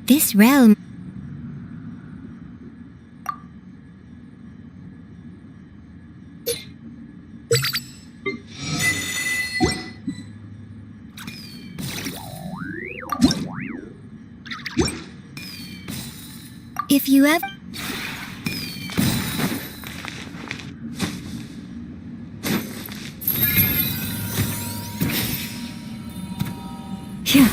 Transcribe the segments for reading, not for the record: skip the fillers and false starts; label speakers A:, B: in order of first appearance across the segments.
A: This realm... If you ever... Yeah.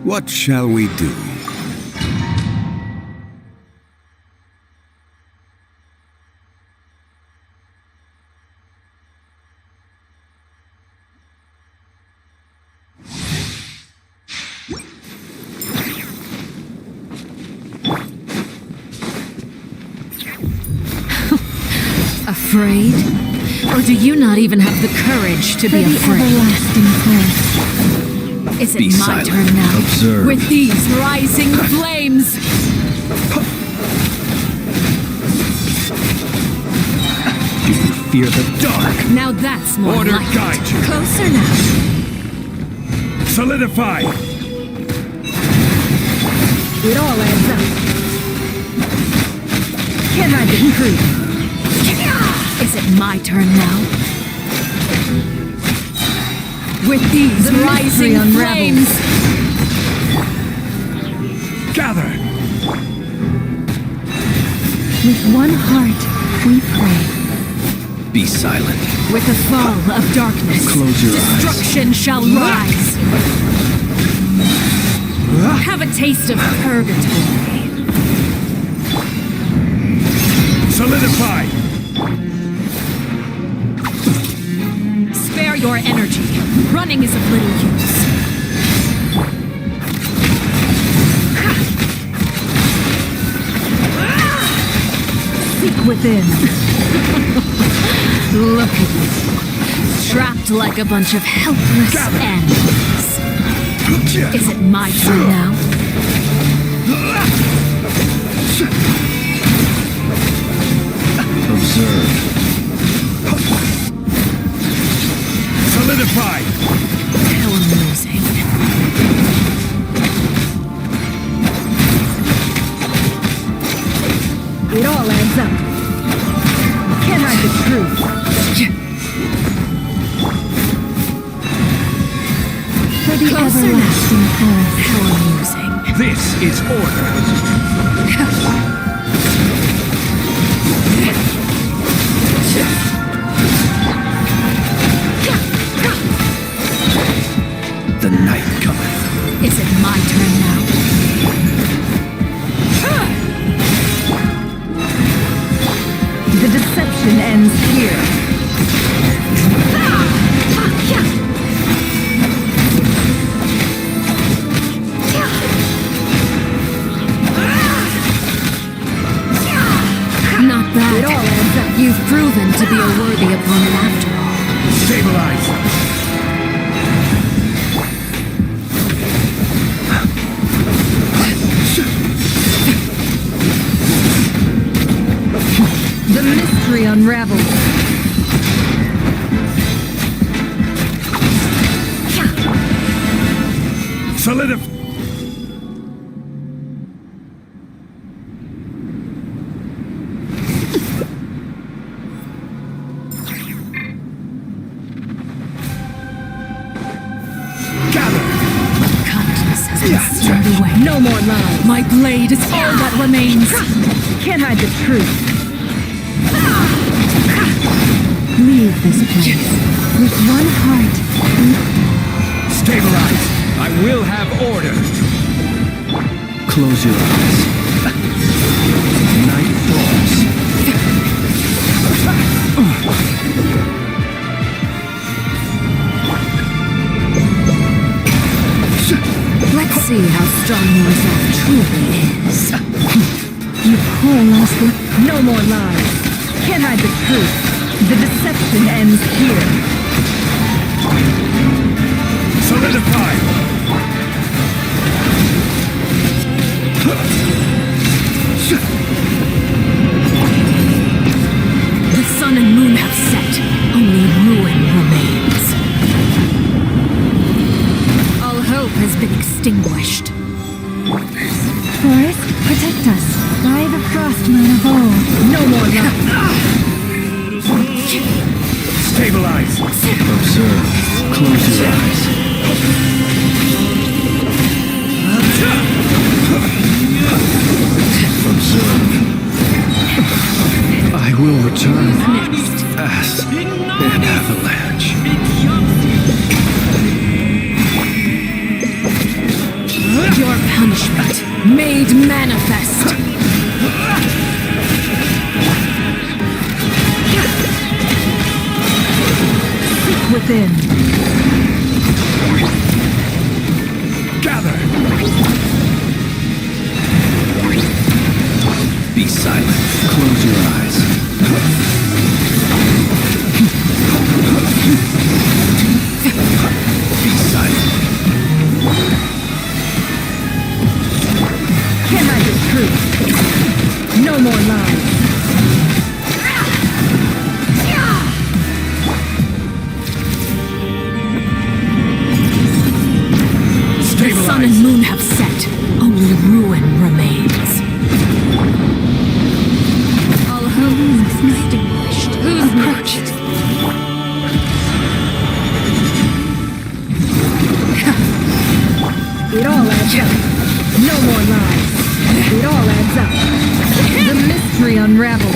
B: What shall we do?
C: Afraid? Or do you not even have the courage to be afraid?
A: Everlasting place.
C: Is it
B: Be
C: my
B: silent.
C: turn now?
B: Observe.
C: With these rising flames!
B: Do you fear the dark?
C: Now that's more
B: Order
C: like
B: guide
C: it.
B: you.
C: Closer now.
B: Solidify!
C: It all adds up. Can I be free? Is it my turn now? With these rising flames!
B: Gather!
A: With one heart, we pray.
B: Be silent.
C: With the fall of darkness,
B: Close your eyes.
C: destruction shall rise. Have a taste of purgatory.
B: Solidify!
C: Spare your energy. Running is of little use. Seek within. Look at you. Trapped like a bunch of helpless animals. Is it my turn now?
B: Observe. Solidify!
C: How amusing.
D: It all adds up. Can't hide the truth.
A: For the
C: Closer.
A: everlasting earth.
C: How amusing.
B: This is order. The night cometh.
C: Is it my turn now?
D: The deception ends here.
C: Not bad.
D: It all adds up.
C: You've proven to be a worthy opponent after all.
B: Stabilize!
D: The mystery unravels.
B: Solidify!
C: Kindness has been steamed away.
D: No more lies.
C: My blade is all that remains.
D: Can't hide the truth.
A: Leave this place with one heart.
B: Stabilize! I will have order! Close your eyes. Night falls.
C: Let's see how strong your resolve truly is.
A: You poor lost look.
D: No more lies. Can't hide the truth. The deception ends here.
B: Solidify!
C: The sun and moon have set. Only ruin remains. All hope has been extinguished.
A: Forest, protect us. By the frost moon of old.
D: No more lies.
B: Stabilize! Observe. Close your eyes. Observe. I will return. Fast. An avalanche.
C: Your punishment made manifest.
D: Within.
B: Gather! Be silent. Close your eyes. Be silent.
D: Can't hide the truth. No more lies.
C: The sun and moon have set. Only ruin remains. All hope is extinguished. Who's next?
D: It all adds up. No more lies. It all adds up. The mystery unravels.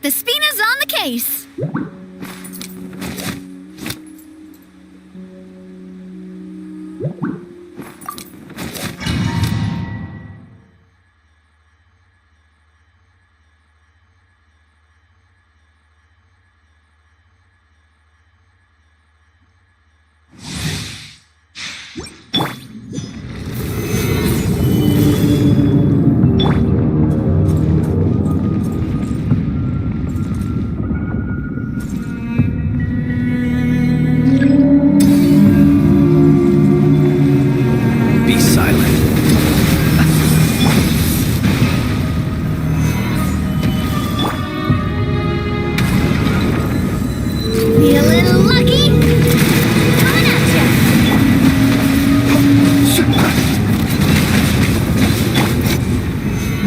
C: The Spina's on the case!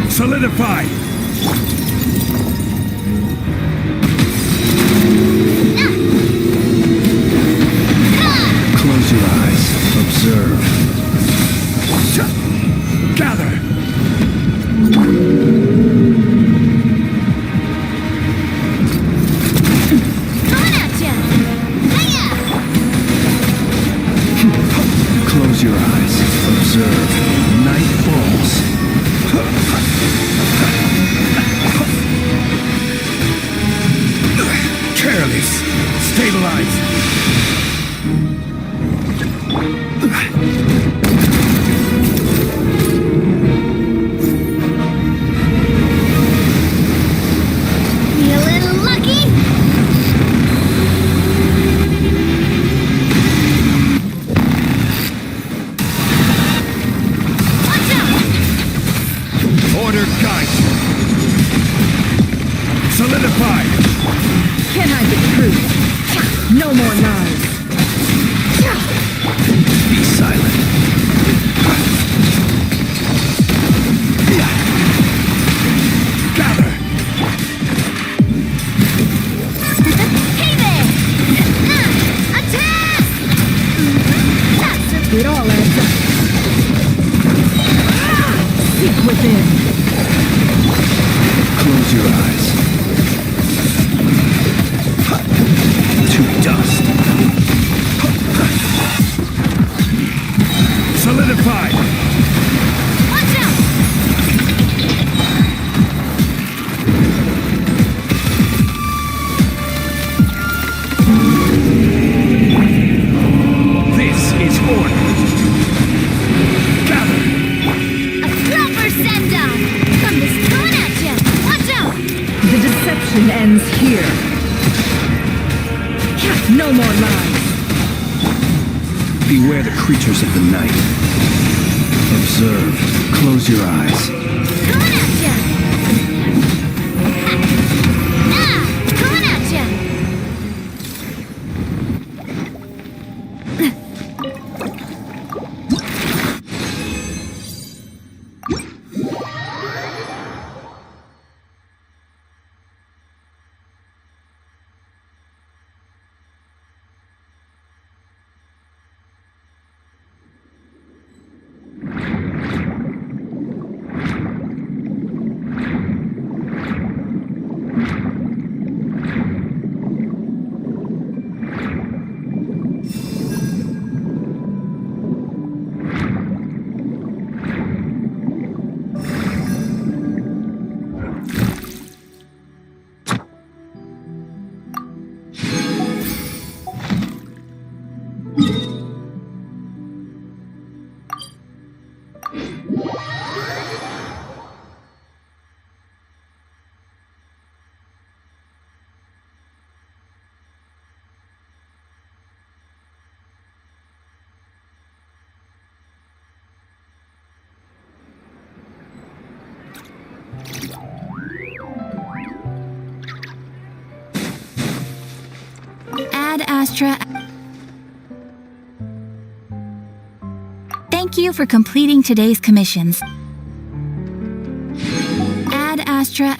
B: Solidify! Close your eyes. Observe. Gather!
C: Coming at ya! Hiya!
B: Close your eyes. Observe. Night falls. Careless. Stabilize.
C: Be a little lucky! Watch out!
B: Order guide. Solidify.
D: Can't hide the truth. No more lies.
B: Be silent. Gather.
C: Hey there! Attack! That's a
D: It all adds up. Seek within.
B: Close your eyes. To dust. Solidify.
C: Watch out!
B: This is order. Gather.
C: A proper send-off! Something's coming at ya! Watch out!
D: The deception ends here. No more lies.
B: Beware the creatures of the night. Observe. Close your eyes.
C: Coming at ya! Coming at ya! Ad Astra. Thank you for completing today's commissions. Ad Astra.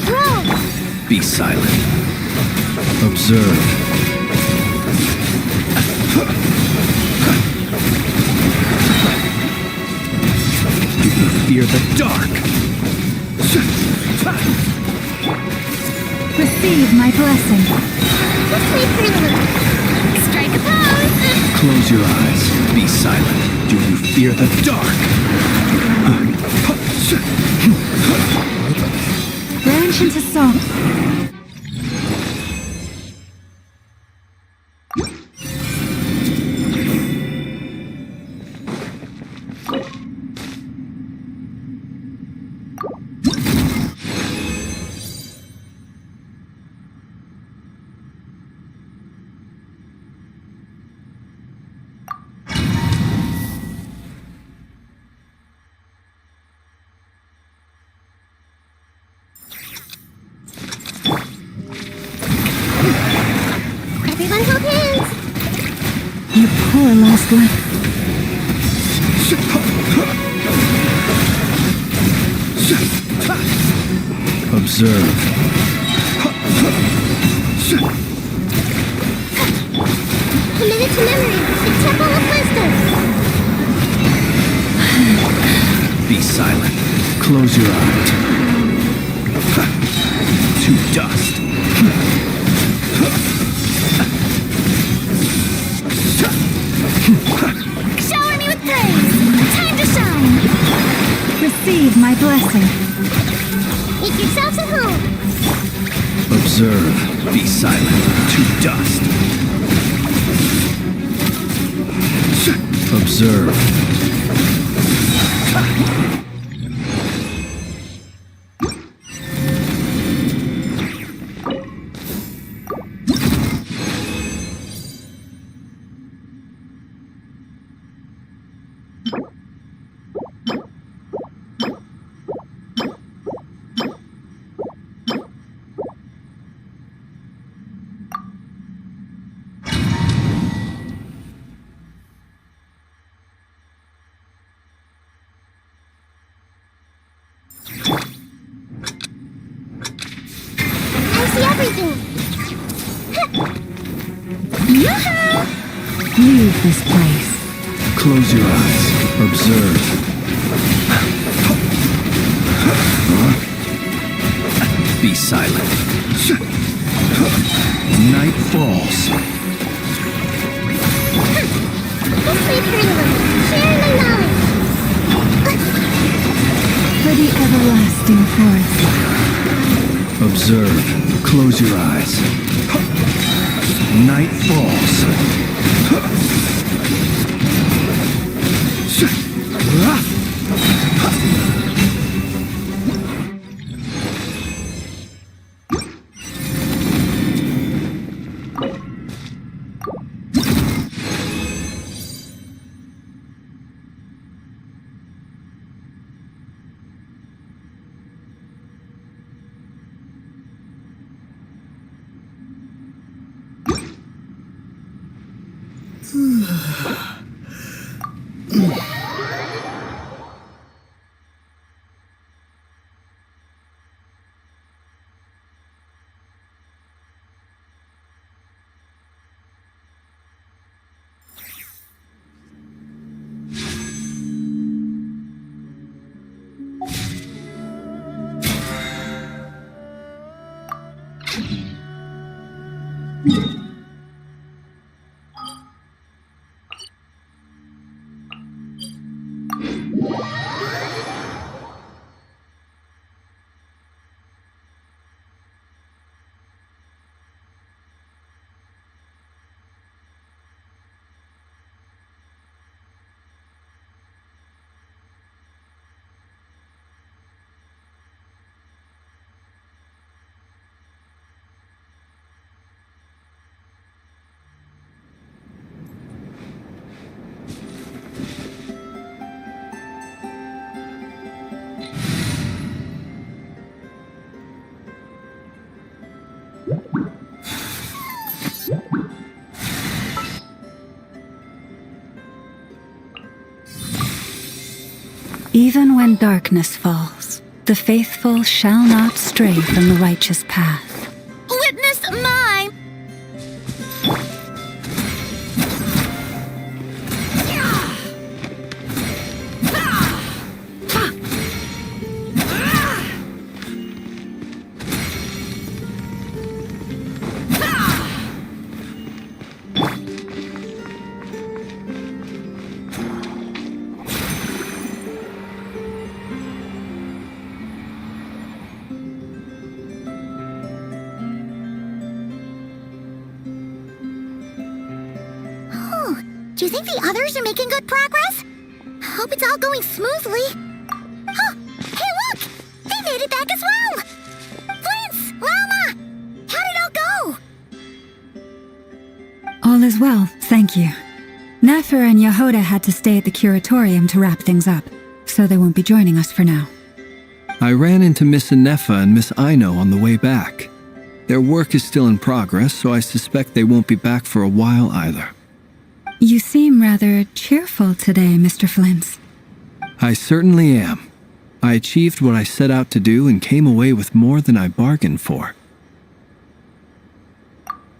C: Grow!
B: Be silent. Observe. Do you fear the dark?
D: Receive my blessing.
C: Strike a pose!
B: Close your eyes. Be silent. Do you fear the dark?
D: Branch into song.
C: Everyone hold hands!
D: Your poor last life.
B: Observe.
C: Committed to memory, the Temple of Wisdom!
B: Be silent. Close your eyes. To dust.
C: Shower me with praise! Time to shine!
D: Receive my blessing.
C: Make yourselves at home!
B: Observe. Be silent. To dust. Observe.
D: Leave this place.
B: Close your eyes. Observe. Be silent. Night falls.
C: This way, Furina. Share
A: forest.
B: Observe. Close your eyes. Night falls.
A: Even when darkness falls, the faithful shall not stray from the righteous path.
C: Witness mine!
E: Do you think the others are making good progress? Hope it's all going smoothly. Oh, hey look! They made it back as well! Prince! Rama! How did it all go?
A: All is well, thank you. Nefer and Yehuda had to stay at the curatorium to wrap things up, so they won't be joining us for now.
B: I ran into Miss Nefer and Miss Aino on the way back. Their work is still in progress, so I suspect they won't be back for a while either.
A: You seem rather cheerful today, Mr. Flintz.
B: I certainly am. I achieved what I set out to do and came away with more than I bargained for.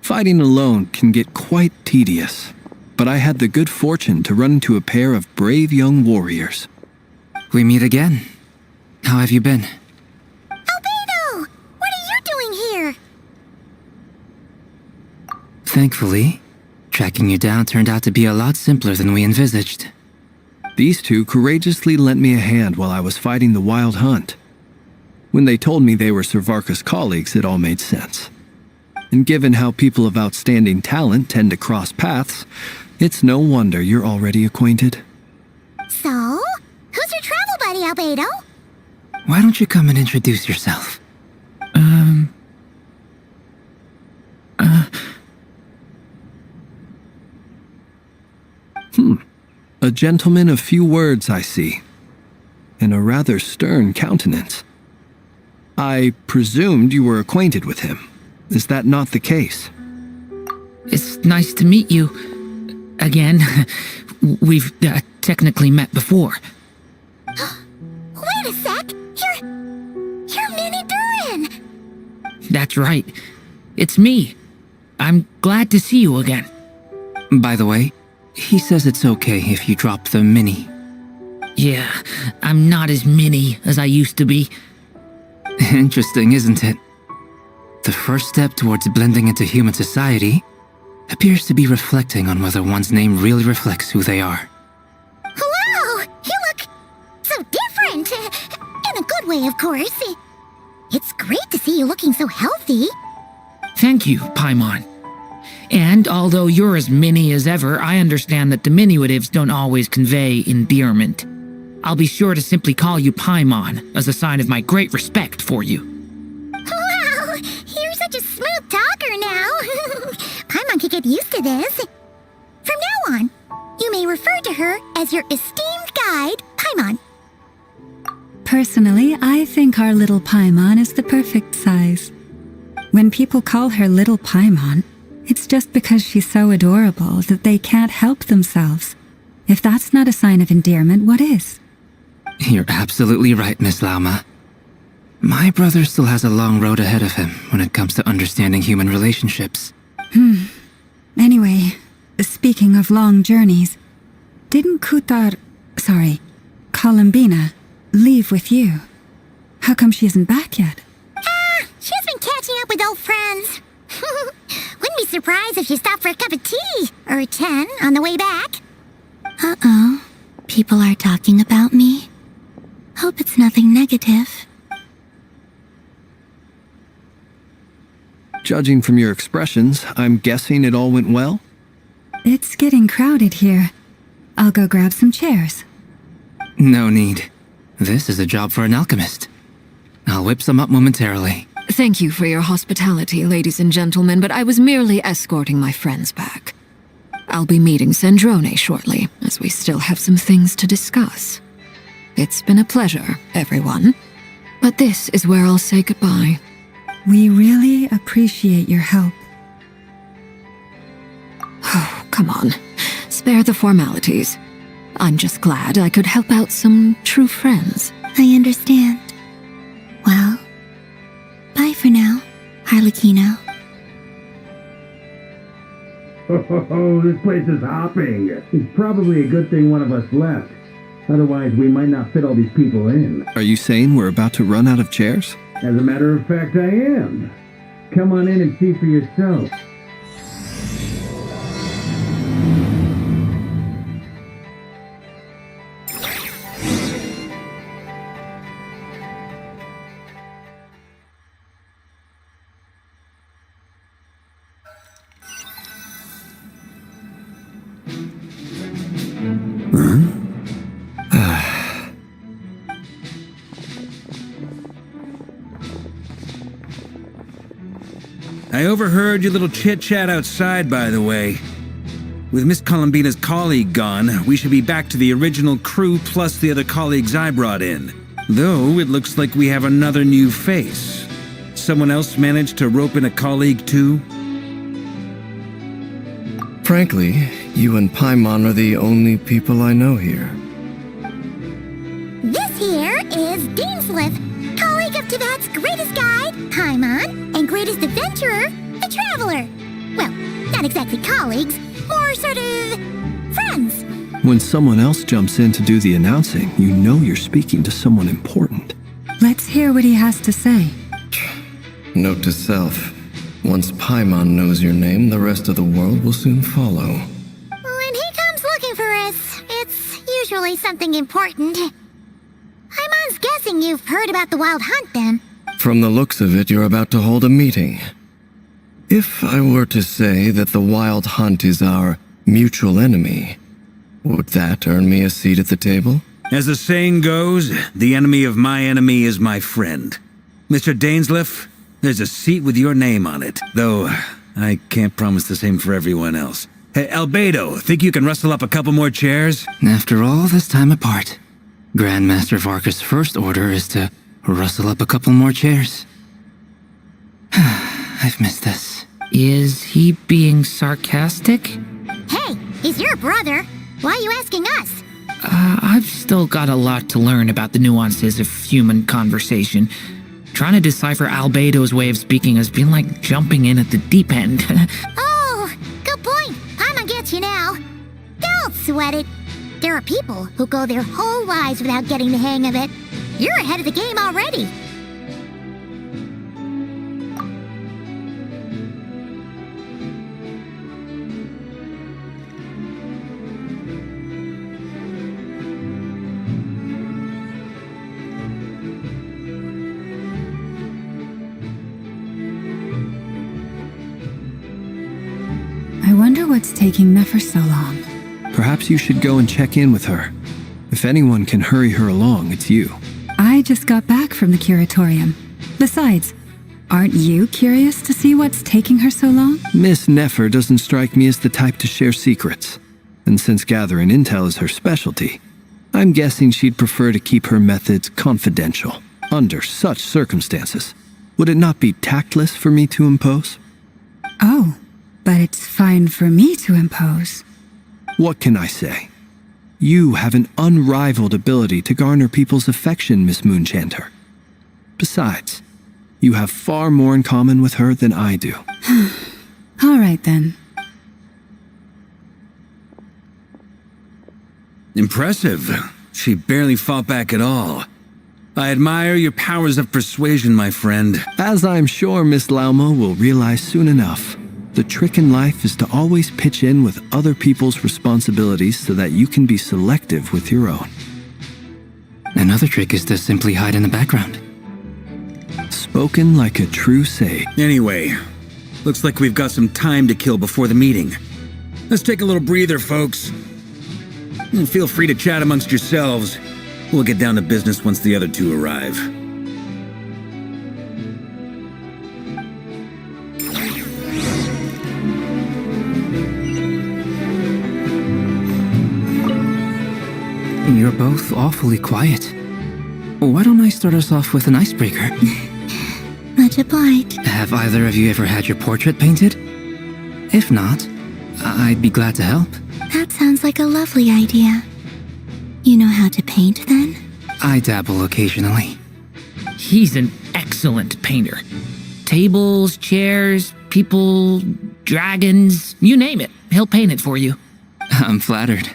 B: Fighting alone can get quite tedious, but I had the good fortune to run into a pair of brave young warriors.
F: We meet again. How have you been?
E: Albedo! What are you doing here?
F: Thankfully, tracking you down turned out to be a lot simpler than we envisaged.
B: These two courageously lent me a hand while I was fighting the wild hunt. When they told me they were Sir Varka's colleagues, it all made sense. And given how people of outstanding talent tend to cross paths, it's no wonder you're already acquainted.
E: So, who's your travel buddy, Albedo?
F: Why don't you come and introduce yourself?
B: A gentleman of few words, I see, and a rather stern countenance. I presumed you were acquainted with him. Is that not the case?
G: It's nice to meet you. Again. We've technically met before.
E: Wait a sec! You're Mini Durin!
G: That's right. It's me. I'm glad to see you again.
F: By the way, he says it's okay if you drop the mini.
G: Yeah, I'm not as mini as I used to be.
F: Interesting, isn't it? The first step towards blending into human society appears to be reflecting on whether one's name really reflects who they are.
E: Wow! You look so different! In a good way, of course. see you looking so healthy.
G: Thank you, Paimon. And although you're as mini as ever, I understand that diminutives don't always convey endearment. I'll be sure to simply call you Paimon as a sign of my great respect for you.
E: Wow, you're such a smooth talker now. Paimon could get used to this. From now on, you may refer to her as your esteemed guide, Paimon.
A: Personally, I think our little Paimon is the perfect size. When people call her Little Paimon, it's just because she's so adorable that they can't help themselves. If that's not a sign of endearment, what is?
F: You're absolutely right, Miss Lauma. My brother still has a long road ahead of him when it comes to understanding human relationships.
A: Anyway, speaking of long journeys, didn't Columbina, leave with you? How come she isn't back yet?
E: She's been catching up with old friends. Wouldn't be surprised if she stopped for a cup of tea or 10 on the way back. Uh-oh. People are talking about me. Hope it's nothing negative.
B: Judging from your expressions, I'm guessing it all went well?
A: It's getting crowded here. I'll go grab some chairs.
F: No need. This is a job for an alchemist. I'll whip some up momentarily.
C: Thank you for your hospitality, ladies and gentlemen, but I was merely escorting my friends back. I'll be meeting Sandrone shortly, as we still have some things to discuss. It's been a pleasure, everyone. But this is where I'll say goodbye.
A: We really appreciate your help.
C: Oh, come on. Spare the formalities. I'm just glad I could help out some true friends.
E: I understand. Well, bye for now, Arlecchino.
H: Oh, this place is hopping. It's probably a good thing one of us left. Otherwise, we might not fit all these people in.
B: Are you saying we're about to run out of chairs?
H: As a matter of fact, I am. Come on in and see for yourself.
I: I overheard your little chit-chat outside, by the way. With Miss Columbina's colleague gone, we should be back to the original crew plus the other colleagues I brought in. Though, it looks like we have another new face. Someone else managed to rope in a colleague too?
J: Frankly, you and Paimon are the only people I know here.
E: This here is Dainsleif, colleague of Teyvat's greatest guide, Paimon, and greatest adventurer, the Traveler. Well, not exactly colleagues, more sort of friends.
B: When someone else jumps in to do the announcing, you know you're speaking to someone important.
A: Let's hear what he has to say.
J: Note to self. Once Paimon knows your name, the rest of the world will soon follow.
E: When he comes looking for us, it's usually something important. Paimon's guessing you've heard about the Wild Hunt, then.
J: From the looks of it, you're about to hold a meeting. If I were to say that the Wild Hunt is our mutual enemy, would that earn me a seat at the table?
I: As the saying goes, the enemy of my enemy is my friend. Mr. Dainsleif, there's a seat with your name on it, though I can't promise the same for everyone else. Hey, Albedo, think you can rustle up a couple more chairs?
F: After all this time apart, Grandmaster Varka's first order is to rustle up a couple more chairs. I've missed this.
G: Is he being sarcastic?
E: Hey, he's your brother. Why are you asking us?
G: I've still got a lot to learn about the nuances of human conversation. Trying to decipher Albedo's way of speaking has been like jumping in at the deep end.
E: Oh, good point. Paimon gets you now. Don't sweat it. There are people who go their whole lives without getting the hang of it. You're ahead of the game already.
A: wonder what's taking Nefer so long.
B: Perhaps you should go and check in with her. If anyone can hurry her along, it's you.
A: I just got back from the curatorium. Besides, aren't you curious to see what's taking her so long?
B: Miss Nefer doesn't strike me as the type to share secrets. And since gathering intel is her specialty, I'm guessing she'd prefer to keep her methods confidential. Under such circumstances, would it not be tactless for me to impose?
A: Oh, but it's fine for me to impose.
B: What can I say? You have an unrivaled ability to garner people's affection, Miss Moonchanter. Besides, you have far more in common with her than I do.
A: All right then.
I: Impressive. She barely fought back at all. I admire your powers of persuasion, my friend.
B: As I'm sure Miss Lauma will realize soon enough, the trick in life is to always pitch in with other people's responsibilities so that you can be selective with your own.
F: Another trick is to simply hide in the background.
B: Spoken like a true sage.
I: Anyway, looks like we've got some time to kill before the meeting. Let's take a little breather, folks. And feel free to chat amongst yourselves. We'll get down to business once the other two arrive.
F: You're both awfully quiet. Why don't I start us off with an icebreaker?
E: Much obliged.
F: Have either of you ever had your portrait painted? If not, I'd be glad to help.
E: That sounds like a lovely idea. You know how to paint, then?
F: I dabble occasionally.
G: He's an excellent painter. Tables, chairs, people, dragons, you name it. He'll paint it for you.
F: I'm flattered.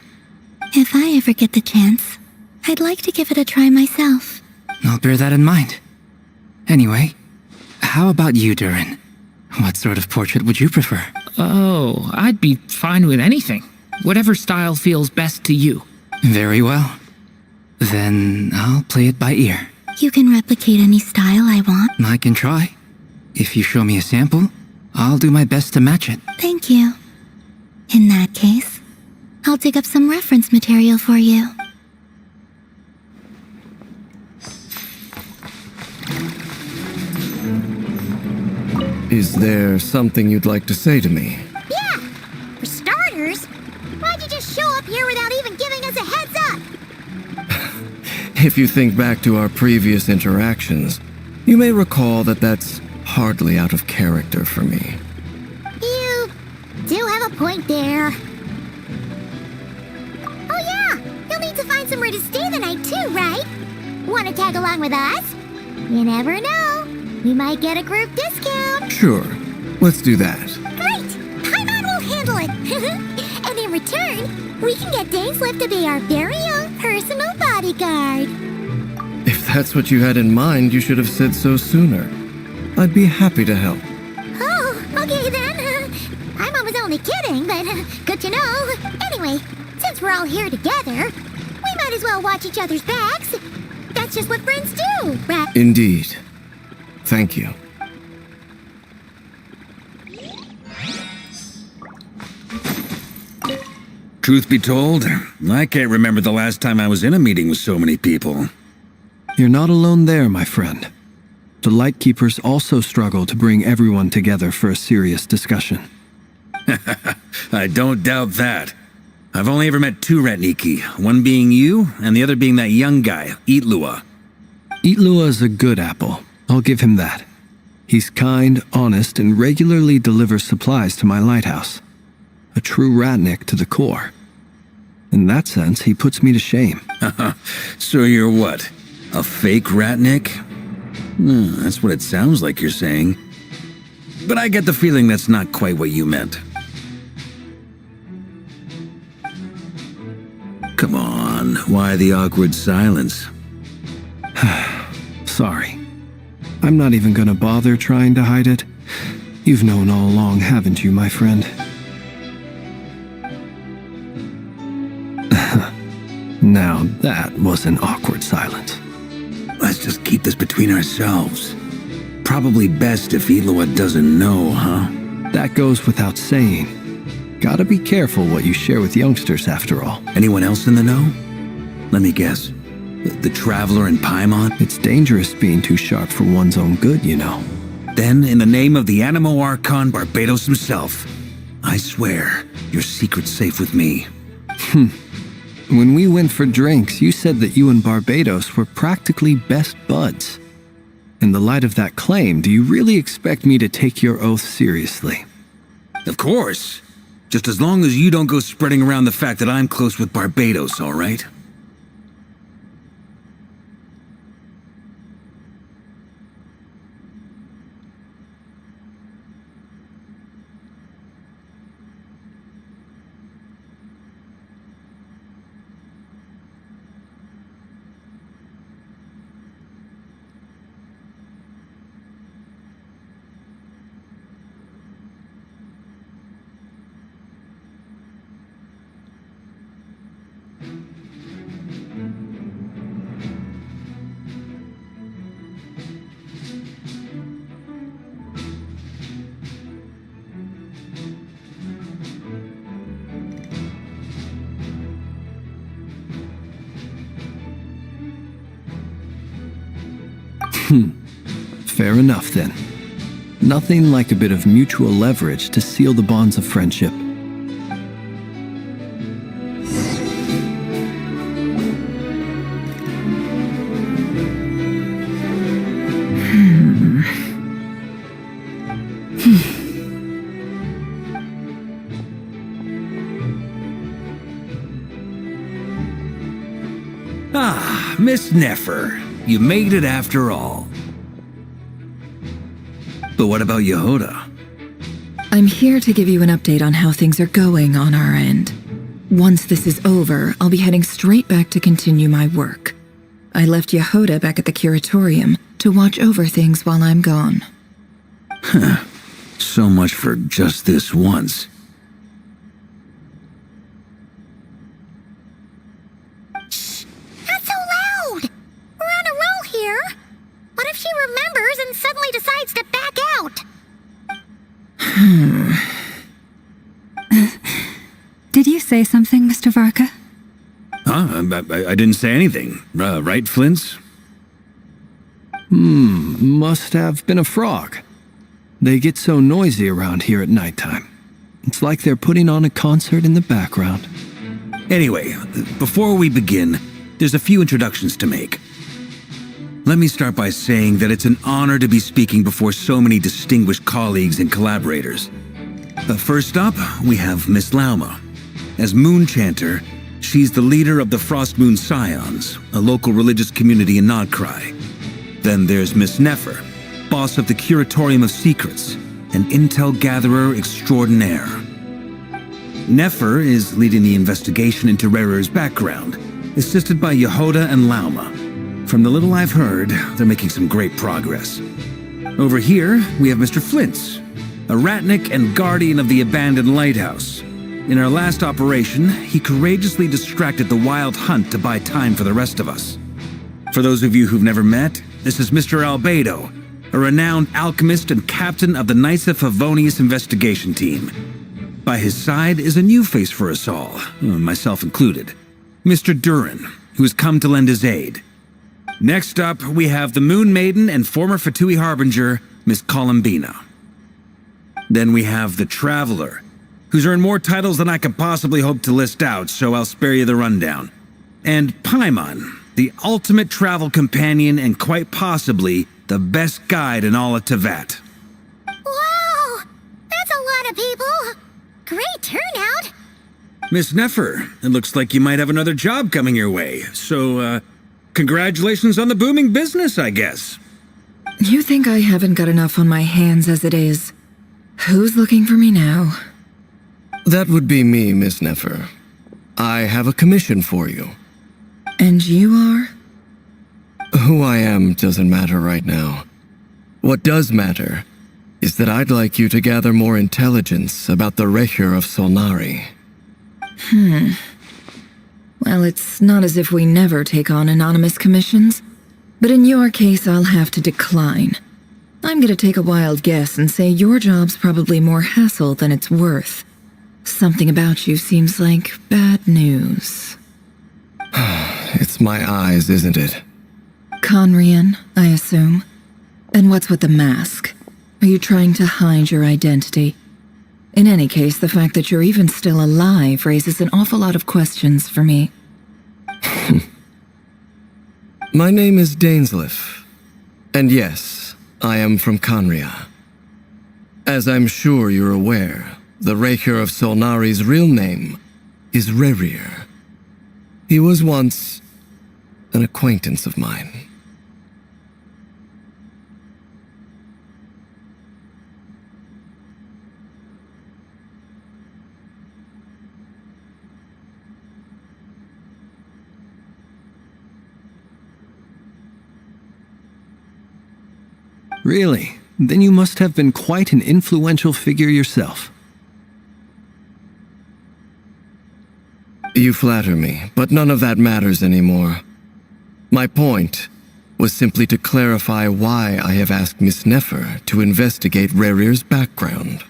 E: If I ever get the chance, I'd like to give it a try myself.
F: I'll bear that in mind. Anyway, how about you, Durin? What sort of portrait would you prefer?
G: Oh, I'd be fine with anything. Whatever style feels best to you.
F: Very well. Then I'll play it by ear.
E: You can replicate any style I want.
F: I can try. If you show me a sample, I'll do my best to match it.
E: Thank you. In that case, I'll dig up some reference material for you.
J: Is there something you'd like to say to me?
E: Yeah! For starters, why'd you just show up here without even giving us a heads up?
J: If you think back to our previous interactions, you may recall that that's hardly out of character for me.
E: You do have a point there. Oh yeah, you'll need to find somewhere to stay the night too, right? Want to tag along with us? You never know. We might get a group discount.
J: Sure, let's do that.
E: Great! Paimon will handle it. And in return, we can get days left to be our very own personal bodyguard.
J: If that's what you had in mind, you should have said so sooner. I'd be happy to help.
E: Oh, okay then. Paimon was only kidding, but good to know. Anyway, since we're all here together, we might as well watch each other's backs. That's just what friends do, right?
J: Indeed. Thank you.
I: Truth be told, I can't remember the last time I was in a meeting with so many people.
B: You're not alone there, my friend. The Lightkeepers also struggle to bring everyone together for a serious discussion.
I: I don't doubt that. I've only ever met two Ratniki, one being you, and the other being that young guy, Itlua.
B: Itlua is a good apple. I'll give him that. He's kind, honest, and regularly delivers supplies to my lighthouse. A true Ratnik to the core. In that sense, he puts me to shame.
I: So you're what? A fake Ratnik? That's what it sounds like you're saying. But I get the feeling that's not quite what you meant. Come on, why the awkward silence?
B: Sorry. I'm not even gonna bother trying to hide it. You've known all along, haven't you, my friend? Now that was an awkward silence.
I: Let's just keep this between ourselves. Probably best if Itlua doesn't know, huh?
B: That goes without saying. Gotta be careful what you share with youngsters, after all.
I: Anyone else in the know? Let me guess. The Traveler and Paimon?
B: It's dangerous being too sharp for one's own good, you know.
I: Then, in the name of the Animo Archon Barbados himself, I swear, your secret's safe with me.
B: When we went for drinks, you said that you and Barbados were practically best buds. In the light of that claim, do you really expect me to take your oath seriously?
I: Of course. Just as long as you don't go spreading around the fact that I'm close with Barbados, all right?
B: Fair enough, then. Nothing like a bit of mutual leverage to seal the bonds of friendship.
I: Ah, Miss Nefer. You made it after all. But what about Yehoda?
K: I'm here to give you an update on how things are going on our end. Once this is over, I'll be heading straight back to continue my work. I left Yehoda back at the curatorium to watch over things while I'm gone.
I: So much for just this once.
E: Shh! Not so loud! We're on a roll here. What if she remembers and suddenly decides to back out?
A: Did you say something, Mr. Varka?
I: Huh? I didn't say anything. Right, Flint's?
B: Must have been a frog. They get so noisy around here at nighttime. It's like they're putting on a concert in the background.
I: Anyway, before we begin, there's a few introductions to make. Let me start by saying that it's an honor to be speaking before so many distinguished colleagues and collaborators. First up, we have Miss Lauma. As Moon Chanter, she's the leader of the Frost Moon Scions, a local religious community in Nod-Krai. Then there's Miss Nefer, boss of the Curatorium of Secrets, an intel gatherer extraordinaire. Nefer is leading the investigation into Rerir's background, assisted by Yehoda and Lauma. From the little I've heard, they're making some great progress. Over here, we have Mr. Flint's, a ratnik and guardian of the abandoned lighthouse. In our last operation, he courageously distracted the Wild Hunt to buy time for the rest of us. For those of you who've never met, this is Mr. Albedo, a renowned alchemist and captain of the Nysa Favonius investigation team. By his side is a new face for us all, myself included, Mr. Durin, who has come to lend his aid. Next up, we have the Moon Maiden and former Fatui Harbinger, Miss Columbina. Then we have the Traveler, who's earned more titles than I could possibly hope to list out, so I'll spare you the rundown. And Paimon, the ultimate travel companion and quite possibly the best guide in all of Teyvat.
E: Wow! That's a lot of people! Great turnout!
I: Miss Nefer, it looks like you might have another job coming your way, so, congratulations on the booming business, I guess.
K: You think I haven't got enough on my hands as it is? Who's looking for me now?
J: That would be me, Miss Nefer. I have a commission for you.
K: And you are?
J: Who I am doesn't matter right now. What does matter is that I'd like you to gather more intelligence about the Rerir of Solnari.
K: Well, it's not as if we never take on anonymous commissions, but in your case, I'll have to decline. I'm gonna take a wild guess and say your job's probably more hassle than it's worth. Something about you seems like bad news.
J: It's my eyes, isn't it?
K: Conrian, I assume. And what's with the mask? Are you trying to hide your identity? In any case, the fact that you're even still alive raises an awful lot of questions for me.
J: My name is Dainsleif. And yes, I am from Conria. As I'm sure you're aware, the Rerir of Solnari's real name is Rerir. He was once an acquaintance of mine.
B: Really? Then you must have been quite an influential figure yourself.
J: You flatter me, but none of that matters anymore. My point was simply to clarify why I have asked Miss Nefer to investigate Rerir's background.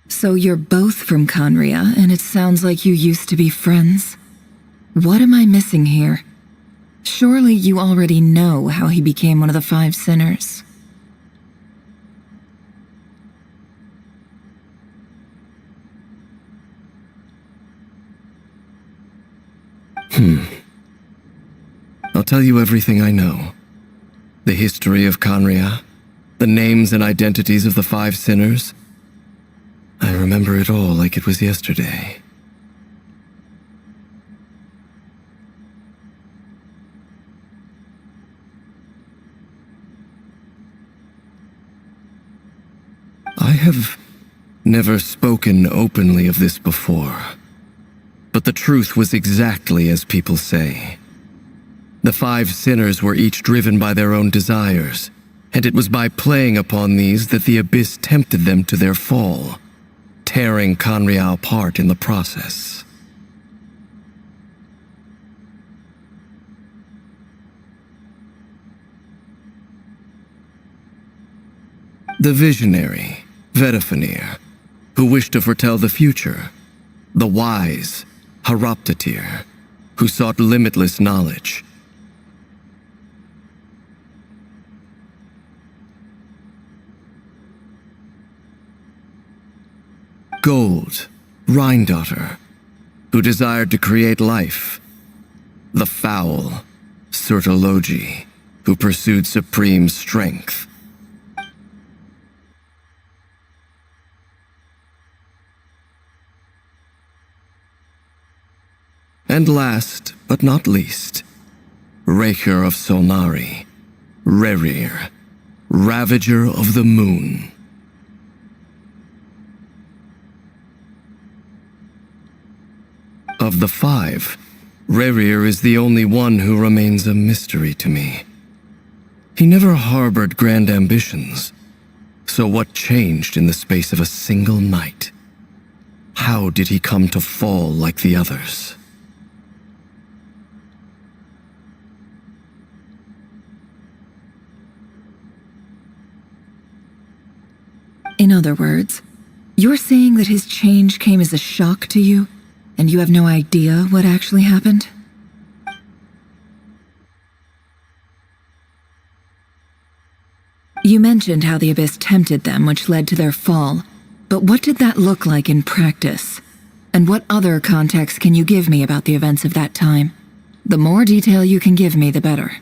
K: So you're both from Conria, and it sounds like you used to be friends? What am I missing here? Surely you already know how he became one of the 5 sinners.
J: I'll tell you everything I know. The history of Conria, the names and identities of the 5 sinners. I remember it all like it was yesterday. I have never spoken openly of this before, but the truth was exactly as people say. The 5 sinners were each driven by their own desires, and it was by playing upon these that the Abyss tempted them to their fall, tearing Conria apart in the process. The visionary, Vedifenir, who wished to foretell the future. The wise, Haroptatir, who sought limitless knowledge. Gold, Rhine-daughter, who desired to create life. The foul, Surtologi, who pursued supreme strength. And last, but not least, Rerir of Solnari, Rerir, Ravager of the Moon. Of the 5, Rerir is the only one who remains a mystery to me. He never harbored grand ambitions, so what changed in the space of a single night? How did he come to fall like the others?
K: In other words, you're saying that his change came as a shock to you, and you have no idea what actually happened? You mentioned how the Abyss tempted them, which led to their fall. But what did that look like in practice? And what other context can you give me about the events of that time? The more detail you can give me, the better.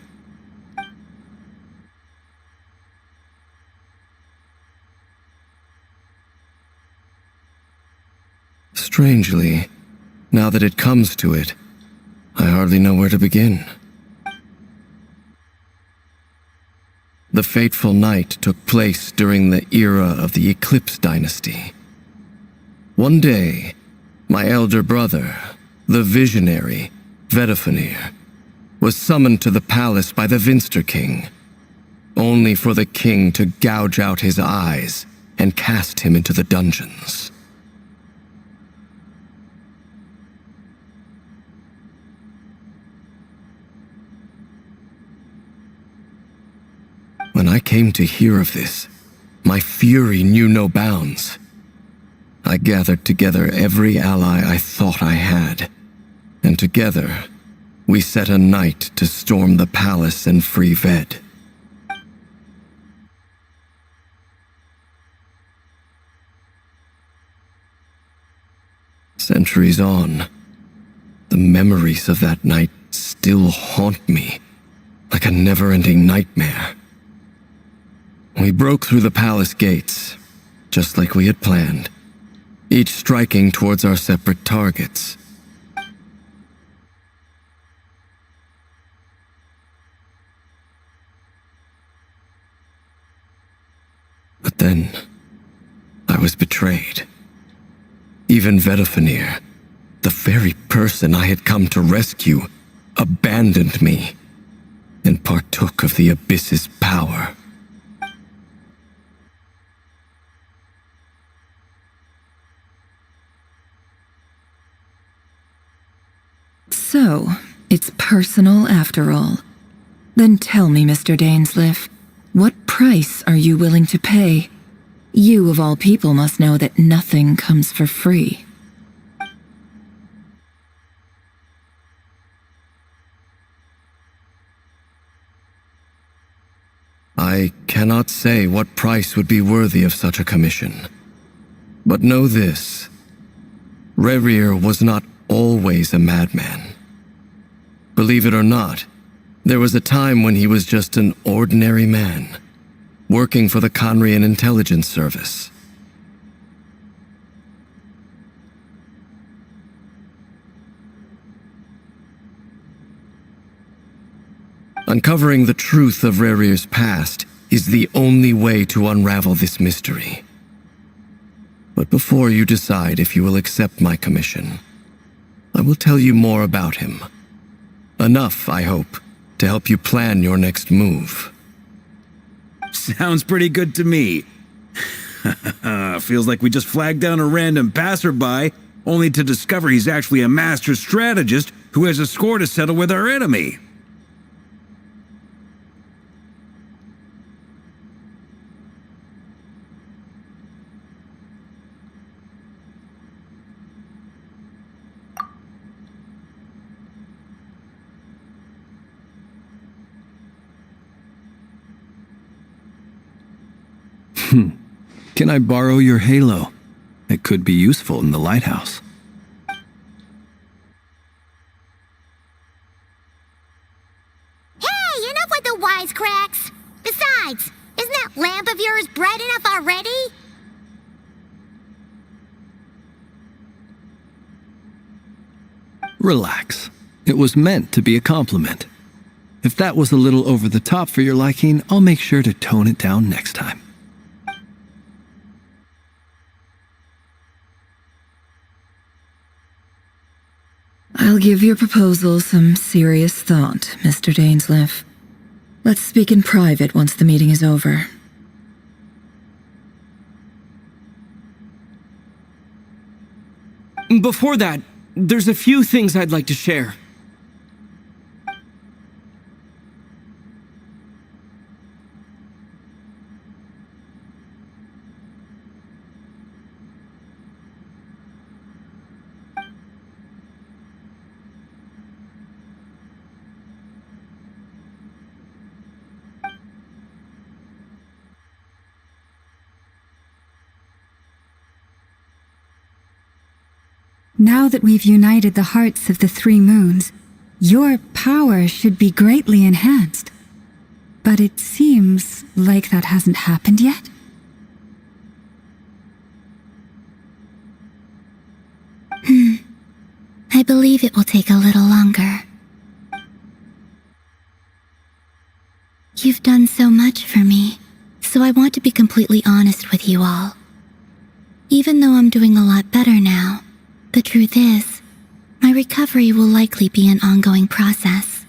J: Strangely, now that it comes to it, I hardly know where to begin. The fateful night took place during the era of the Eclipse Dynasty. One day, my elder brother, the visionary, Vedifenir, was summoned to the palace by the Vinster King, only for the king to gouge out his eyes and cast him into the dungeons. When I came to hear of this, my fury knew no bounds. I gathered together every ally I thought I had, and together we set a night to storm the palace and free Ved. Centuries on, the memories of that night still haunt me like a never-ending nightmare. We broke through the palace gates, just like we had planned, each striking towards our separate targets. But then, I was betrayed. Even Vedafenir, the very person I had come to rescue, abandoned me and partook of the Abyss's power.
K: So, it's personal after all. Then tell me, Mr. Dainsleif, what price are you willing to pay? You of all people must know that nothing comes for free.
J: I cannot say what price would be worthy of such a commission. But know this: Rerir was not always a madman. Believe it or not, there was a time when he was just an ordinary man, working for the Conrian Intelligence Service. Uncovering the truth of Rerir's past is the only way to unravel this mystery. But before you decide if you will accept my commission, I will tell you more about him. Enough, I hope, to help you plan your next move.
I: Sounds pretty good to me. Feels like we just flagged down a random passerby, only to discover he's actually a master strategist who has a score to settle with our enemy.
B: Can I borrow your halo? It could be useful in the lighthouse.
E: Hey, enough with the wisecracks! Besides, isn't that lamp of yours bright enough already?
B: Relax. It was meant to be a compliment. If that was a little over the top for your liking, I'll make sure to tone it down next time.
K: I'll give your proposal some serious thought, Mr. Dainsleif. Let's speak in private once the meeting is over.
L: Before that, there's a few things I'd like to share.
A: Now that we've united the hearts of the three moons, your power should be greatly enhanced. But it seems like that hasn't happened yet.
E: I believe it will take a little longer. You've done so much for me, so I want to be completely honest with you all. Even though I'm doing a lot better now, the truth is, my recovery will likely be an ongoing process.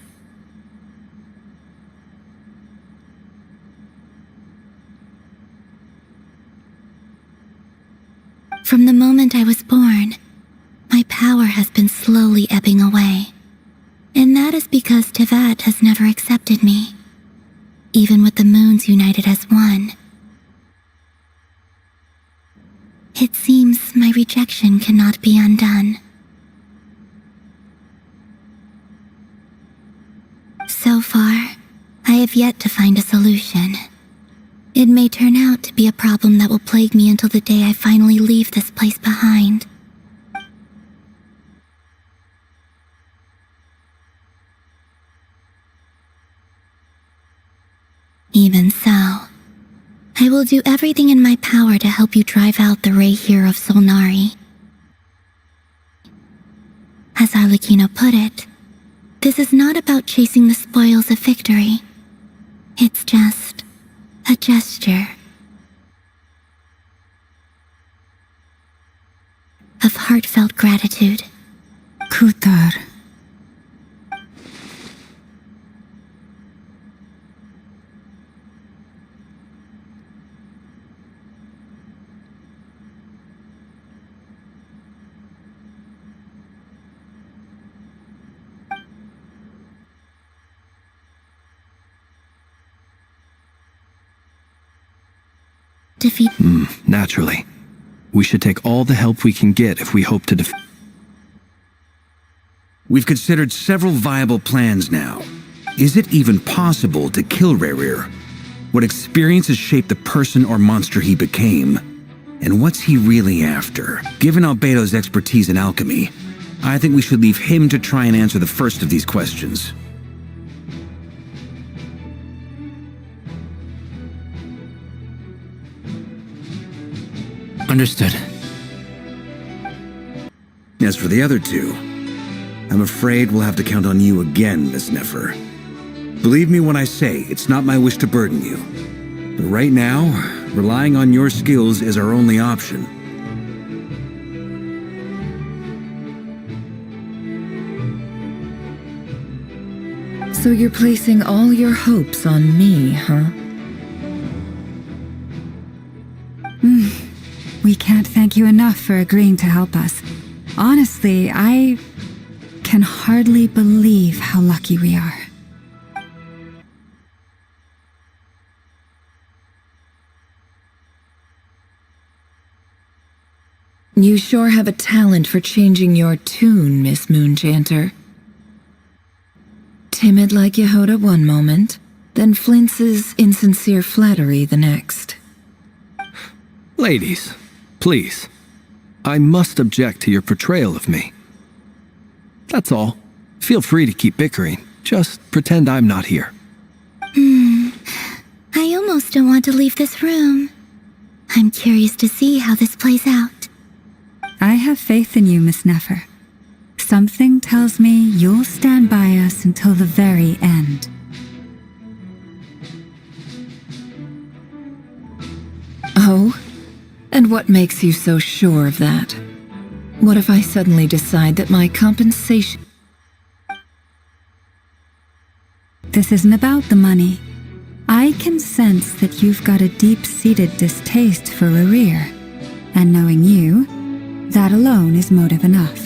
E: From the moment I was born, my power has been slowly ebbing away. And that is because Teyvat has never accepted me. even with the moons united as one. It seems my rejection cannot be undone. So far, I have yet to find a solution. It may turn out to be a problem that will plague me until the day I finally leave this place behind. Even so, I will do everything in my power to help you drive out the Rerir of Solnari. As Arlecchino put it, this is not about chasing the spoils of victory. It's just a gesture of heartfelt gratitude.
A: Kutar.
E: Defeat.
B: Naturally. We should take all the help we can get if we hope to defeat.
I: We've considered several viable plans now. Is it even possible to kill Rerir? What experiences shaped the person or monster he became? And what's he really after? Given Albedo's expertise in alchemy, I think we should leave him to try and answer the first of these questions.
F: Understood.
I: As for the other two, I'm afraid we'll have to count on you again, Miss Nefer. Believe me when I say it's not my wish to burden you. But right now, relying on your skills is our only option.
K: So you're placing all your hopes on me, huh?
A: We can't thank you enough for agreeing to help us. Honestly, I can hardly believe how lucky we are.
K: You sure have a talent for changing your tune, Miss Moonchanter. Timid like Yehoda one moment, then flinches insincere flattery the next.
B: Ladies, please. I must object to your portrayal of me. That's all. Feel free to keep bickering. Just pretend I'm not here.
E: I almost don't want to leave this room. I'm curious to see how this plays out.
A: I have faith in you, Miss Nefer. Something tells me you'll stand by us until the very end.
K: Oh? And what makes you so sure of that? What if I suddenly decide that my compensation...
A: This isn't about the money. I can sense that you've got a deep-seated distaste for Rerir, and knowing you, that alone is motive enough.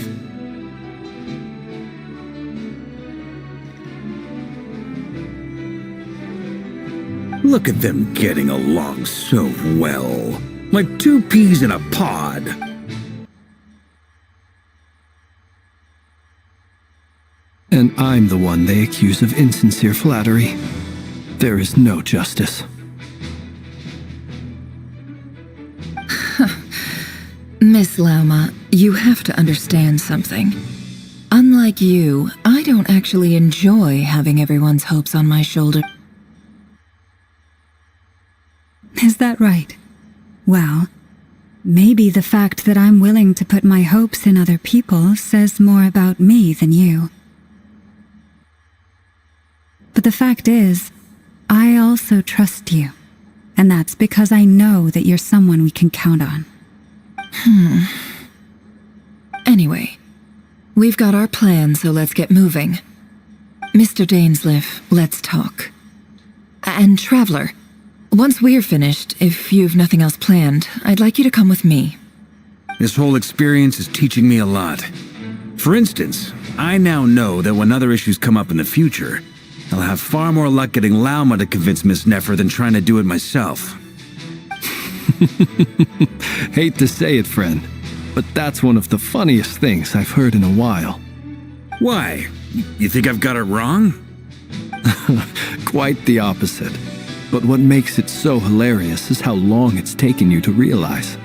I: Look at them getting along so well. Like two peas in a pod.
B: And I'm the one they accuse of insincere flattery. There is no justice.
K: Miss Lauma, you have to understand something. Unlike you, I don't actually enjoy having everyone's hopes on my shoulder.
A: Is that right? Well, maybe the fact that I'm willing to put my hopes in other people says more about me than you. But the fact is, I also trust you. And that's because I know that you're someone we can count on.
K: Anyway, we've got our plan, so let's get moving. Mr. Dainsleif, let's talk. And Traveler, once we're finished, if you've nothing else planned, I'd like you to come with me.
I: This whole experience is teaching me a lot. For instance, I now know that when other issues come up in the future, I'll have far more luck getting Lauma to convince Miss Nefer than trying to do it myself.
B: Hate to say it, friend, but that's one of the funniest things I've heard in a while.
I: Why? You think I've got it wrong?
B: Quite the opposite. But what makes it so hilarious is how long it's taken you to realize.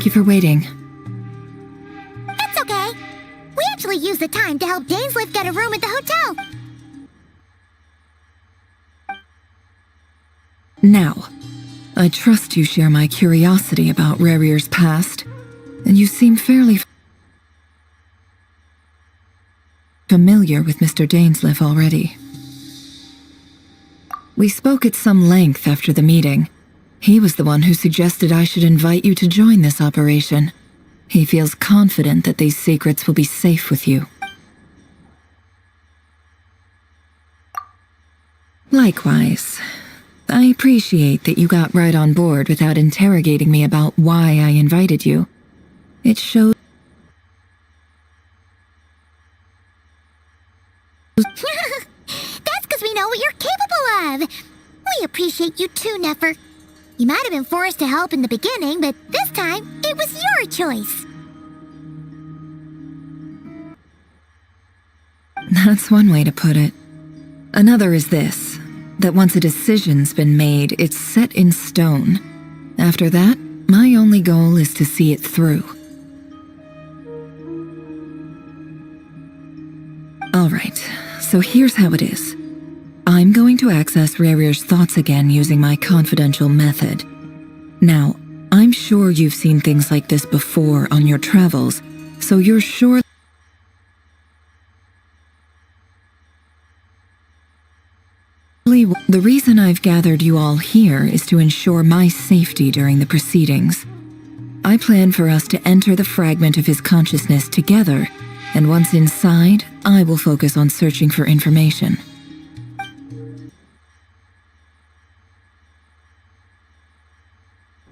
K: Thank you for waiting.
E: It's okay. We actually used the time to help Dainsleif get a room at the hotel.
K: Now, I trust you share my curiosity about Rerir's past, and you seem fairly familiar with Mr. Dainsleif already. We spoke at some length after the meeting. He was the one who suggested I should invite you to join this operation. He feels confident that these secrets will be safe with you. Likewise, I appreciate that you got right on board without interrogating me about why I invited you. It shows
E: That's because we know what you're capable of. We appreciate you too, Nefer. You might have been forced to help in the beginning, but this time, it was your choice.
K: That's one way to put it. Another is this, that once a decision's been made, it's set in stone. After that, my only goal is to see it through. Alright, so here's how it is. I'm going to access Rerir's thoughts again using my confidential method. Now, I'm sure you've seen things like this before on your travels, so you're sure the reason I've gathered you all here is to ensure my safety during the proceedings. I plan for us to enter the fragment of his consciousness together, and once inside, I will focus on searching for information.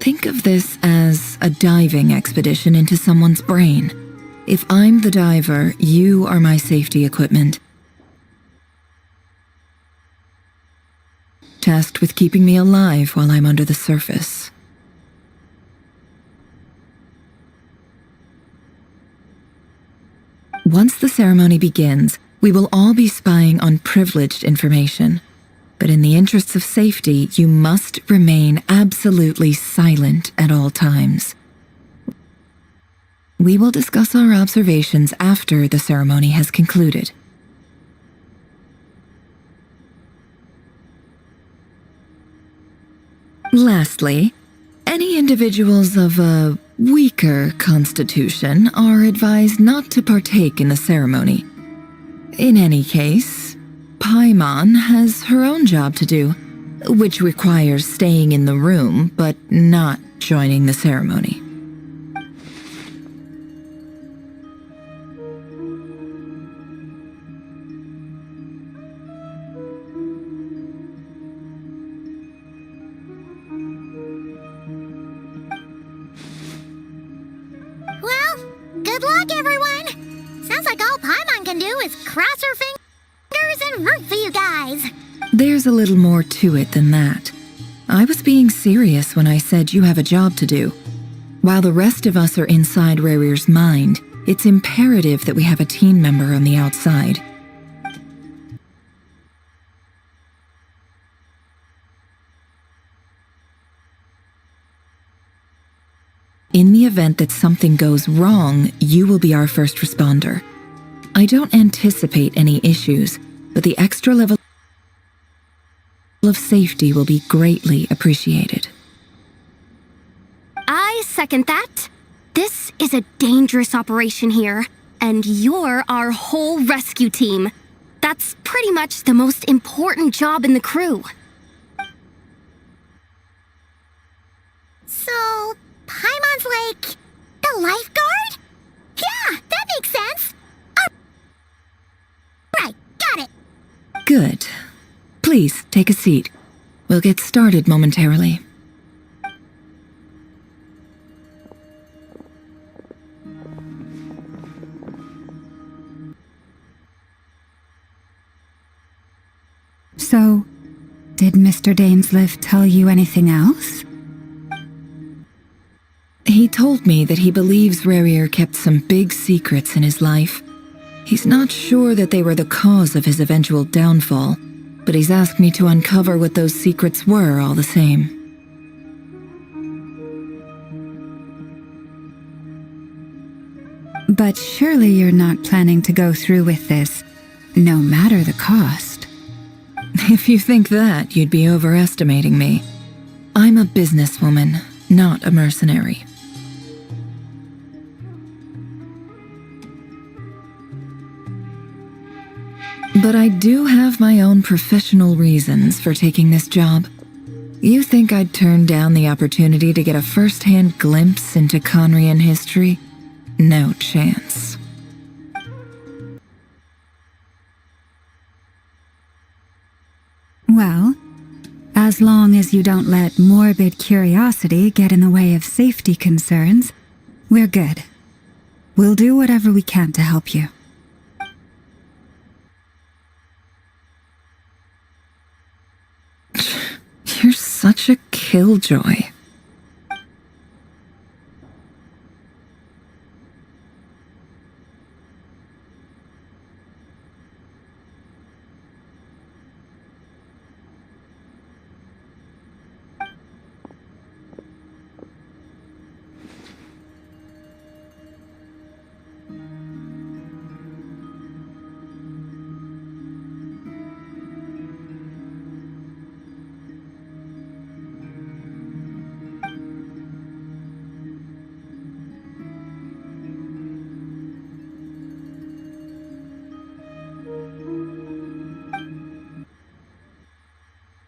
K: Think of this as a diving expedition into someone's brain. If I'm the diver, you are my safety equipment. Tasked with keeping me alive while I'm under the surface. Once the ceremony begins, we will all be spying on privileged information. But in the interests of safety, you must remain absolutely silent at all times. We will discuss our observations after the ceremony has concluded. Lastly, any individuals of a weaker constitution are advised not to partake in the ceremony. In any case, Paimon has her own job to do, which requires staying in the room but not joining the ceremony.
E: Well, good luck, everyone. Sounds like all Paimon can do is cross her fingers and root for you guys.
K: There's a little more to it than that. I was being serious when I said you have a job to do. While the rest of us are inside Rerir's mind, it's imperative that we have a team member on the outside. In the event that something goes wrong, you will be our first responder. I don't anticipate any issues, but the extra level of safety will be greatly appreciated.
E: I second that. This is a dangerous operation here, and you're our whole rescue team. That's pretty much the most important job in the crew. So, Paimon's like the lifeguard? Yeah, that makes sense. Right, got it.
K: Good. Please, take a seat. We'll get started momentarily.
A: So, did Mr. Dainsleif tell you anything else?
K: He told me that he believes Rerir kept some big secrets in his life. He's not sure that they were the cause of his eventual downfall, but he's asked me to uncover what those secrets were all the same.
A: But surely you're not planning to go through with this, no matter the cost.
K: If you think that, you'd be overestimating me. I'm a businesswoman, not a mercenary. But I do have my own professional reasons for taking this job. You think I'd turn down the opportunity to get a first-hand glimpse into Conrian history? No chance.
A: Well, as long as you don't let morbid curiosity get in the way of safety concerns, we're good. We'll do whatever we can to help you.
K: You're such a killjoy.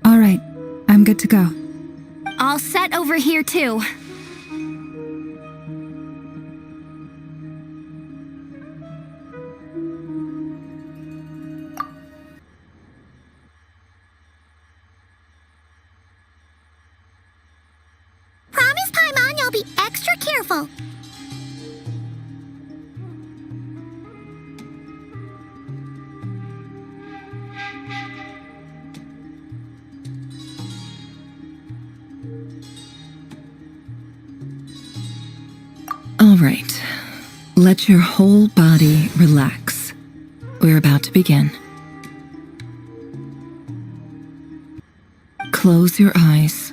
A: All right, I'm good to go.
E: All set over here, too. Promise, Paimon, you'll be extra careful.
K: All right. Let your whole body relax. We're about to begin. Close your eyes.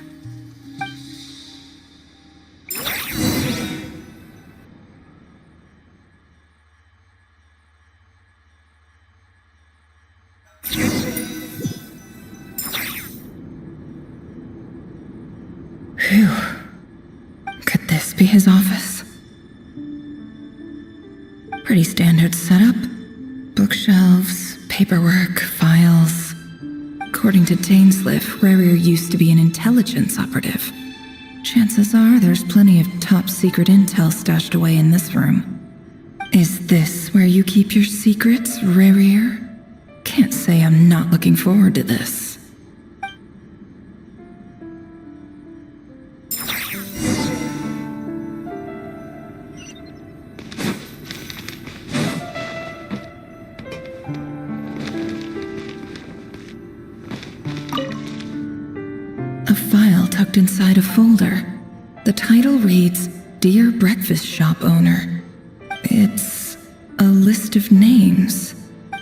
K: Phew. Could this be his office? Pretty standard setup. Bookshelves, paperwork, files. According to Dainsliff, Rerir used to be an intelligence operative. Chances are there's plenty of top-secret intel stashed away in this room. Is this where you keep your secrets, Rerir? Can't say I'm not looking forward to this. A file tucked inside a folder. The title reads, Dear Breakfast Shop Owner. It's a list of names,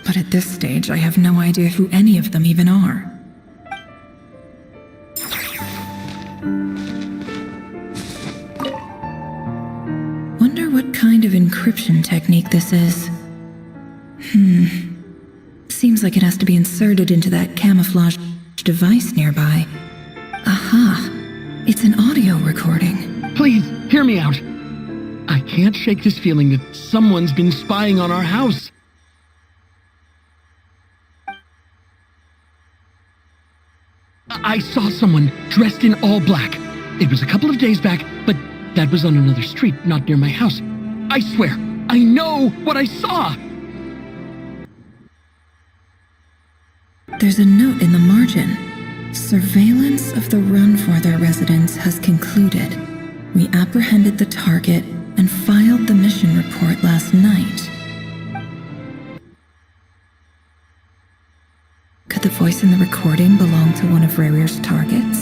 K: but at this stage I have no idea who any of them even are. Wonder what kind of encryption technique this is. Seems like it has to be inserted into that camouflage device nearby. Aha! It's an audio recording.
M: Please, hear me out. I can't shake this feeling that someone's been spying on our house. I saw someone dressed in all black. It was a couple of days back, but that was on another street, not near my house. I swear, I know what I saw!
K: There's a note in the margin. Surveillance of the Runforther residence has concluded. We apprehended the target and filed the mission report last night. Could the voice in the recording belong to one of Rerir's targets?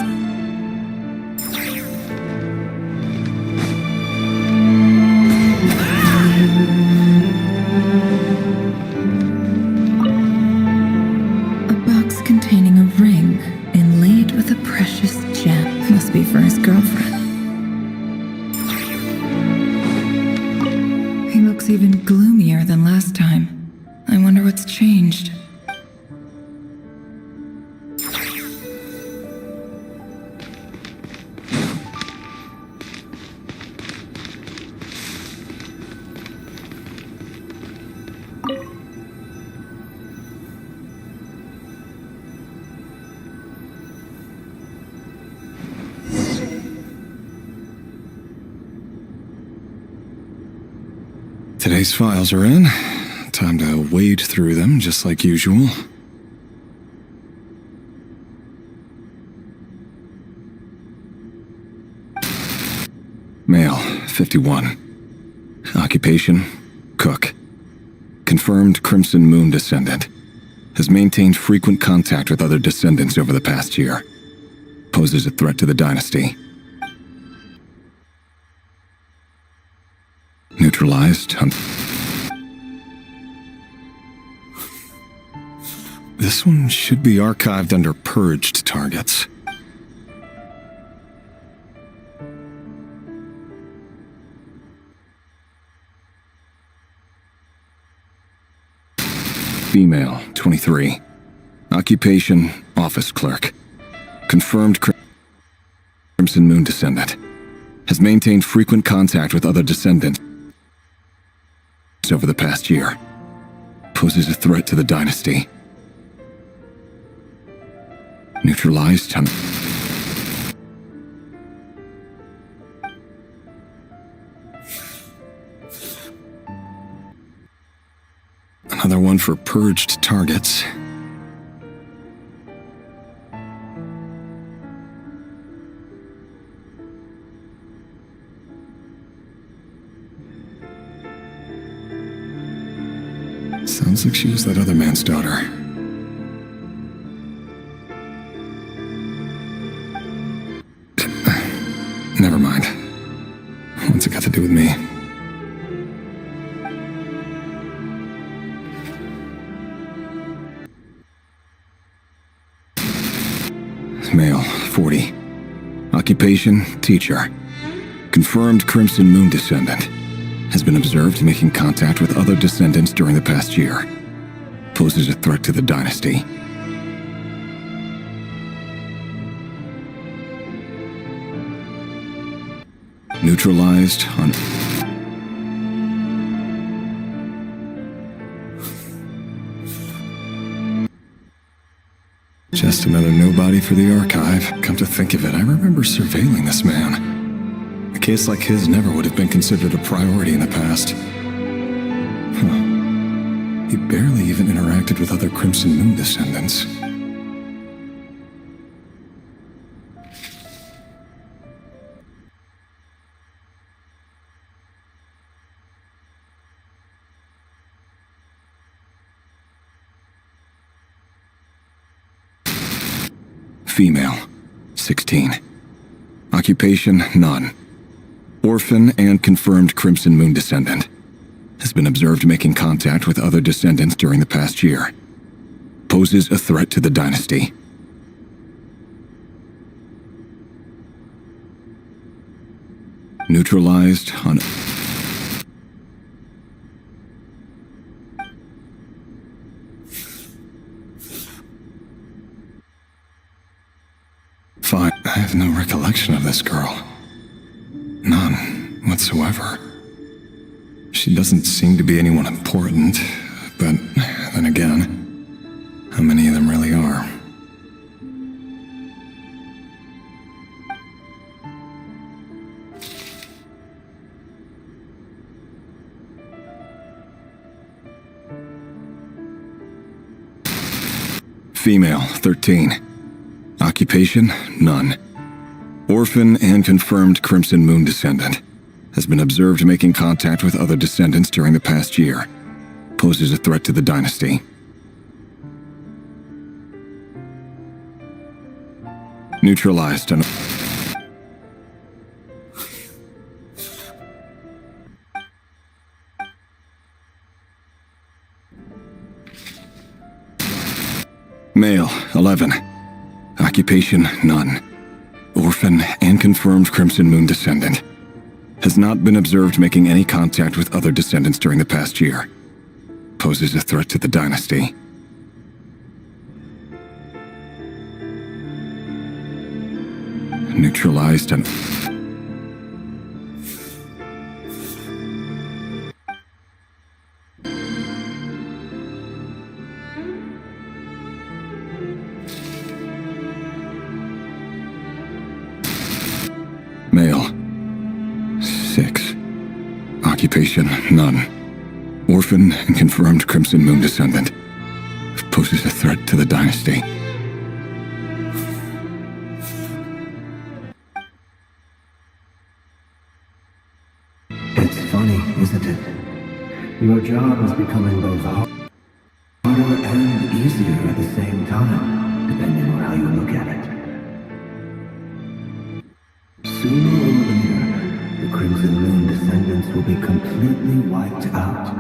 K: A box containing a ring inlaid with a precious gem. Must be for his girlfriend. He looks even gloomier than last time. I wonder what's changed.
N: Today's files are in. Time to wade through them, just like usual. Male, 51. Occupation, cook. Confirmed Crimson Moon descendant. Has maintained frequent contact with other descendants over the past year. Poses a threat to the dynasty. Neutralized. This one should be archived under purged targets. Female, 23. Occupation, office clerk. Confirmed Crimson Moon descendant. Has maintained frequent contact with other descendants over the past year. Poses a threat to the dynasty. Neutralized. Another one for purged targets. Sounds like she was that other man's daughter. Never mind. What's it got to do with me? Male, 40. Occupation, teacher. Confirmed Crimson Moon descendant. Has been observed making contact with other descendants during the past year. Poses a threat to the dynasty. Neutralized on... Just another nobody for the archive. Come to think of it, I remember surveilling this man. A case like his never would have been considered a priority in the past. Huh. He barely even interacted with other Crimson Moon descendants. Female, 16. Occupation, none. Orphan and confirmed Crimson Moon descendant. Has been observed making contact with other descendants during the past year. Poses a threat to the dynasty. Neutralized on... Fine, I have no recollection of this girl. None whatsoever. She doesn't seem to be anyone important, but then again, how many of them really are? Female, 13. Occupation, none. Orphan and confirmed Crimson Moon descendant. Has been observed making contact with other descendants during the past year. Poses a threat to the dynasty. Neutralized on... Male, 11. Occupation, none. Orphan and confirmed Crimson Moon descendant. Has not been observed making any contact with other descendants during the past year. Poses a threat to the dynasty. Neutralized and... Male, 6. Occupation, none. Orphan and confirmed Crimson Moon descendant. Poses a threat to the dynasty.
O: It's funny, isn't it? Your job is becoming both harder and easier at the same time, depending on how you look at it. Sooner or later, the Crimson Moon descendants will be completely wiped out.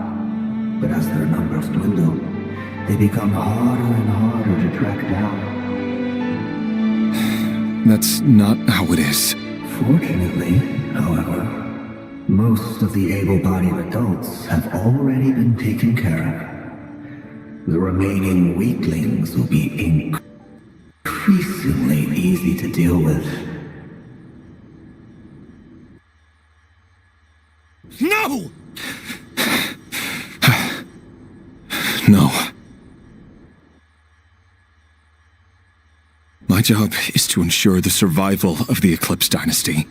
O: But as their numbers dwindle, they become harder and harder to track down.
N: That's not how it is.
O: Fortunately, however, most of the able-bodied adults have already been taken care of. The remaining weaklings will be increasingly easy to deal with.
N: No! No. My job is to ensure the survival of the Eclipse Dynasty.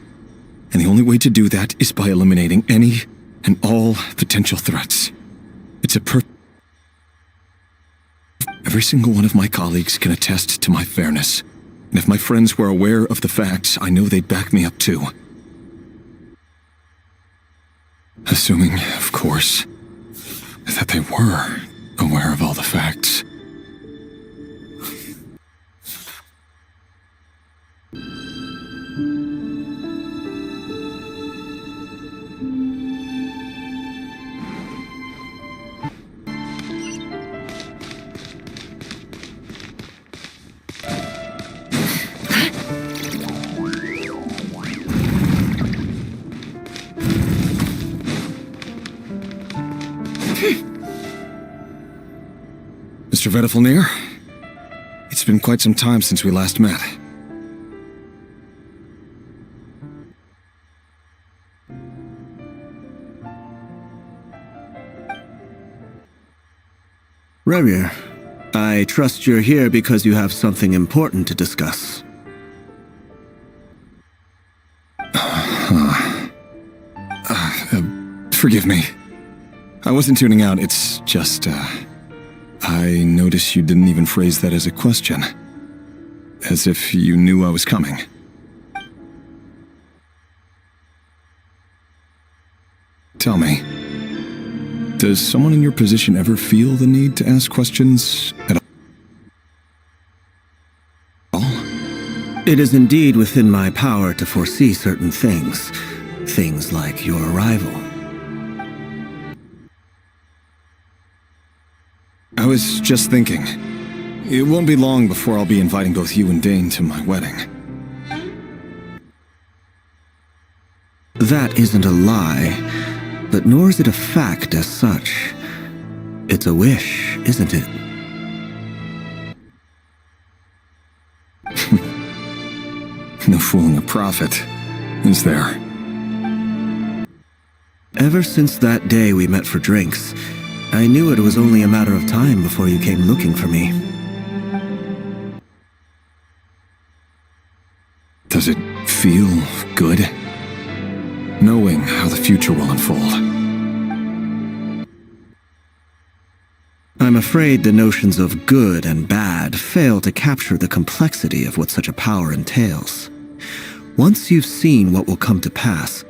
N: And the only way to do that is by eliminating any and all potential threats. It's a Every single one of my colleagues can attest to my fairness. And if my friends were aware of the facts, I know they'd back me up too. Assuming, of course, that they were aware of all the facts. Mr. Vedafelnir, it's been quite some time since we last met.
P: Rerir, I trust you're here because you have something important to discuss.
N: Forgive me. I wasn't tuning out, it's just, I noticed you didn't even phrase that as a question. As if you knew I was coming. Tell me, does someone in your position ever feel the need to ask questions at all?
P: It is indeed within my power to foresee certain things. Things like your arrival.
N: I was just thinking, it won't be long before I'll be inviting both you and Dane to my wedding.
P: That isn't a lie, but nor is it a fact as such. It's a wish, isn't it?
N: No fooling a prophet, is there?
P: Ever since that day we met for drinks, I knew it was only a matter of time before you came looking for me.
N: Does it feel good? Knowing how the future will unfold.
P: I'm afraid the notions of good and bad fail to capture the complexity of what such a power entails. Once you've seen what will come to pass,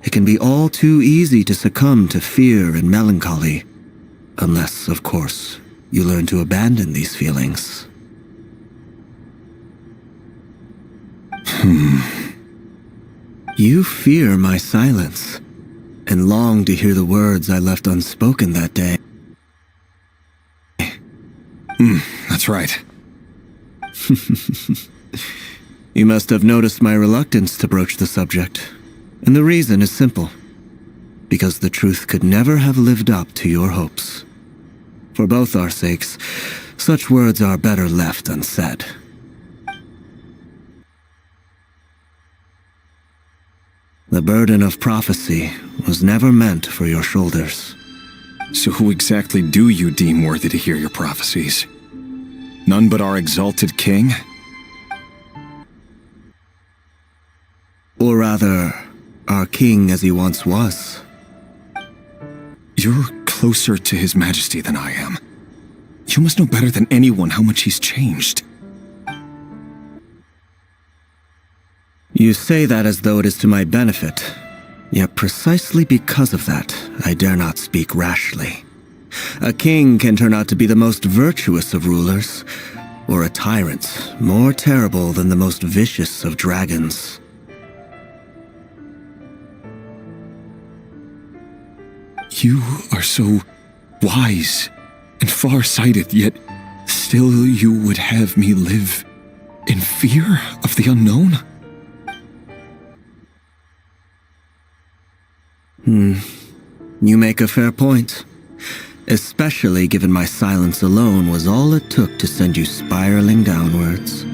P: it can be all too easy to succumb to fear and melancholy. Unless, of course, you learn to abandon these feelings. You fear my silence, and long to hear the words I left unspoken that day.
N: That's right.
P: You must have noticed my reluctance to broach the subject, and the reason is simple. Because the truth could never have lived up to your hopes. For both our sakes, such words are better left unsaid. The burden of prophecy was never meant for your shoulders.
N: So who exactly do you deem worthy to hear your prophecies? None but our exalted king?
P: Or rather, our king as he once was.
N: You're closer to His Majesty than I am. You must know better than anyone how much he's changed.
P: You say that as though it is to my benefit. Yet precisely because of that, I dare not speak rashly. A king can turn out to be the most virtuous of rulers, or a tyrant more terrible than the most vicious of dragons.
N: You are so wise and far-sighted, yet still you would have me live in fear of the unknown?
P: You make a fair point. Especially given my silence alone was all it took to send you spiraling downwards.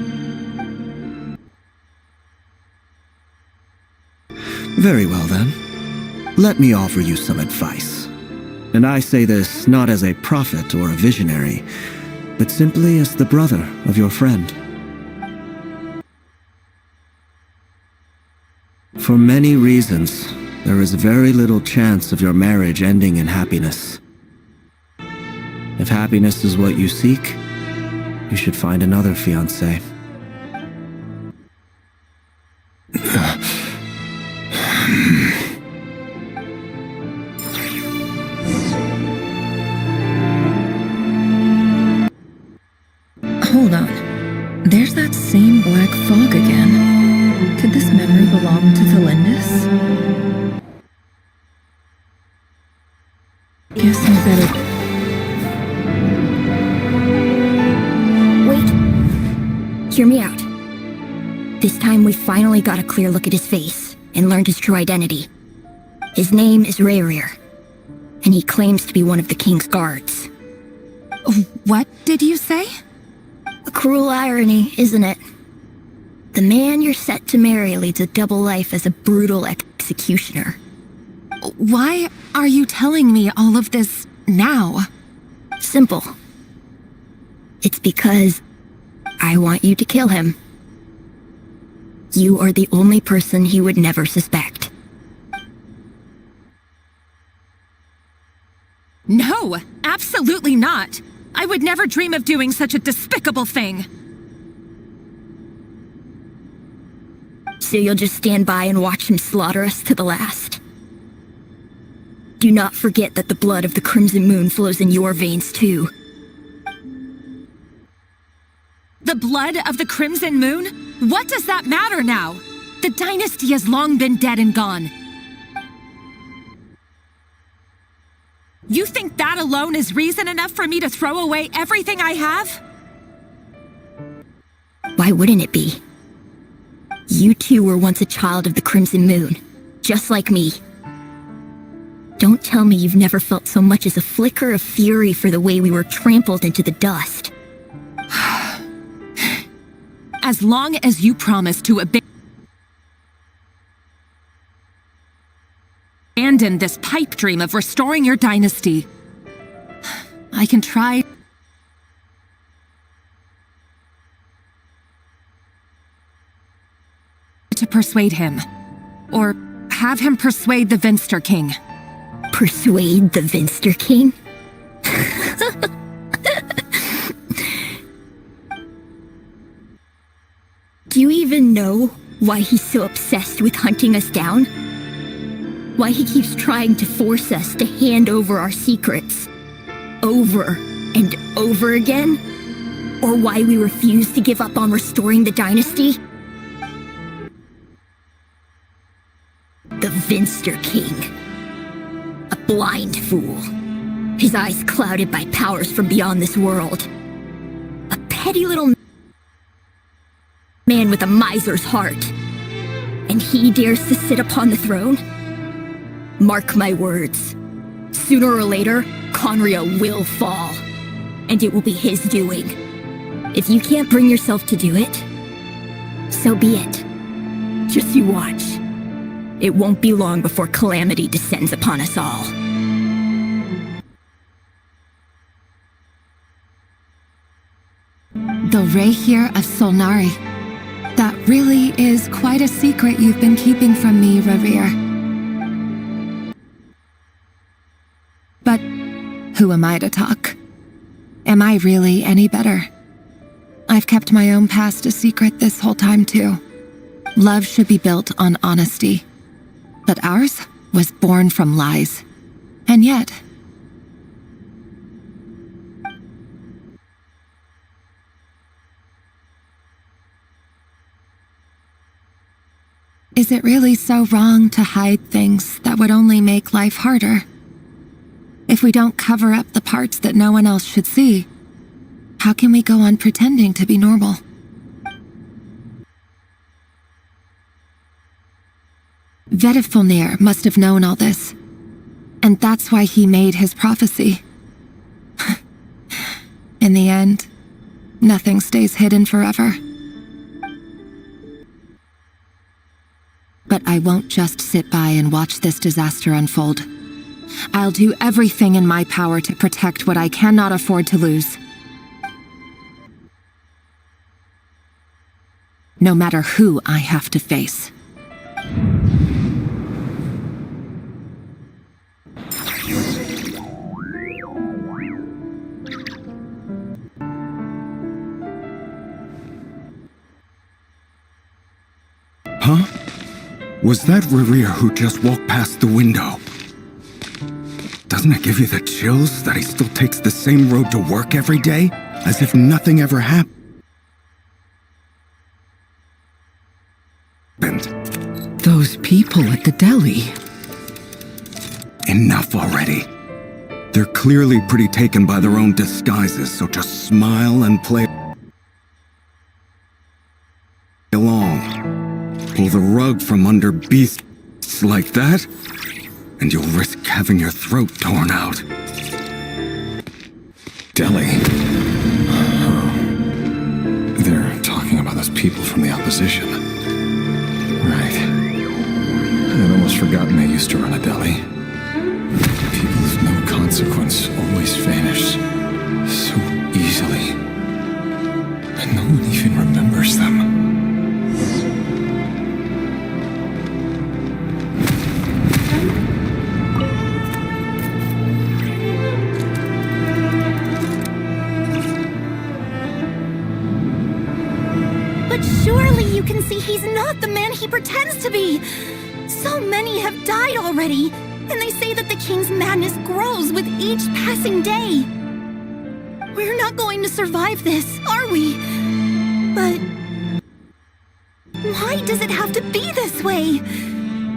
P: Very well then. Let me offer you some advice. And I say this not as a prophet or a visionary, but simply as the brother of your friend. For many reasons, there is very little chance of your marriage ending in happiness. If happiness is what you seek, you should find another fiancé.
K: Hold on. There's that same black fog again. Could this memory belong to Thelindis? Guess I better...
E: Wait. Hear me out. This time we finally got a clear look at his face and learned his true identity. His name is Rerir, and he claims to be one of the king's guards.
D: What did you say?
E: A cruel irony, isn't it? The man you're set to marry leads a double life as a brutal executioner.
D: Why are you telling me all of this now?
E: Simple. It's because I want you to kill him. You are the only person he would never suspect.
D: No, absolutely not. I would never dream of doing such a despicable thing.
E: So you'll just stand by and watch him slaughter us to the last? Do not forget that the blood of the Crimson Moon flows in your veins too.
D: The blood of the Crimson Moon? What does that matter now? The dynasty has long been dead and gone. You think that alone is reason enough for me to throw away everything I have?
E: Why wouldn't it be? You two were once a child of the Crimson Moon, just like me. Don't tell me you've never felt so much as a flicker of fury for the way we were trampled into the dust.
D: As long as you promise to abandon this pipe dream of restoring your dynasty, I can try to persuade him. Or have him persuade the Vinster King.
E: Persuade the Vinster King? Do you even know why he's so obsessed with hunting us down? Why he keeps trying to force us to hand over our secrets over and over again? Or why we refuse to give up on restoring the dynasty? The Vinster King. A blind fool. His eyes clouded by powers from beyond this world. A petty little man with a miser's heart. And he dares to sit upon the throne? Mark my words. Sooner or later, Conria will fall. And it will be his doing. If you can't bring yourself to do it, so be it. Just you watch. It won't be long before calamity descends upon us all.
C: The Rerir of Solnari. That really is quite a secret you've been keeping from me, Rerir. But who am I to talk? Am I really any better? I've kept my own past a secret this whole time, too. Love should be built on honesty. But ours was born from lies. And yet... Is it really so wrong to hide things that would only make life harder? If we don't cover up the parts that no one else should see, how can we go on pretending to be normal? Vedifulnir must have known all this, and that's why he made his prophecy. In the end, nothing stays hidden forever. But I won't just sit by and watch this disaster unfold. I'll do everything in my power to protect what I cannot afford to lose. No matter who I have to face.
N: Huh? Was that Rerir who just walked past the window? Doesn't it give you the chills that he still takes the same road to work every day, as if nothing ever happened?
G: Those people at the deli.
N: Enough already. They're clearly pretty taken by their own disguises, so just smile and play along. Pull the rug from under beasts like that, and you'll risk having your throat torn out. Deli. They're talking about those people from the opposition. Right. I'd almost forgotten they used to run a deli. People of no consequence always vanish so easily.
E: He's not the man he pretends to be. So many have died already, and they say that the king's madness grows with each passing day. We're not going to survive this, are we? But why does it have to be this way?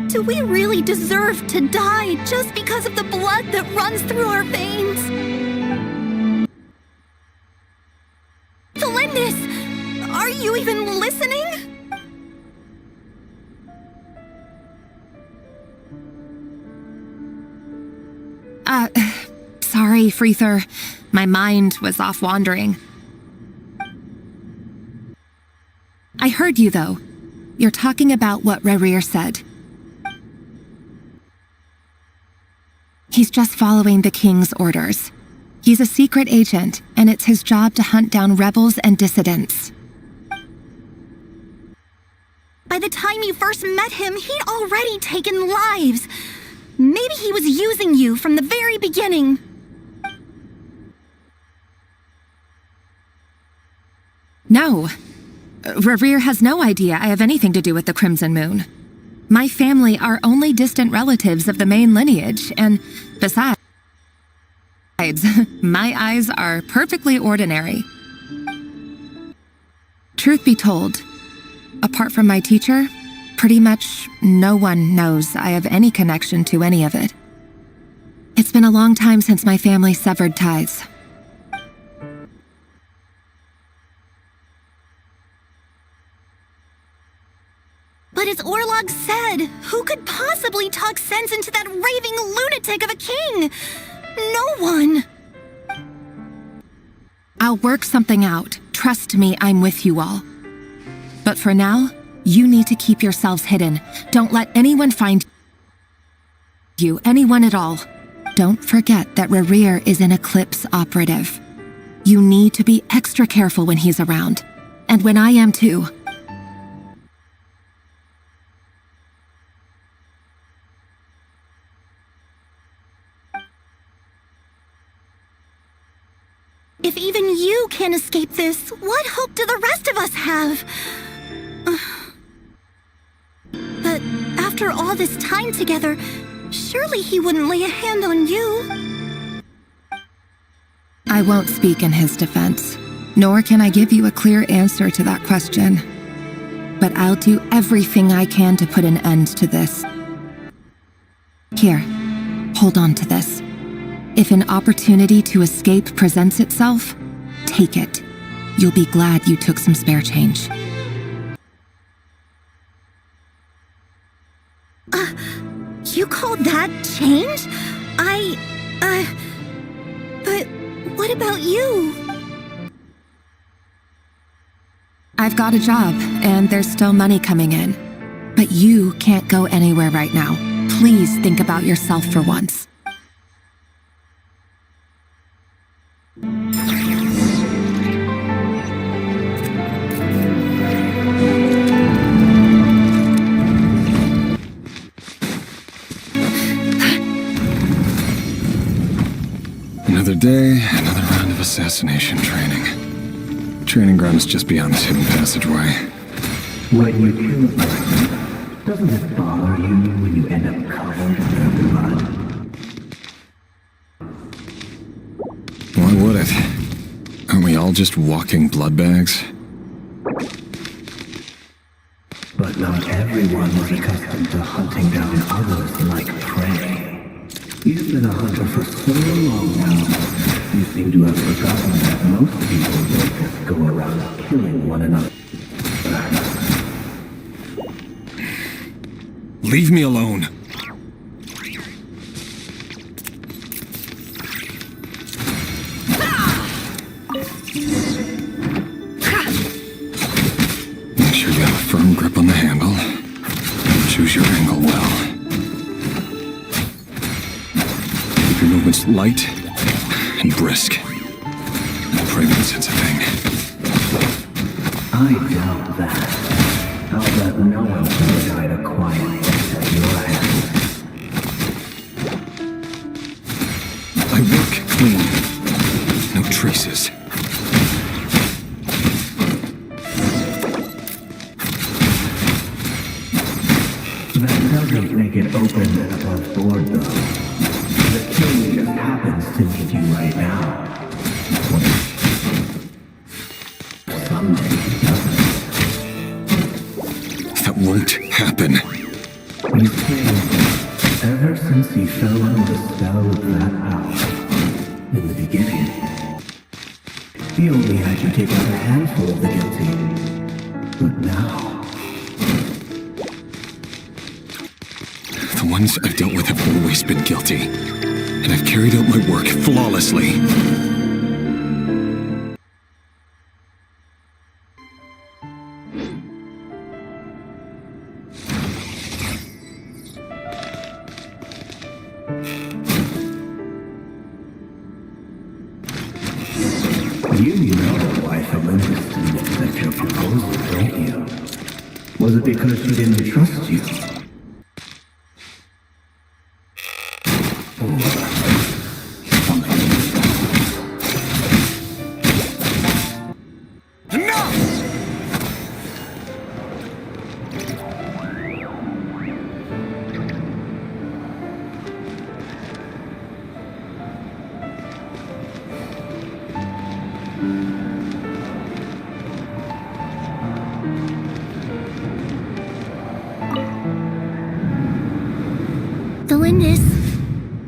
E: Do we really deserve to die just because of the blood that runs through our veins? Felindis, are you even listening?
Q: Sorry, Freether. My mind was off wandering. I heard you, though. You're talking about what Rerir said. He's just following the king's orders. He's a secret agent, and it's his job to hunt down rebels and dissidents.
E: By the time you first met him, he'd already taken lives. Maybe he was using you from the very beginning.
Q: No. Rerir has no idea I have anything to do with the Crimson Moon. My family are only distant relatives of the main lineage, and besides, my eyes are perfectly ordinary. Truth be told, apart from my teacher, pretty much no one knows I have any connection to any of it. It's been a long time since my family severed ties.
E: But as Orlog said, who could possibly talk sense into that raving lunatic of a king? No one.
Q: I'll work something out. Trust me, I'm with you all. But for now, you need to keep yourselves hidden. Don't let anyone find you, anyone at all. Don't forget that Rerir is an Eclipse operative. You need to be extra careful when he's around. And when I am too.
E: If even you can't escape this, what hope do the rest of us have? But after all this time together, surely he wouldn't lay a hand on you.
Q: I won't speak in his defense, nor can I give you a clear answer to that question. But I'll do everything I can to put an end to this. Here, hold on to this. If an opportunity to escape presents itself, take it. You'll be glad you took some spare change.
E: You call that change? But what about you?
Q: I've got a job, and there's still money coming in. But you can't go anywhere right now. Please think about yourself for once.
N: Another day, another round of assassination training. Training ground is just beyond this hidden passageway.
O: When you kill a person, doesn't it bother you when you end up covered in their blood?
N: Why would it? Aren't we all just walking blood bags?
O: But not everyone is accustomed to hunting down others like prey. You've been a hunter for so long now, you seem to have forgotten that most people don't just go around killing one another.
N: Leave me alone. Make sure you have a firm grip on the handle. Choose your angle well. Keep your movements light and brisk. Pray no sense of pain.
O: I doubt that. I'll bet no one's ever died a quiet death at your hands.
N: I work clean. No traces.
O: That doesn't make it open and above board, though. The king just happens to need you right now. Someday he doesn't.
N: That won't happen.
O: You see, ever since he fell under the spell of that power, in the beginning, he only had you take out a handful of the guilty. But now...
N: The ones I've dealt with have always been guilty, and I've carried out my work flawlessly.
O: You know why Olympus didn't accept your proposal, don't you? Was it because she didn't trust you?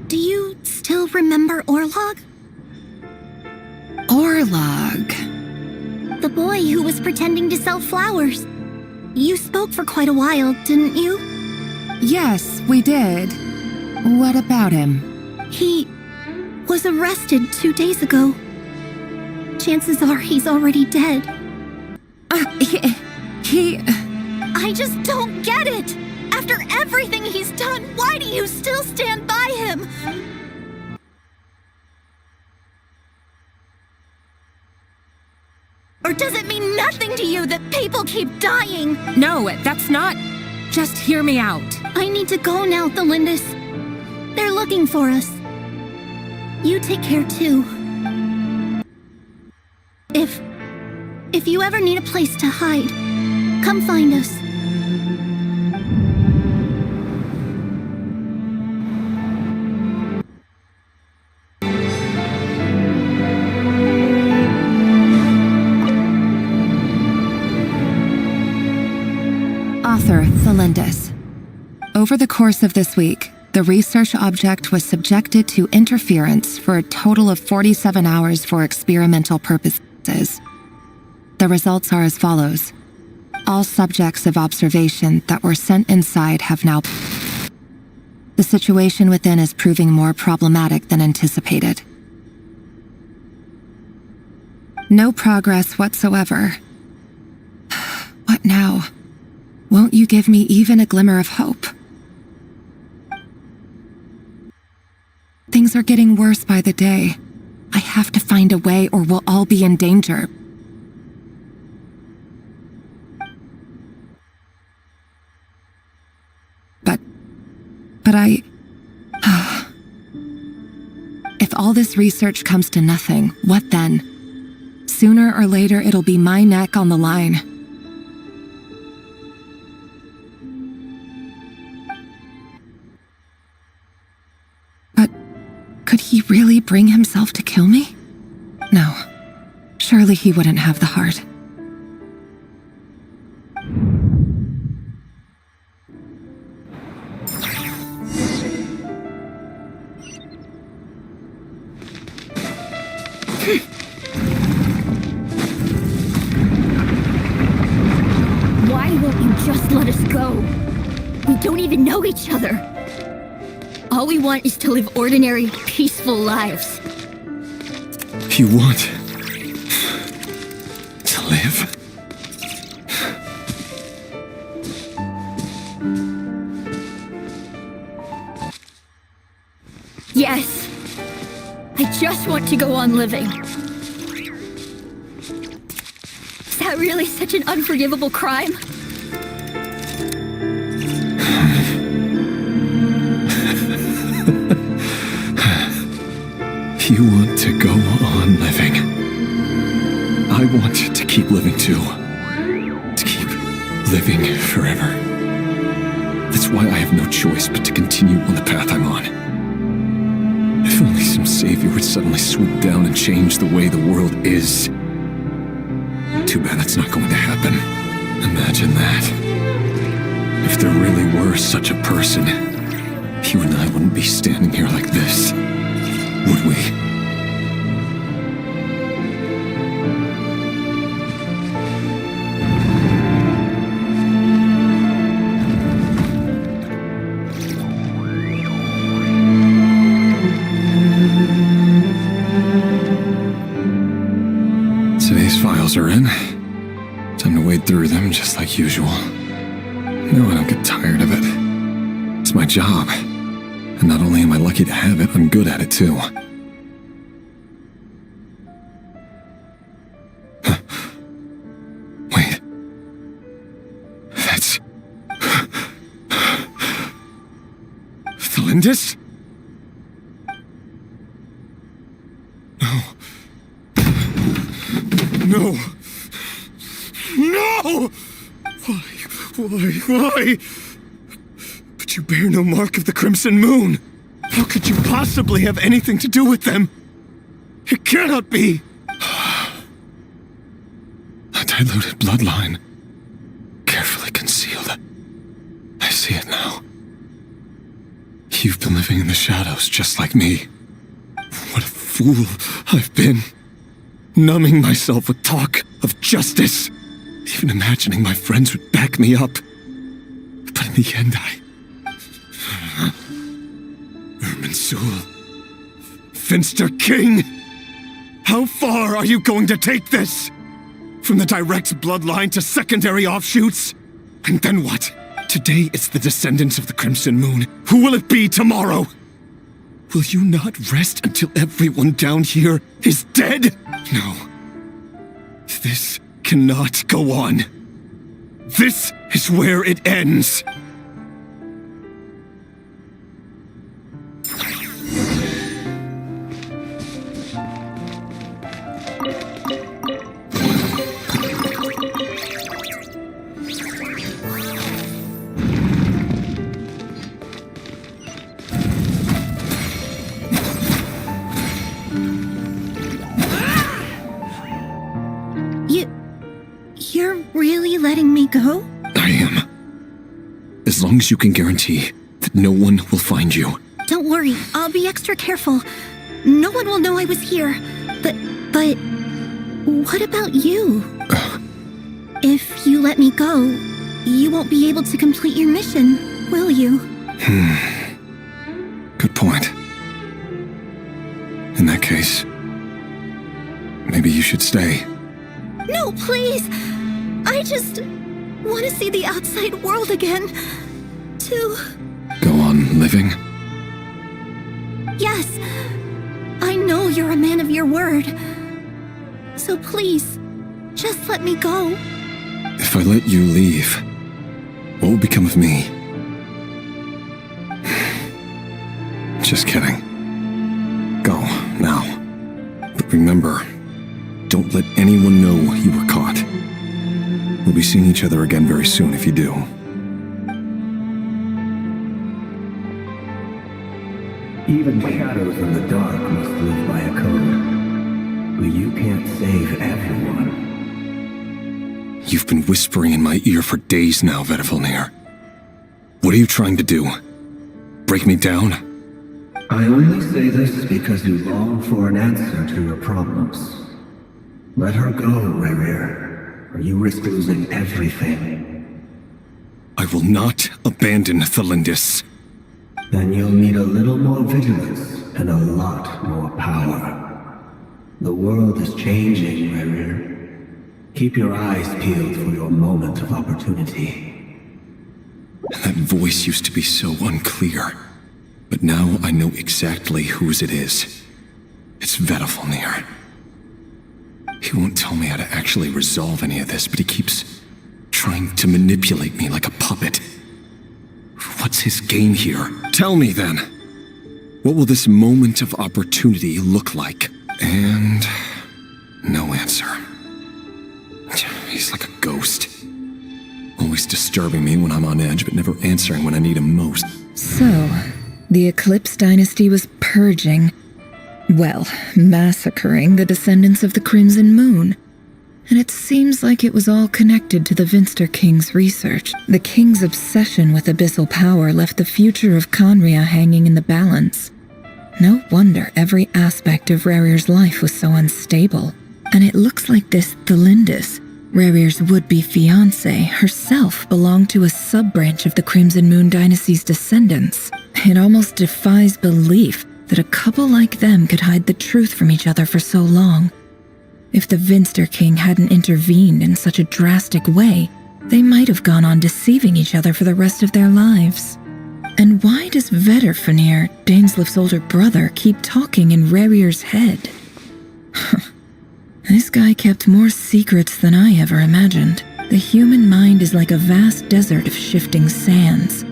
E: Do you still remember Orlog?
K: Orlog?
E: The boy who was pretending to sell flowers. You spoke for quite a while, didn't you?
Q: Yes, we did. What about him?
E: He was arrested 2 days ago. Chances are he's already dead. I just don't get it! After everything he's done, why do you still stand by him? Or does it mean nothing to you that people keep dying?
D: No, that's not... Just hear me out.
E: I need to go now, Thelindis. They're looking for us. You take care too. If you ever need a place to hide, come find us.
Q: Author Thelindis. Over the course of this week, the research object was subjected to interference for a total of 47 hours for experimental purposes. The results are as follows. All subjects of observation that were sent inside have now... The situation within is proving more problematic than anticipated. No progress whatsoever. What now? Won't you give me even a glimmer of hope? Things are getting worse by the day. I have to find a way or we'll all be in danger. But I... If all this research comes to nothing, what then? Sooner or later it'll be my neck on the line. Could he really bring himself to kill me? No. Surely he wouldn't have the heart.
E: Why won't you just let us go? We don't even know each other. All we want is to live ordinary, peaceful lives.
N: You want to live?
E: Yes. I just want to go on living. Is that really such an unforgivable crime?
N: You want to go on living. I want to keep living too. To keep living forever. That's why I have no choice but to continue on the path I'm on. If only some savior would suddenly swoop down and change the way the world is. Too bad that's not going to happen. Imagine that. If there really were such a person, you and I wouldn't be standing here like this, would we? Today's files are in. Time to wade through them just like usual. No, I don't get tired of it. It's my job. And not only am I lucky to have it, I'm good at it too. Wait. That's... Thelindis? No. No! Why? But you bear no mark of the Crimson Moon. How could you possibly have anything to do with them? It cannot be! A diluted bloodline. Carefully concealed. I see it now. You've been living in the shadows just like me. What a fool I've been. Numbing myself with talk of justice. Even imagining my friends would back me up. But in the end, Irminsul. Finster King! How far are you going to take this? From the direct bloodline to secondary offshoots? And then what? Today it's the descendants of the Crimson Moon. Who will it be tomorrow? Will you not rest until everyone down here is dead? No. This cannot go on. This is where it ends.
E: You're really letting me go?
N: I am. As long as you can guarantee that no one will find you.
E: Don't worry, I'll be extra careful. No one will know I was here. But what about you? If you let me go, you won't be able to complete your mission, will you?
N: Good point. In that case, maybe you should stay.
E: No, please! I just want to see the outside world again. To...
N: Go on living?
E: Yes. I know you're a man of your word. So please, just let me go.
N: If I let you leave, what will become of me? Just kidding. Go, now. But remember, don't let anyone know you were caught. We'll be seeing each other again very soon if you do.
O: Even shadows in the dark must live by a code. But you can't save everyone.
N: You've been whispering in my ear for days now, Vedifilnir. What are you trying to do? Break me down?
O: I only say this because you long for an answer to your problems. Let her go, Rerir, or you risk losing everything.
N: I will not abandon Thelindis.
O: Then you'll need a little more vigilance and a lot more power. The world is changing, Rerir. Keep your eyes peeled for your moment of opportunity.
N: That voice used to be so unclear. But now I know exactly whose it is. It's Vedifilnir. He won't tell me how to actually resolve any of this, but he keeps trying to manipulate me like a puppet. What's his game here? Tell me then. What will this moment of opportunity look like? And no answer. He's like a ghost. Always disturbing me when I'm on edge, but never answering when I need him most.
K: So, the Eclipse Dynasty was purging, well, massacring the descendants of the Crimson Moon. And it seems like it was all connected to the Vinster King's research. The King's obsession with abyssal power left the future of Conria hanging in the balance. No wonder every aspect of Rerir's life was so unstable. And it looks like this Thelindis, Rerir's would-be fiancée, herself belonged to a sub-branch of the Crimson Moon Dynasty's descendants. It almost defies belief that a couple like them could hide the truth from each other for so long. If the Vinster King hadn't intervened in such a drastic way, they might have gone on deceiving each other for the rest of their lives. And why does Vedderfanir, Daneslif's older brother, keep talking in Rerir's head? This guy kept more secrets than I ever imagined. The human mind is like a vast desert of shifting sands.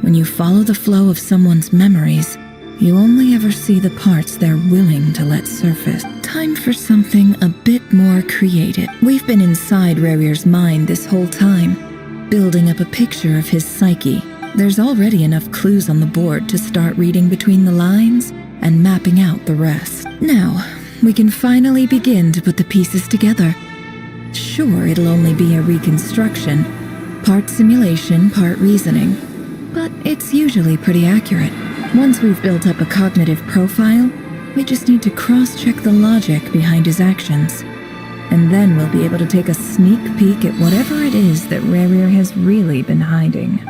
K: When you follow the flow of someone's memories, you only ever see the parts they're willing to let surface. Time for something a bit more creative. We've been inside Rerir's mind this whole time, building up a picture of his psyche. There's already enough clues on the board to start reading between the lines and mapping out the rest. Now, we can finally begin to put the pieces together. Sure, it'll only be a reconstruction, part simulation, part reasoning, but it's usually pretty accurate. Once we've built up a cognitive profile, we just need to cross-check the logic behind his actions. And then we'll be able to take a sneak peek at whatever it is that Rerir has really been hiding.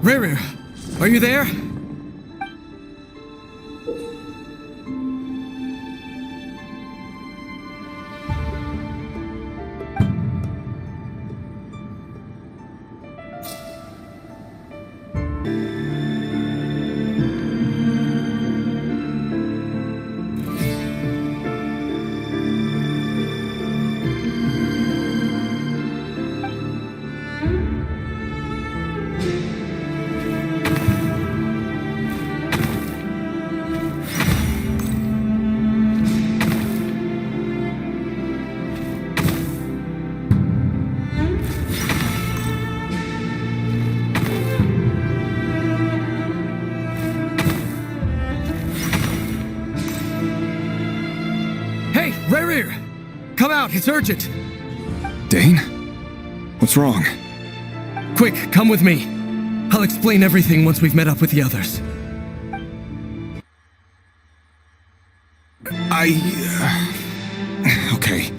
L: Rerir, are you there? Rerir! Come out, it's urgent!
N: Dane? What's wrong?
L: Quick, come with me. I'll explain everything once we've met up with the others.
N: Okay.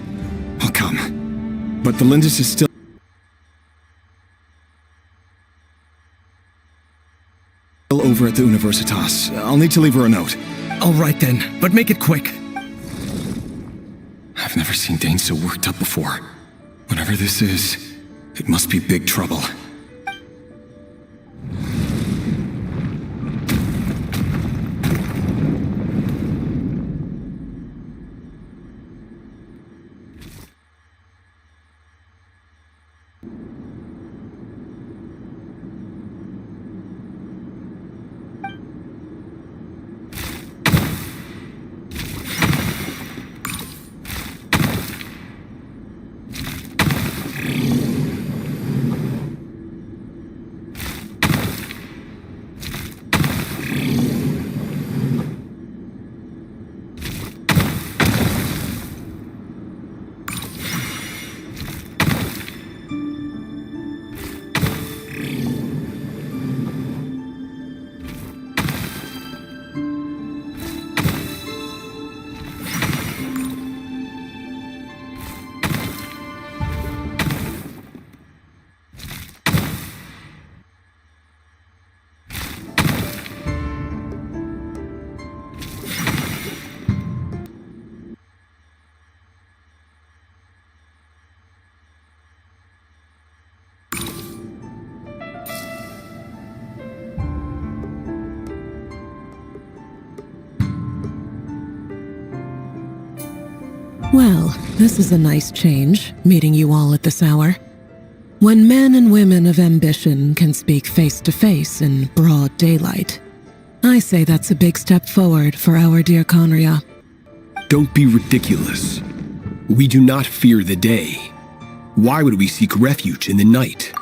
N: I'll come. But the Lindis is still... over at the Universitas. I'll need to leave her a note.
L: All right then, but make it quick.
N: I've never seen Dane so worked up before. Whatever this is, it must be big trouble.
R: Well, this is a nice change, meeting you all at this hour. When men and women of ambition can speak face to face in broad daylight, I say that's a big step forward for our dear Conria.
S: Don't be ridiculous. We do not fear the day. Why would we seek refuge in the night?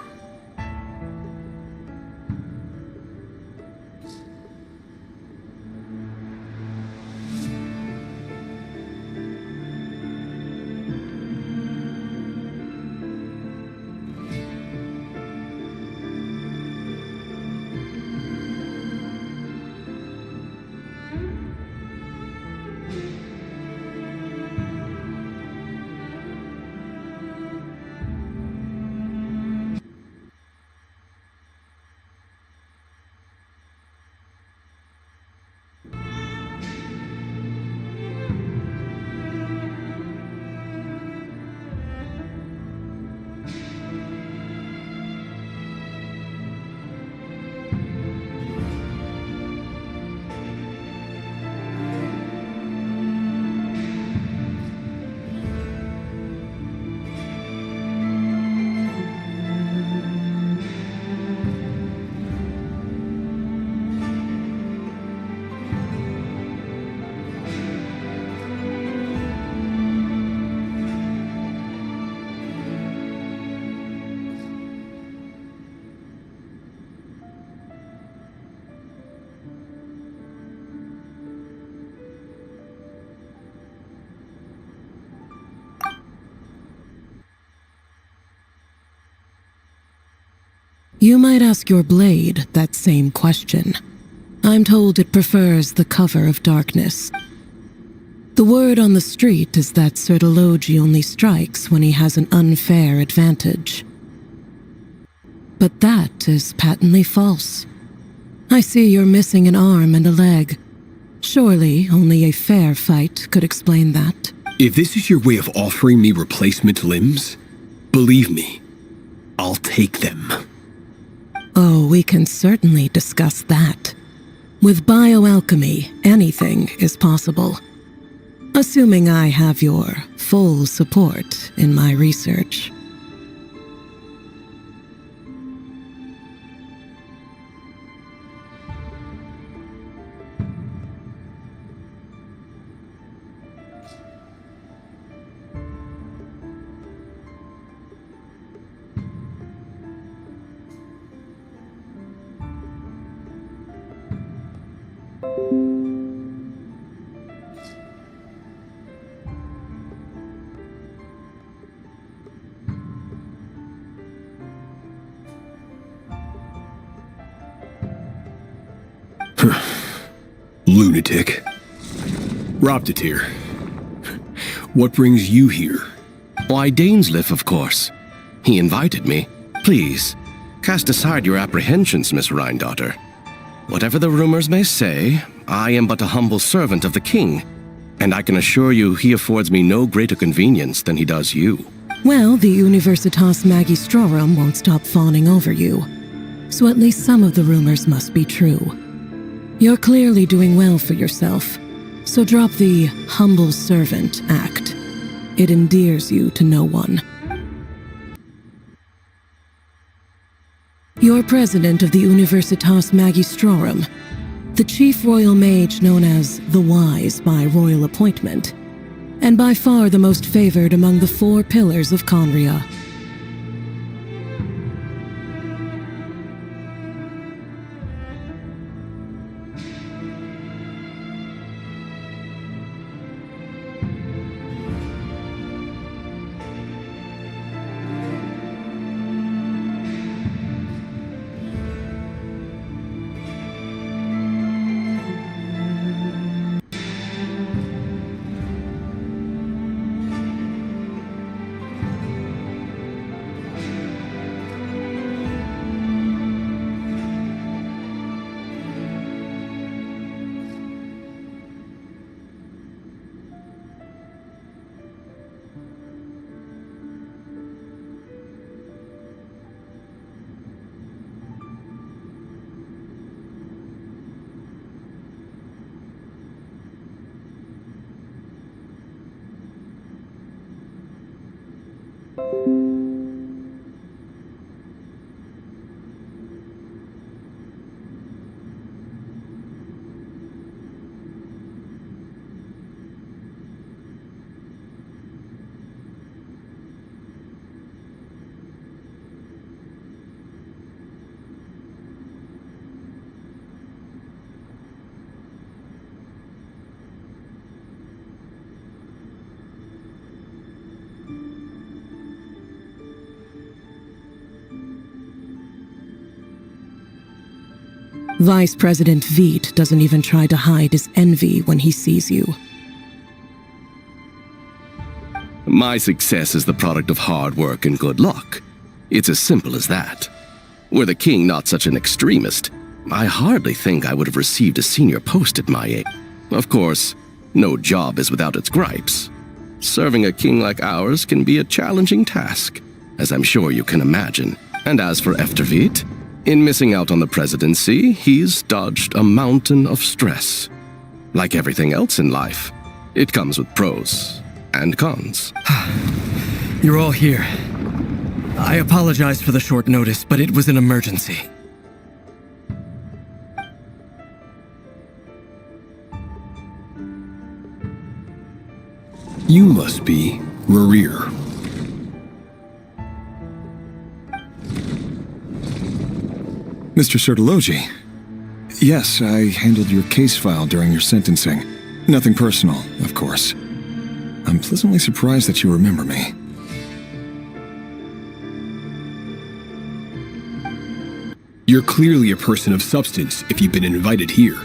R: You might ask your blade that same question. I'm told it prefers the cover of darkness. The word on the street is that Sertologi only strikes when he has an unfair advantage. But that is patently false. I see you're missing an arm and a leg. Surely only a fair fight could explain that.
S: If this is your way of offering me replacement limbs, believe me, I'll take them.
R: Oh, we can certainly discuss that. With bioalchemy, anything is possible. Assuming I have your full support in my research.
S: Lunatic. Roptatir. What brings you here?
J: Why, Dainsleif, of course. He invited me. Please, cast aside your apprehensions, Miss Rhine-daughter. Whatever the rumors may say, I am but a humble servant of the king, and I can assure you he affords me no greater convenience than he does you.
R: Well, the Universitas Magistrorum won't stop fawning over you, so at least some of the rumors must be true. You're clearly doing well for yourself, so drop the humble servant act. It endears you to no one. You're president of the Universitas Magistrorum, the chief royal mage known as the Wise by royal appointment, and by far the most favored among the 4 pillars of Conria. Vice President Veidt doesn't even try to hide his envy when he sees you.
T: My success is the product of hard work and good luck. It's as simple as that. Were the king not such an extremist, I hardly think I would have received a senior post at my age. Of course, no job is without its gripes. Serving a king like ours can be a challenging task, as I'm sure you can imagine. And as for Veidt, in missing out on the presidency, he's dodged a mountain of stress. Like everything else in life, it comes with pros and cons.
L: You're all here. I apologize for the short notice, but it was an emergency.
S: You must be Rerir.
N: Mr. Sertologi. Yes, I handled your case file during your sentencing. Nothing personal, of course. I'm pleasantly surprised that you remember me.
S: You're clearly a person of substance if you've been invited here.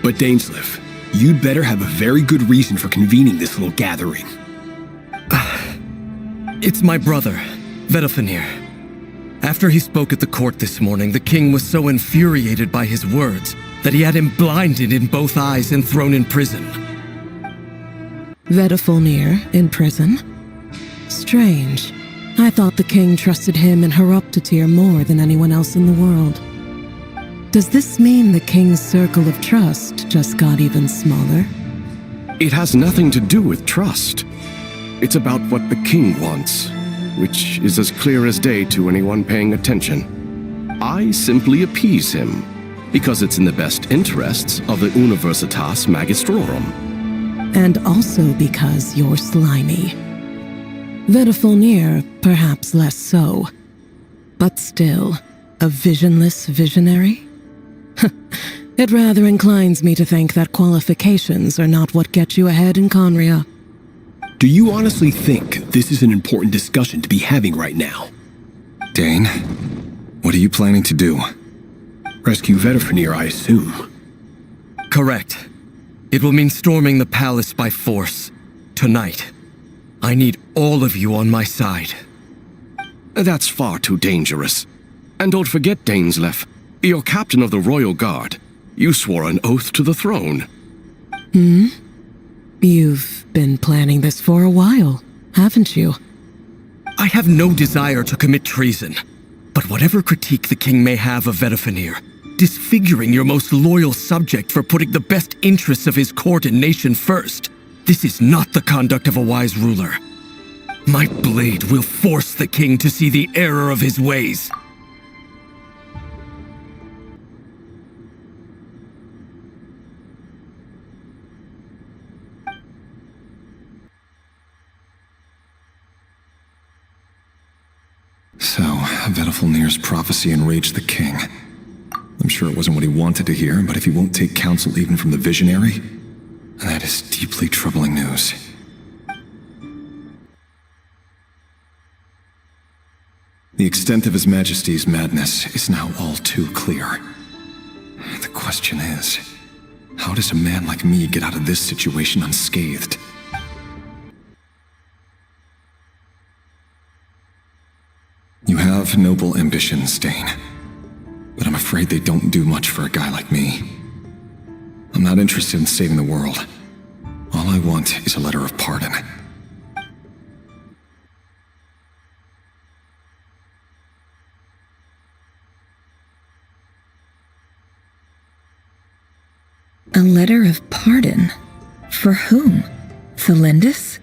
S: But Dainsleif, you'd better have a very good reason for convening this little gathering.
L: It's my brother, Vedalfenir. After he spoke at the court this morning, the king was so infuriated by his words that he had him blinded in both eyes and thrown in prison.
R: Vedalfenir in prison? Strange. I thought the king trusted him and Horoptatyr more than anyone else in the world. Does this mean the king's circle of trust just got even smaller?
T: It has nothing to do with trust. It's about what the king wants, which is as clear as day to anyone paying attention. I simply appease him, because it's in the best interests of the Universitas Magistrorum.
R: And also because you're slimy. Vedalfenir, perhaps less so. But still, a visionless visionary? It rather inclines me to think that qualifications are not what get you ahead in Conria.
S: Do you honestly think this is an important discussion to be having right now?
N: Dane, what are you planning to do?
S: Rescue Vedalfenir, I assume.
L: Correct. It will mean storming the palace by force. Tonight. I need all of you on my side.
T: That's far too dangerous. And don't forget, Dainsleif, you're captain of the Royal Guard. You swore an oath to the throne.
R: You've been planning this for a while, haven't you?
L: I have no desire to commit treason. But whatever critique the king may have of Vedalfenir, disfiguring your most loyal subject for putting the best interests of his court and nation first, this is not the conduct of a wise ruler. My blade will force the king to see the error of his ways.
N: So, Vedalfenir's prophecy enraged the king. I'm sure it wasn't what he wanted to hear, but if he won't take counsel even from the visionary, that is deeply troubling news. The extent of His Majesty's madness is now all too clear. The question is, how does a man like me get out of this situation unscathed? You have noble ambitions, Dane, but I'm afraid they don't do much for a guy like me. I'm not interested in saving the world. All I want is a letter of pardon.
K: A letter of pardon? For whom? Thelindis?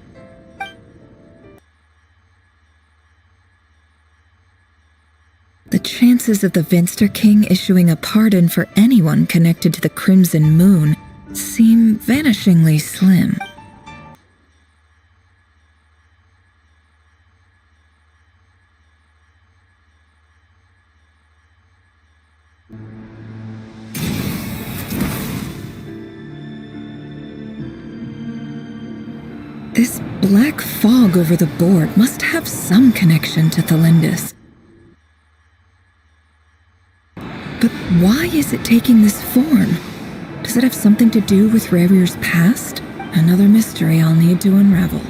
K: chances of the Vinster King issuing a pardon for anyone connected to the Crimson Moon seem vanishingly slim. This black fog over the board must have some connection to Thelindis. But why is it taking this form? Does it have something to do with Rerir's past? Another mystery I'll need to unravel.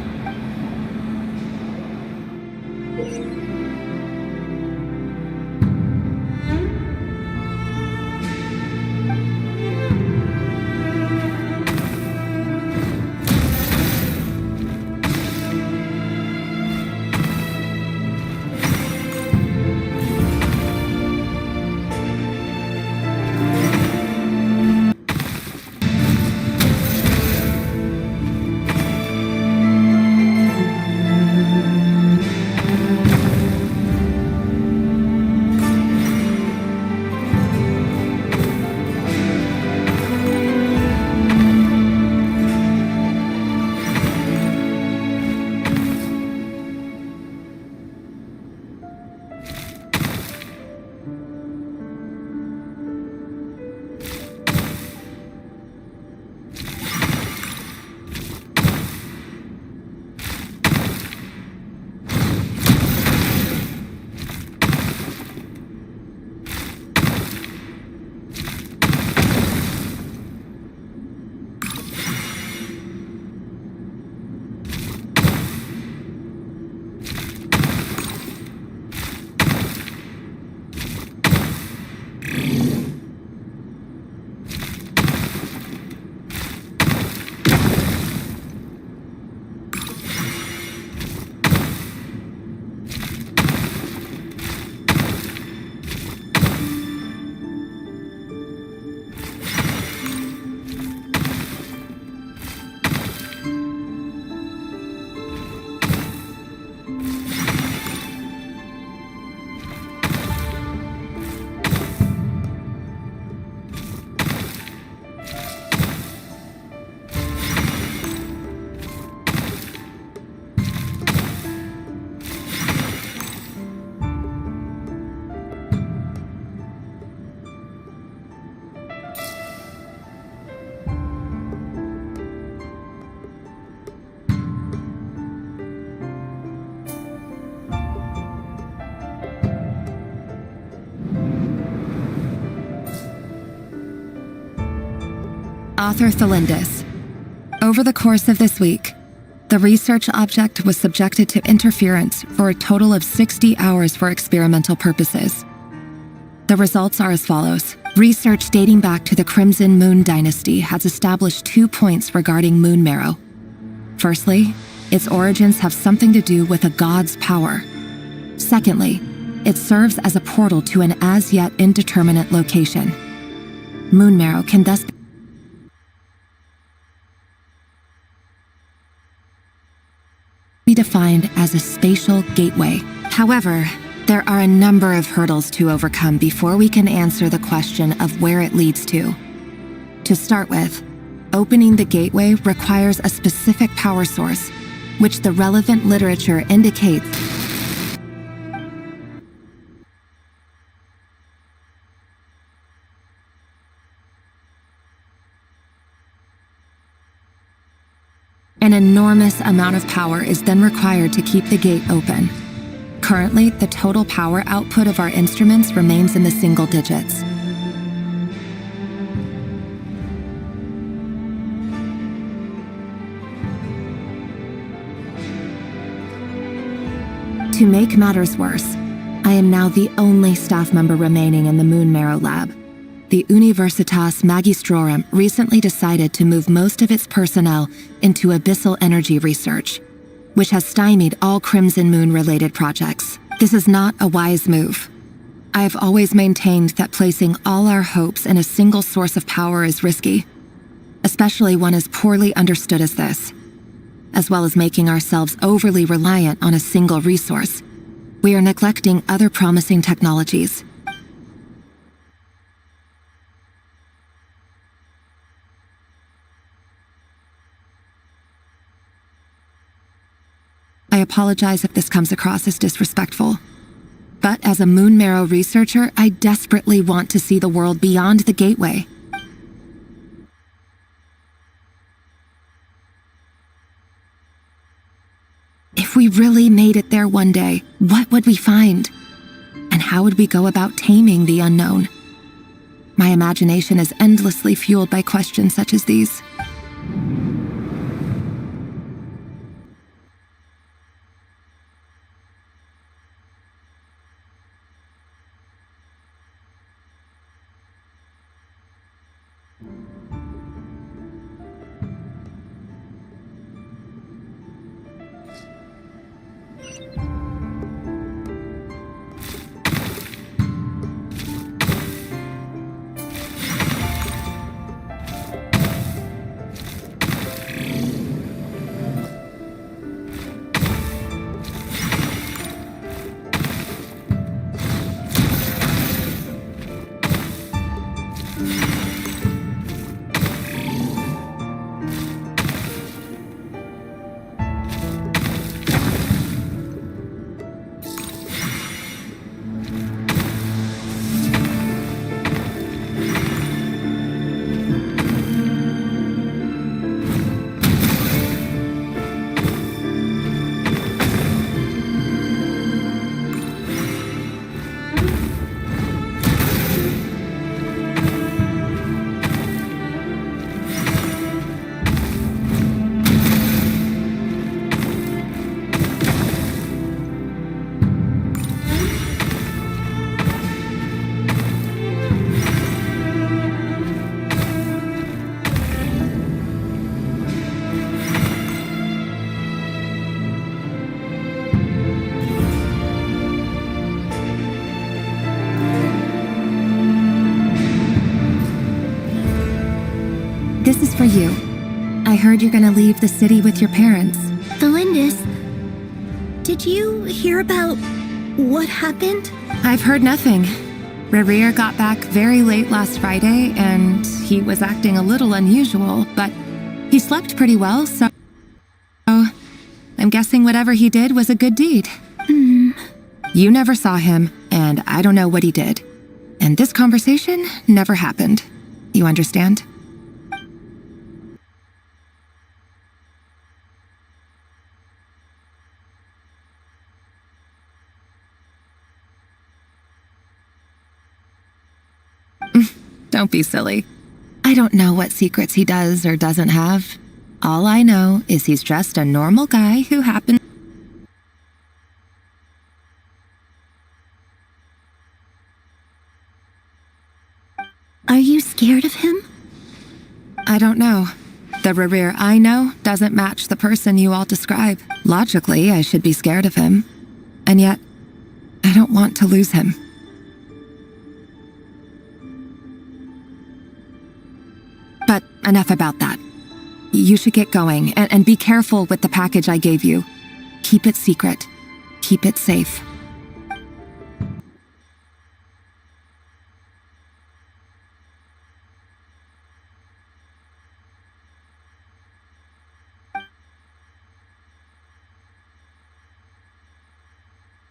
Q: Author Thelindis. Over the course of this week, the research object was subjected to interference for a total of 60 hours for experimental purposes. The results are as follows. Research dating back to the Crimson Moon dynasty has established 2 points regarding moon marrow. Firstly, its origins have something to do with a god's power. Secondly, it serves as a portal to an as-yet indeterminate location. Moon marrow can thus be defined as a spatial gateway. However, there are a number of hurdles to overcome before we can answer the question of where it leads to. To start with, opening the gateway requires a specific power source, which the relevant literature indicates an enormous amount of power is then required to keep the gate open. Currently, the total power output of our instruments remains in the single digits. To make matters worse, I am now the only staff member remaining in the Moon Marrow lab. The Universitas Magistrorum recently decided to move most of its personnel into abyssal energy research, which has stymied all Crimson Moon-related projects. This is not a wise move. I have always maintained that placing all our hopes in a single source of power is risky, especially one as poorly understood as this. As well as making ourselves overly reliant on a single resource, we are neglecting other promising technologies. I apologize if this comes across as disrespectful. But as a Moon Marrow researcher, I desperately want to see the world beyond the gateway. If we really made it there one day, what would we find? And how would we go about taming the unknown? My imagination is endlessly fueled by questions such as these. This is for you. I heard you're gonna leave the city with your parents.
E: Valindis, did you hear about what happened?
Q: I've heard nothing. Rerir got back very late last Friday, and he was acting a little unusual, but he slept pretty well, so I'm guessing whatever he did was a good deed. You never saw him, and I don't know what he did. And this conversation never happened. You understand? Don't be silly. I don't know what secrets he does or doesn't have. All I know is he's just a normal guy who happens.
E: Are you scared of him?
Q: I don't know. The Rerir I know doesn't match the person you all describe. Logically, I should be scared of him. And yet, I don't want to lose him. But enough about that. You should get going, and be careful with the package I gave you. Keep it secret. Keep it safe.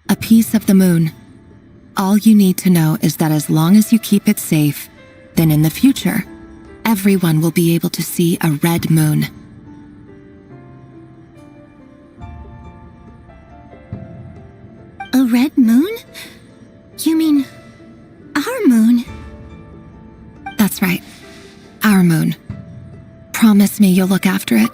Q: A piece of the moon. All you need to know is that as long as you keep it safe, then in the future, everyone will be able to see a red moon.
E: A red moon? You mean our moon?
Q: That's right. Our moon. Promise me you'll look after it.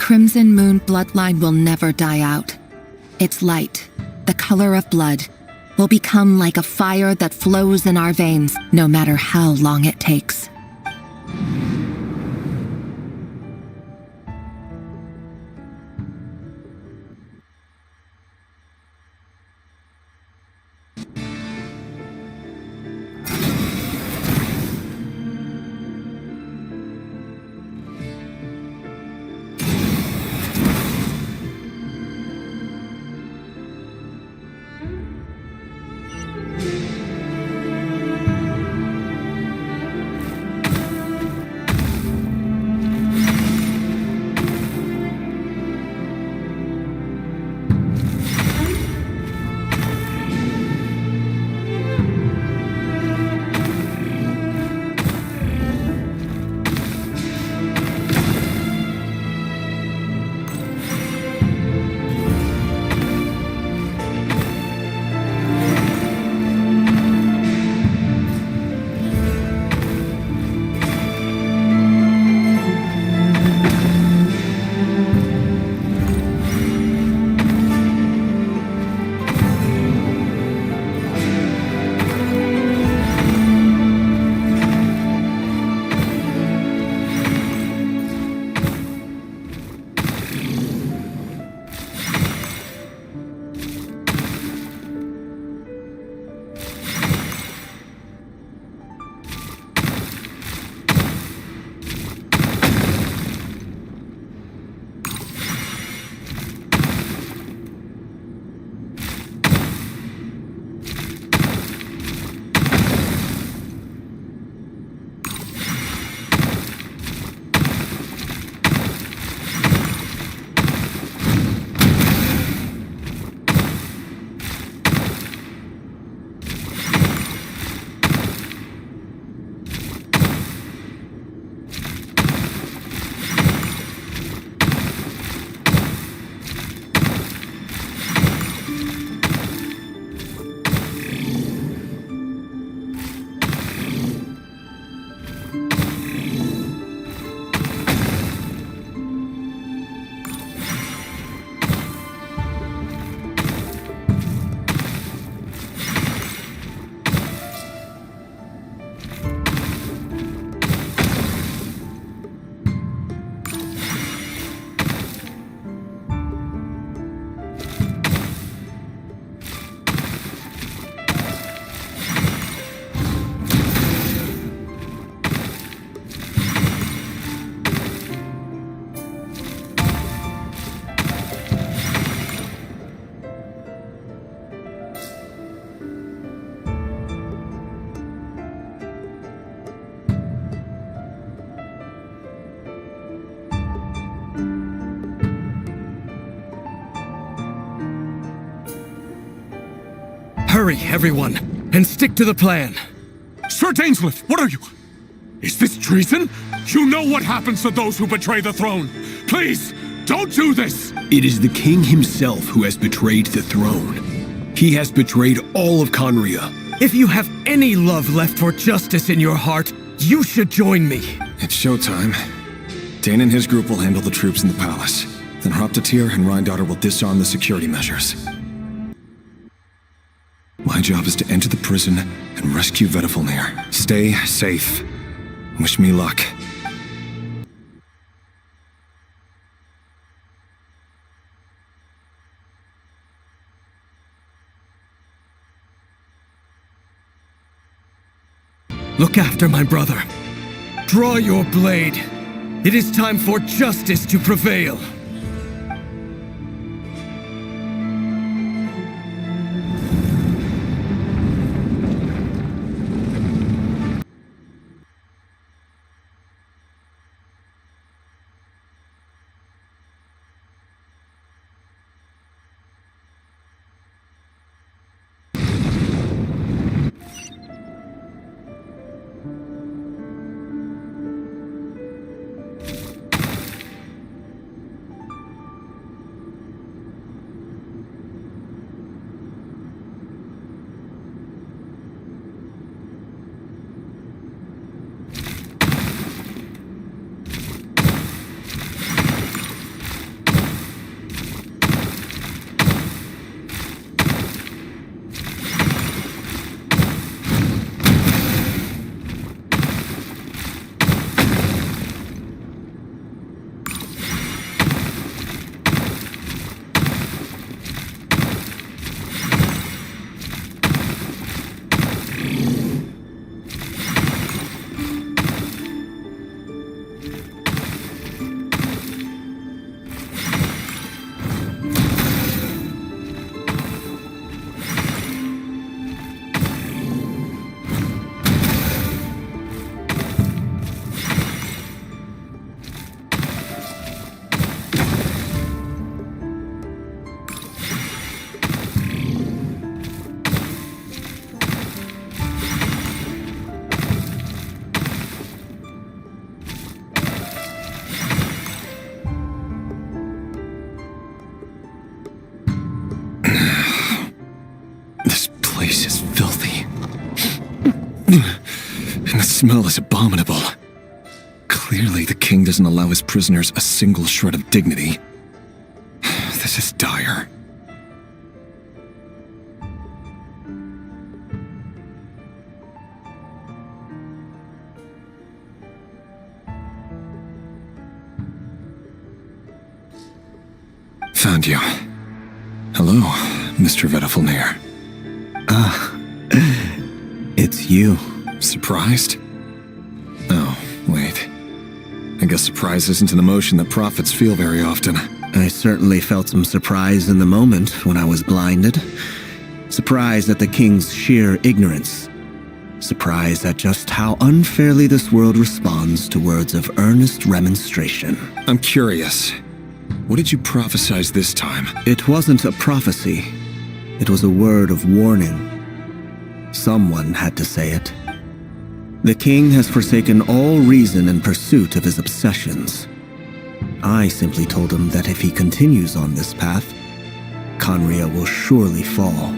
Q: Crimson Moon bloodline will never die out. Its light, the color of blood, will become like a fire that flows in our veins, no matter how long it takes.
L: Hurry, everyone, and stick to the plan.
U: Sir Dainsleif, what are you? Is this treason? You know what happens to those who betray the throne. Please, don't do this!
S: It is the king himself who has betrayed the throne. He has betrayed all of Conria.
L: If you have any love left for justice in your heart, you should join me.
N: It's showtime. Dane and his group will handle the troops in the palace. Then Hraptatir and Rhindaughter will disarm the security measures. My job is to enter the prison and rescue Vedifalnir. Stay safe. Wish me luck.
L: Look after my brother. Draw your blade. It is time for justice to prevail.
N: place is filthy. And the smell is abominable. Clearly, the king doesn't allow his prisoners a single shred of dignity. This is dire. Found you. Hello, Mr. Vedafilnir.
P: Ah, it's you.
N: Surprised? Oh, wait. I guess surprise isn't an emotion that prophets feel very often.
P: I certainly felt some surprise in the moment when I was blinded. Surprise at the king's sheer ignorance. Surprise at just how unfairly this world responds to words of earnest remonstration.
N: I'm curious. What did you prophesize this time?
P: It wasn't a prophecy. It was a word of warning. Someone had to say it. The king has forsaken all reason in pursuit of his obsessions. I simply told him that if he continues on this path, Khaenri'ah will surely fall.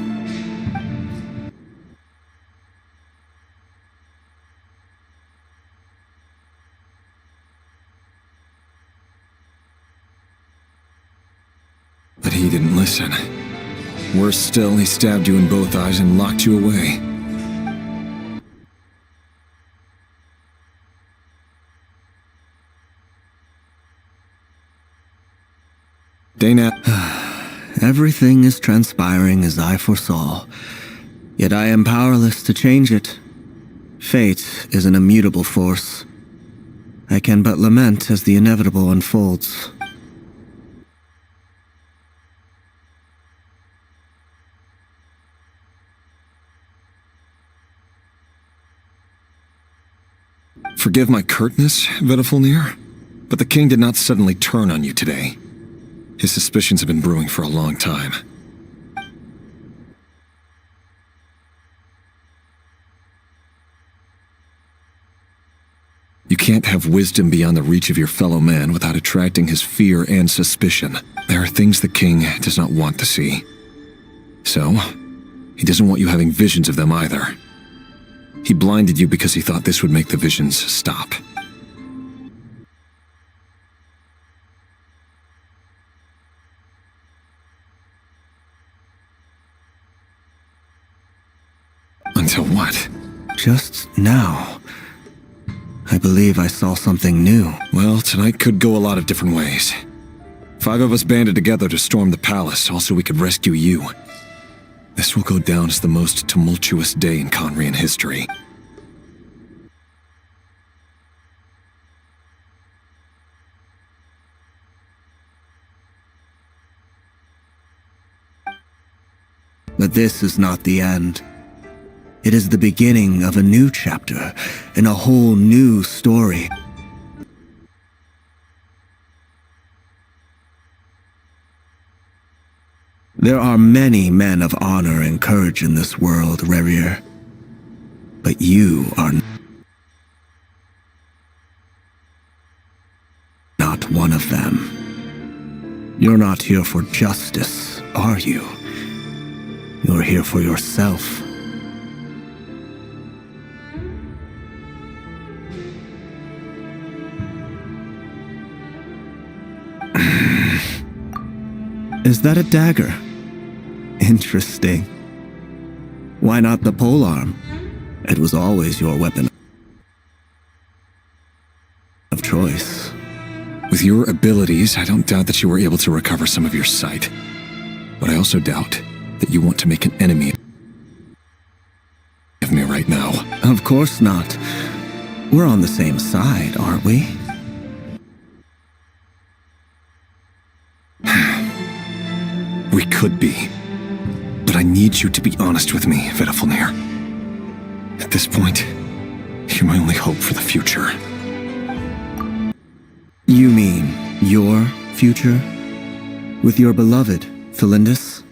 N: But he didn't listen. Worse still, he stabbed you in both eyes and locked you away. Dana.
P: Everything is transpiring as I foresaw, yet I am powerless to change it. Fate is an immutable force. I can but lament as the inevitable unfolds.
N: Forgive my curtness, Vedafilnir, but the king did not suddenly turn on you today. His suspicions have been brewing for a long time. You can't have wisdom beyond the reach of your fellow man without attracting his fear and suspicion. There are things the king does not want to see. So, he doesn't want you having visions of them either. He blinded you because he thought this would make the visions stop. Until what?
P: Just now. I believe I saw something new.
N: Well, tonight could go a lot of different ways. 5 of us banded together to storm the palace, also we could rescue you. This will go down as the most tumultuous day in Khaenri'ah history.
P: But this is not the end. It is the beginning of a new chapter, in a whole new story. There are many men of honor and courage in this world, Rerir. But you are not one of them. You're not here for justice, are you? You're here for yourself. Is that a dagger? Interesting. Why not the polearm? It was always your weapon of choice.
N: With your abilities, I don't doubt that you were able to recover some of your sight. But I also doubt that you want to make an enemy of me right now.
P: Of course not. We're on the same side, aren't we?
N: We could be. But I need you to be honest with me, Vedafilnir. At this point, you're my only hope for the future.
P: You mean your future? With your beloved, Felindis?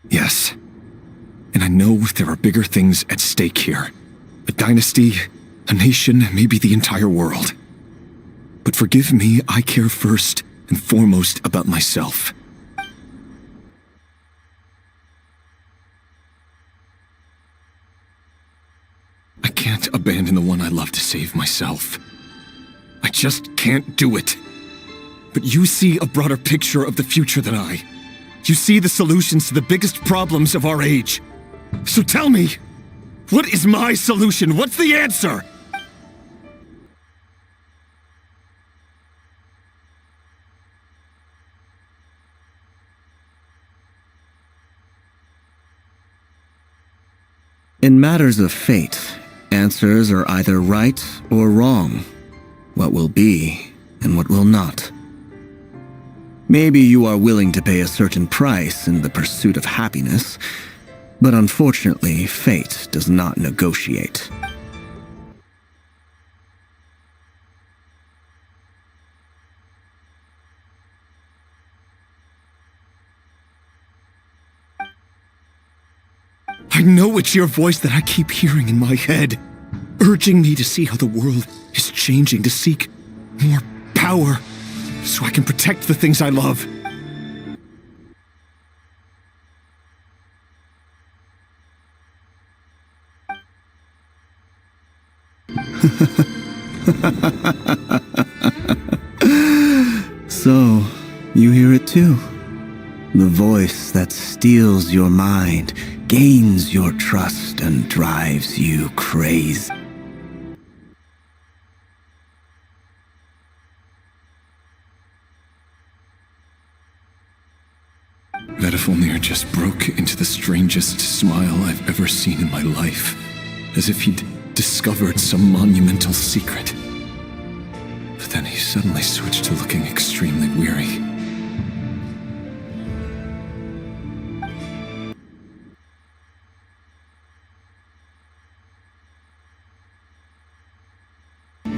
N: Yes. And I know there are bigger things at stake here. A dynasty, a nation, maybe the entire world. But forgive me, I care first and foremost about myself. I can't abandon the one I love to save myself. I just can't do it. But you see a broader picture of the future than I. You see the solutions to the biggest problems of our age. So tell me, what is my solution? What's the answer?
P: In matters of fate, answers are either right or wrong. What will be and what will not. Maybe you are willing to pay a certain price in the pursuit of happiness, but unfortunately, fate does not negotiate.
N: I know it's your voice that I keep hearing in my head, urging me to see how the world is changing, to seek more power, so I can protect the things I love.
P: So, you hear it too? The voice that steals your mind, gains your trust, and drives you crazy.
N: Vedifulnir just broke into the strangest smile I've ever seen in my life, as if he'd discovered some monumental secret. But then he suddenly switched to looking extremely weary.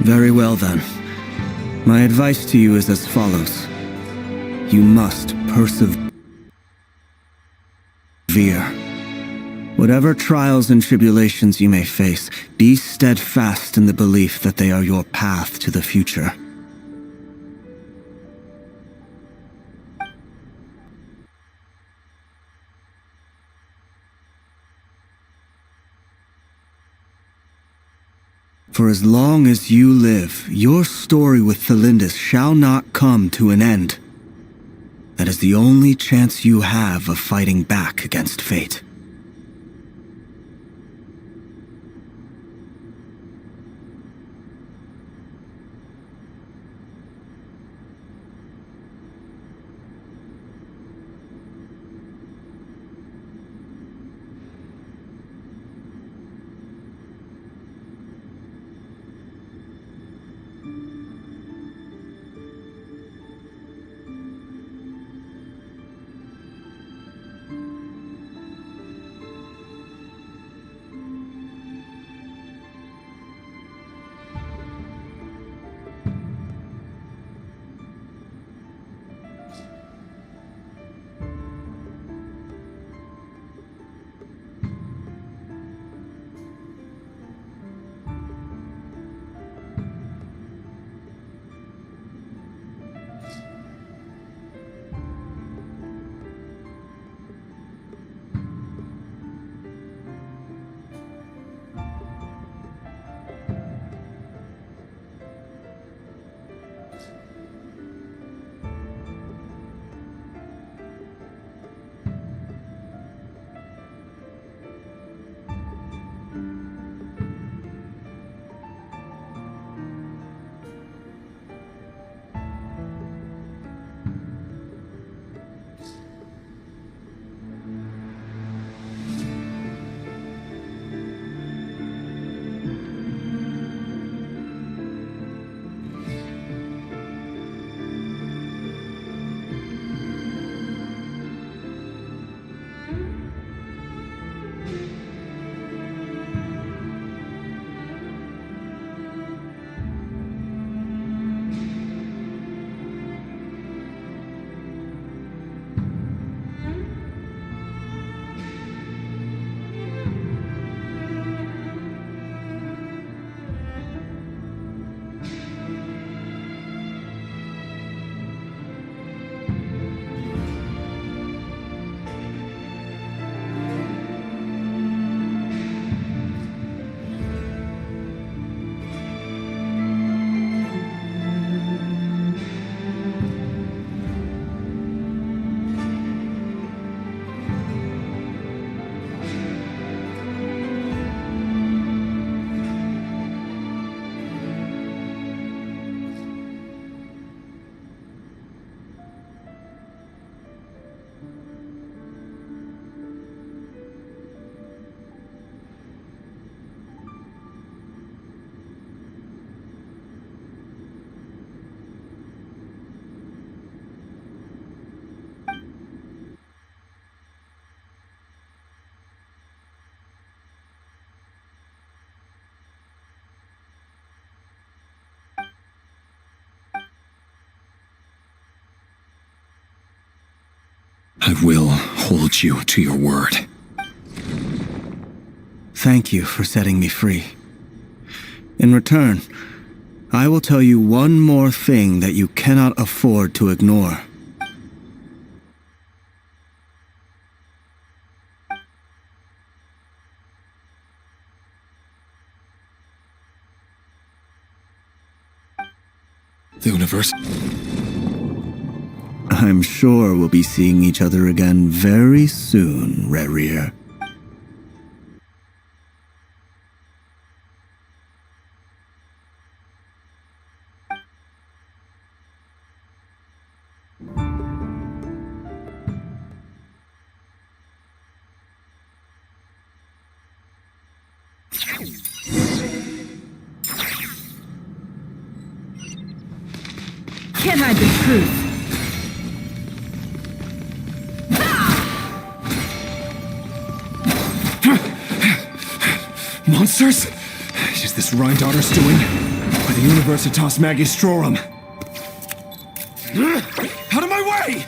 P: Very well then. My advice to you is as follows. You must persevere. Whatever trials and tribulations you may face, be steadfast in the belief that they are your path to the future. For as long as you live, your story with Thelindis shall not come to an end. That is the only chance you have of fighting back against fate.
N: I will hold you to your word.
P: Thank you for setting me free. In return, I will tell you one more thing that you cannot afford to ignore.
N: The universe...
P: I'm sure we'll be seeing each other again very soon, Rerir.
D: Can't hide the truth.
N: Monsters? Is this Rhindaughter's doing? By the Universitas Magistrorum! Out of my way!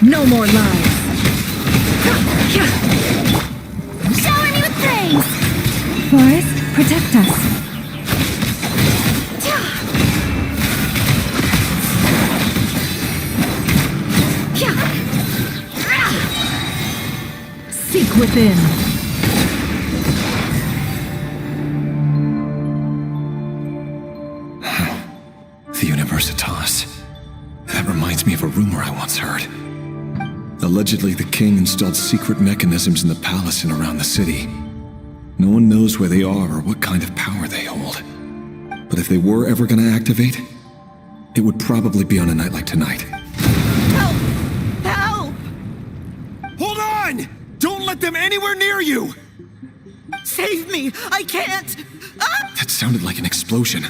D: No more lies.
E: Shower me with praise!
A: Forest, protect us.
D: Seek within.
N: The Universitas. That reminds me of a rumor I once heard. Allegedly, the king installed secret mechanisms in the palace and around the city. No one knows where they are or what kind of power they hold. But if they were ever going to activate, it would probably be on a night like tonight.
E: Help! Help!
L: Hold on! Don't let them anywhere near you!
E: Save me! I can't! Ah!
N: That sounded like an explosion.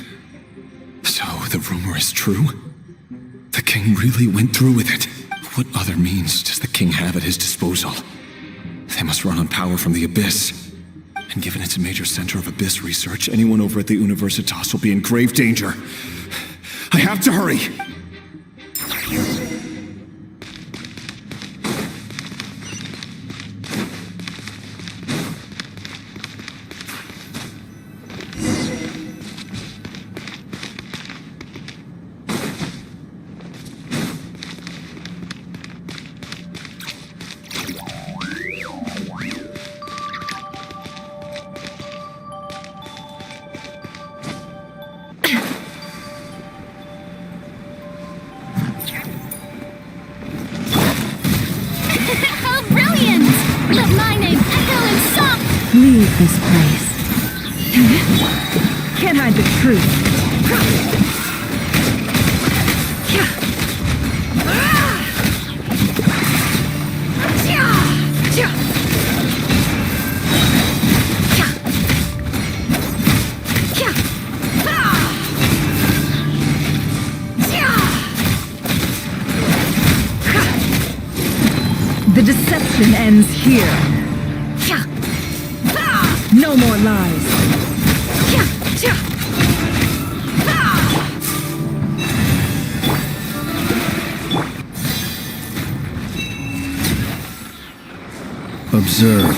N: So, the rumor is true? The king really went through with it. What other means does the king have at his disposal? They must run on power from the Abyss. And given it's a major center of Abyss research, anyone over at the Universitas will be in grave danger. I have to hurry!
A: Leave this place.
D: Can't hide the truth. The deception ends here.
K: No more lies.
B: Observe.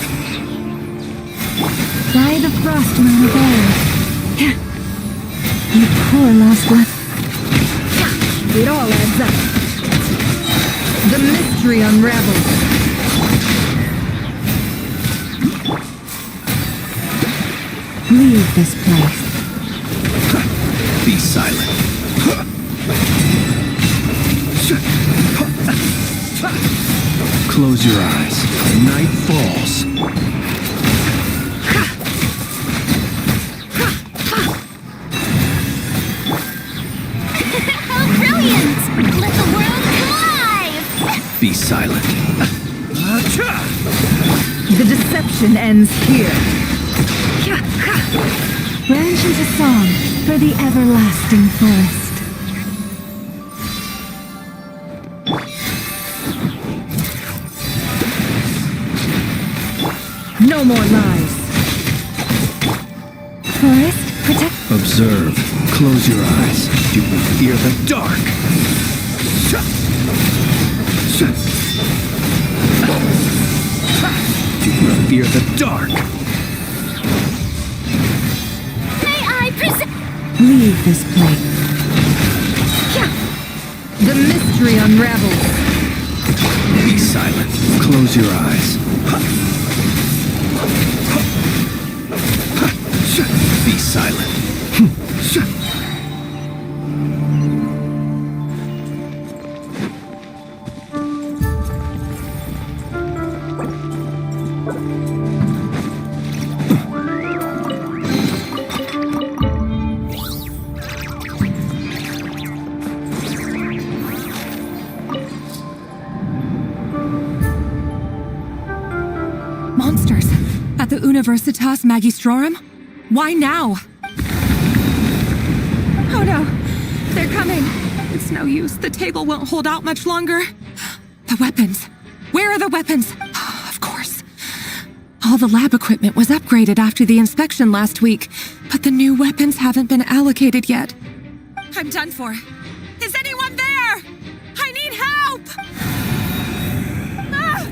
A: By the frost moon there. You poor lost one.
K: It all adds up. The mystery unravels.
A: Leave this place.
B: Be silent. Close your eyes. Night falls.
E: How brilliant! Let the world come alive!
B: Be silent.
K: The deception ends here.
A: Branches a song for the everlasting forest.
K: No more lies.
A: Forest, protect.
B: Observe. Close your eyes. Do you fear the dark? Do you fear the dark?
E: May I present?
A: Leave this place.
K: The mystery unravels.
B: Be silent. Close your eyes. Be silent.
D: Monsters! At the Universitas Magistrorum? Why now? Oh no! They're coming! It's no use. The table won't hold out much longer. The weapons! Where are the weapons? Of course. All the lab equipment was upgraded after the inspection last week, but the new weapons haven't been allocated yet. I'm done for. Is anyone there? I need help! Ah!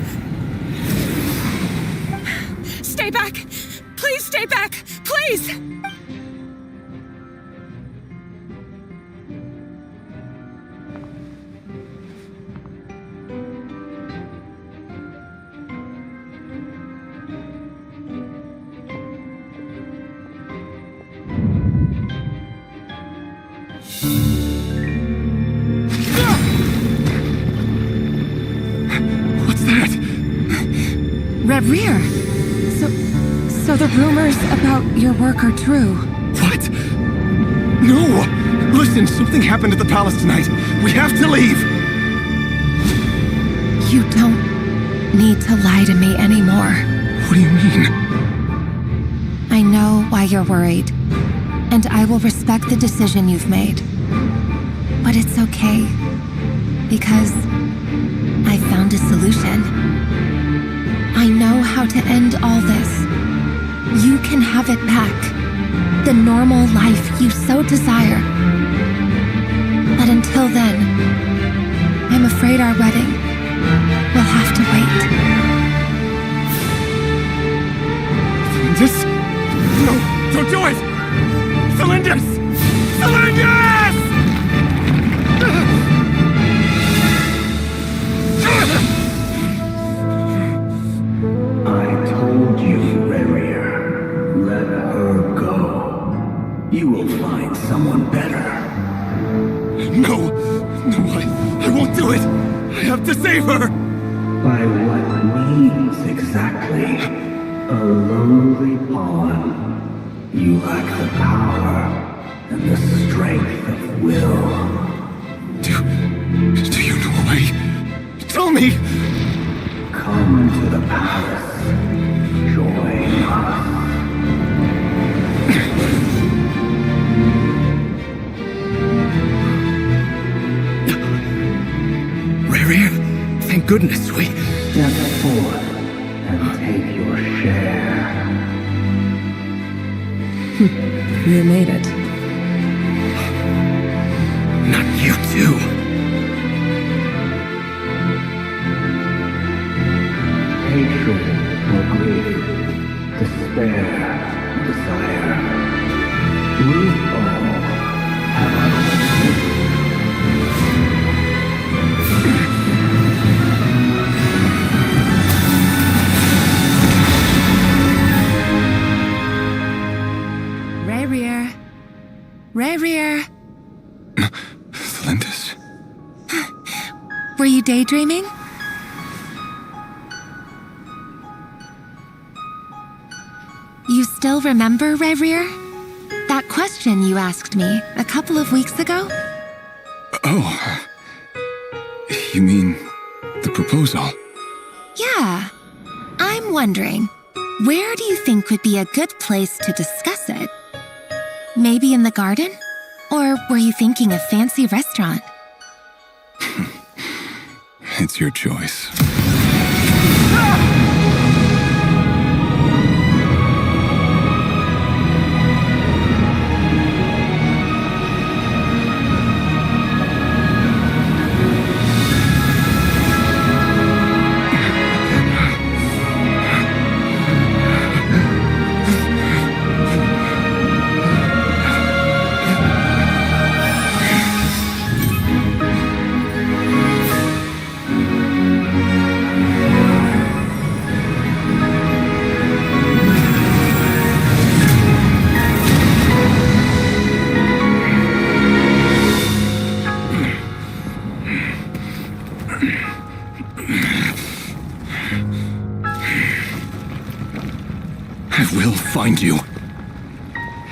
D: Stay back! Please stay back! Please!
U: What's that?
D: Rerir! So the rumors about your work are true.
U: What? No! Listen, something happened at the palace tonight. We have to leave!
Q: You don't need to lie to me anymore.
U: What do you mean?
Q: I know why you're worried, and I will respect the decision you've made. But it's okay, because I found a solution. I know how to end all this. You can have it back. The normal life you so desire. But until then, I'm afraid our wedding will have to wait.
U: Cylinders? No, don't do it! Cylinders! Cylinders!
O: I told you, Rerir. Let her go. You will find someone better.
U: No! No, I won't do it! I have to save her!
O: By what means exactly? A lowly pawn. You lack the power and the strength of will.
U: Do you know a way? Tell me!
O: Come to the palace. Join us.
L: Rerir, thank goodness we...
O: Step forth and take your share.
K: You made it.
L: Not you too.
O: Hatred or grief, despair, desire. We all have our
Q: Rerir. Rerir.
N: Thelindis?
Q: Were you daydreaming? You still remember, Rerir? That question you asked me a couple of weeks ago?
N: Oh. You mean the proposal?
Q: Yeah. I'm wondering, where do you think would be a good place to discuss it? Maybe in the garden? Or were you thinking a fancy restaurant?
N: It's your choice. I will find you.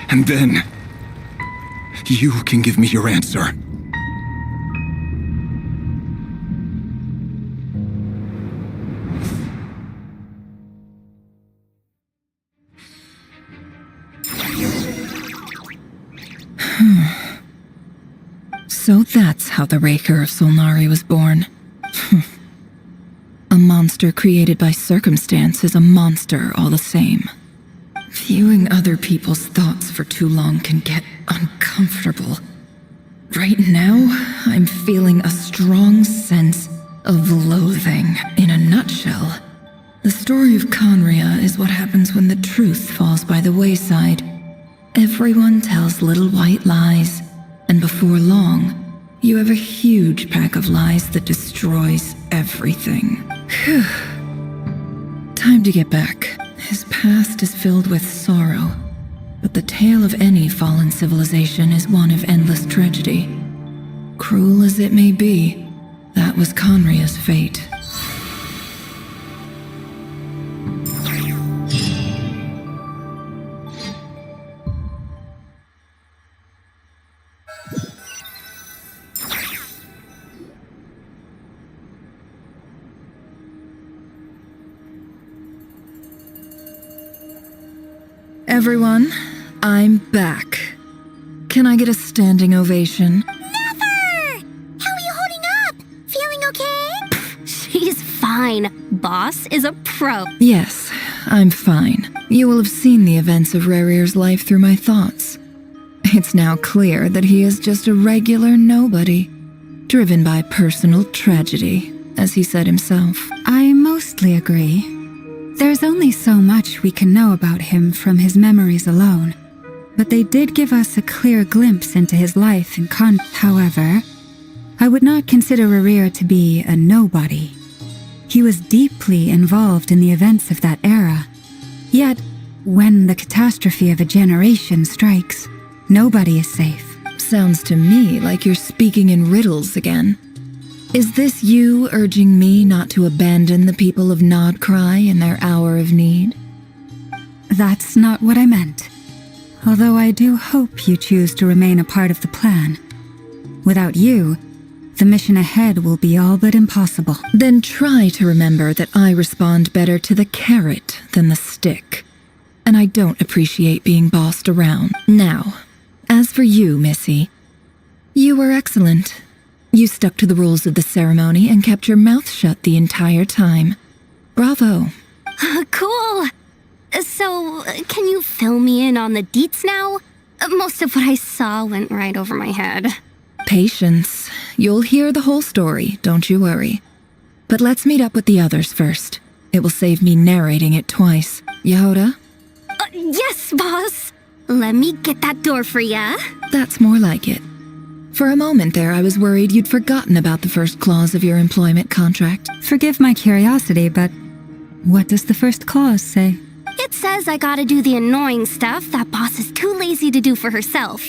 N: And then, you can give me your answer.
K: So that's how the Raker of Solnari was born. A monster created by circumstance is a monster all the same. Viewing other people's thoughts for too long can get uncomfortable. Right now, I'm feeling a strong sense of loathing. In a nutshell, the story of Conria is what happens when the truth falls by the wayside. Everyone tells little white lies, and before long, you have a huge pack of lies that destroys everything. Phew. Time to get back. His past is filled with sorrow, but the tale of any fallen civilization is one of endless tragedy. Cruel as it may be, that was Conria's fate. Everyone, I'm back. Can I get a standing ovation?
E: Nefer! How are you holding up? Feeling okay?
H: She's fine. Boss is a pro.
K: Yes, I'm fine. You will have seen the events of Rerir's life through my thoughts. It's now clear that he is just a regular nobody, driven by personal tragedy, as he said himself.
A: I mostly agree. There's only so much we can know about him from his memories alone, but they did give us a clear glimpse into his life and However, I would not consider Rerir to be a nobody. He was deeply involved in the events of that era. Yet, when the catastrophe of a generation strikes, nobody is safe.
K: Sounds to me like you're speaking in riddles again. Is this you urging me not to abandon the people of Nod-Krai in their hour of need?
A: That's not what I meant. Although I do hope you choose to remain a part of the plan. Without you, the mission ahead will be all but impossible.
K: Then try to remember that I respond better to the carrot than the stick. And I don't appreciate being bossed around. Now, as for you, Missy, you were excellent. You stuck to the rules of the ceremony and kept your mouth shut the entire time. Bravo.
H: Cool. So, can you fill me in on the deets now? Most of what I saw went right over my head.
K: Patience. You'll hear the whole story, don't you worry. But let's meet up with the others first. It will save me narrating it twice. Yehoda?
H: Yes, boss! Let me get that door for ya.
K: That's more like it. For a moment there, I was worried you'd forgotten about the first clause of your employment contract.
A: Forgive my curiosity, but what does the first clause say?
H: It says I gotta do the annoying stuff that boss is too lazy to do for herself.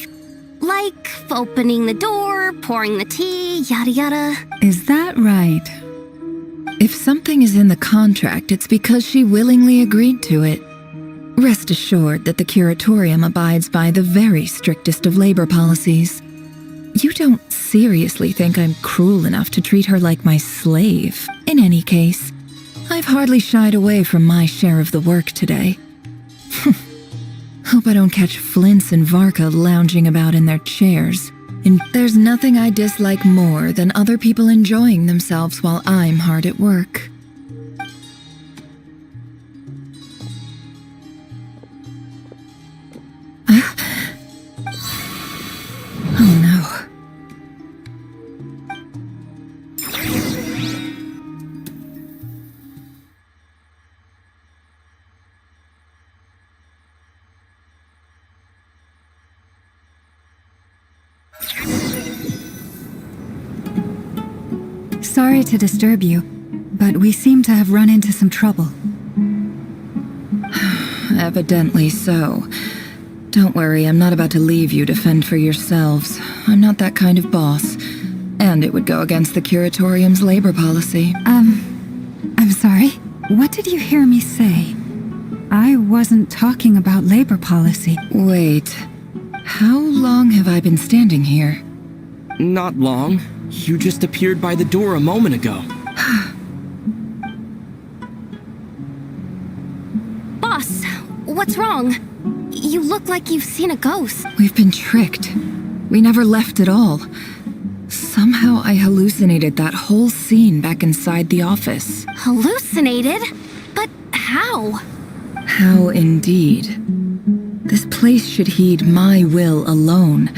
H: Like opening the door, pouring the tea, yada yada.
A: Is that right?
K: If something is in the contract, it's because she willingly agreed to it. Rest assured that the curatorium abides by the very strictest of labor policies. You don't seriously think I'm cruel enough to treat her like my slave? In any case, I've hardly shied away from my share of the work today. Hope I don't catch Flints and Varka lounging about in their chairs. And there's nothing I dislike more than other people enjoying themselves while I'm hard at work. Oh no.
A: Sorry to disturb you, but we seem to have run into some trouble.
K: Evidently so. Don't worry, I'm not about to leave you to fend for yourselves. I'm not that kind of boss. And it would go against the curatorium's labor policy.
A: I'm sorry? What did you hear me say? I wasn't talking about labor policy.
K: Wait. How long have I been standing here?
F: Not long. You just appeared by the door a moment ago.
H: Boss, what's wrong? You look like you've seen a ghost.
K: We've been tricked. We never left at all. Somehow I hallucinated that whole scene back inside the office.
H: Hallucinated? But how?
K: How indeed. This place should heed my will alone.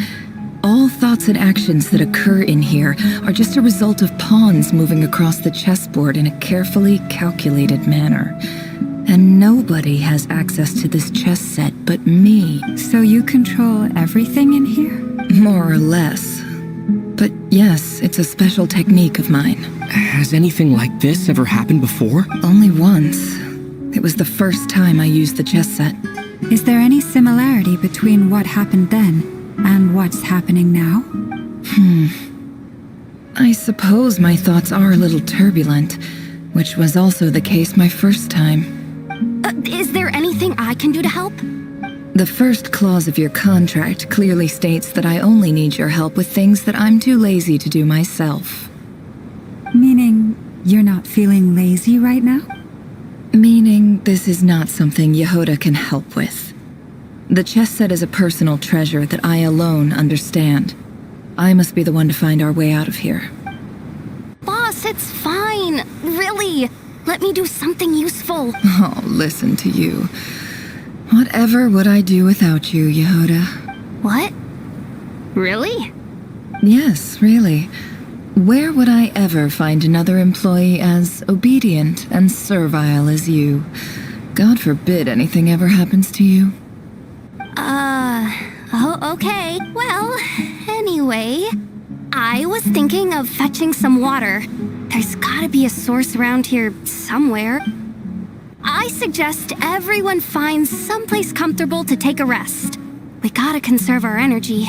K: All thoughts and actions that occur in here are just a result of pawns moving across the chessboard in a carefully calculated manner. And nobody has access to this chess set but me.
A: So you control everything in here?
K: More or less. But yes, it's a special technique of mine.
F: Has anything like this ever happened before?
K: Only once. It was the first time I used the chess set.
A: Is there any similarity between what happened then and what's happening now?
K: I suppose my thoughts are a little turbulent, which was also the case my first time.
H: Is there anything I can do to help?
K: The first clause of your contract clearly states that I only need your help with things that I'm too lazy to do myself.
A: Meaning you're not feeling lazy right now?
K: Meaning this is not something Yehoda can help with. The chess set is a personal treasure that I alone understand. I must be the one to find our way out of here.
H: Boss, it's fine. Really. Let me do something useful.
K: Oh, listen to you. Whatever would I do without you, Yehoda?
H: What? Really?
K: Yes, really. Where would I ever find another employee as obedient and servile as you? God forbid anything ever happens to you.
H: Oh, okay. Well, anyway, I was thinking of fetching some water. There's gotta be a source around here somewhere. I suggest everyone finds someplace comfortable to take a rest. We gotta conserve our energy.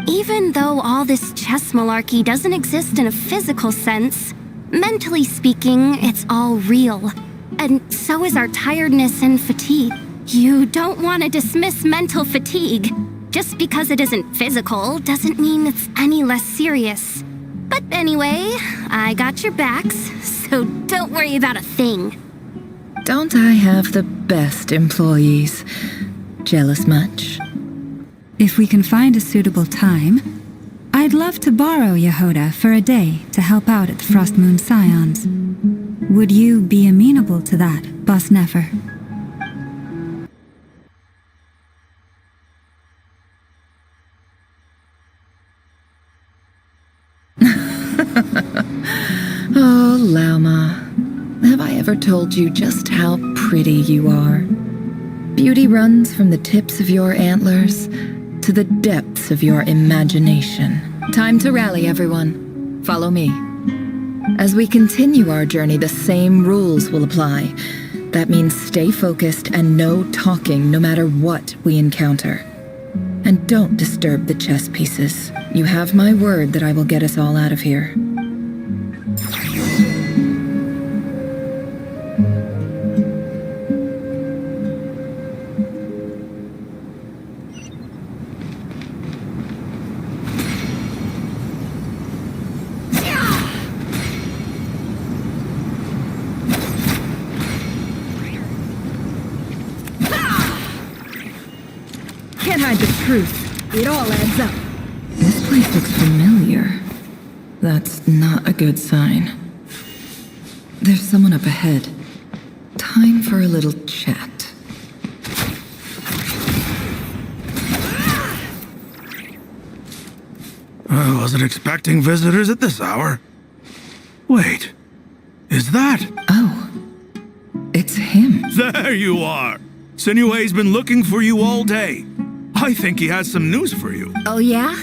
H: Even though all this chess malarkey doesn't exist in a physical sense, mentally speaking, it's all real. And so is our tiredness and fatigue. You don't want to dismiss mental fatigue. Just because it isn't physical doesn't mean it's any less serious. But anyway, I got your backs, so don't worry about a thing.
K: Don't I have the best employees? Jealous much?
A: If we can find a suitable time, I'd love to borrow Yehoda for a day to help out at the Frost Moon Scions. Would you be amenable to that, Boss Nefer?
K: Oh, Lauma. Have I ever told you just how pretty you are? Beauty runs from the tips of your antlers to the depths of your imagination. Time to rally, everyone. Follow me. As we continue our journey, the same rules will apply. That means stay focused and no talking no matter what we encounter. And don't disturb the chess pieces. You have my word that I will get us all out of here. Can't hide the truth. It all adds up. This place looks familiar. That's not a good sign. There's someone up ahead. Time for a little chat.
I: I wasn't expecting visitors at this hour. Wait, is that?
K: Oh, it's him.
I: There you are. Sinue's been looking for you all day. I think he has some news for you.
H: Oh yeah?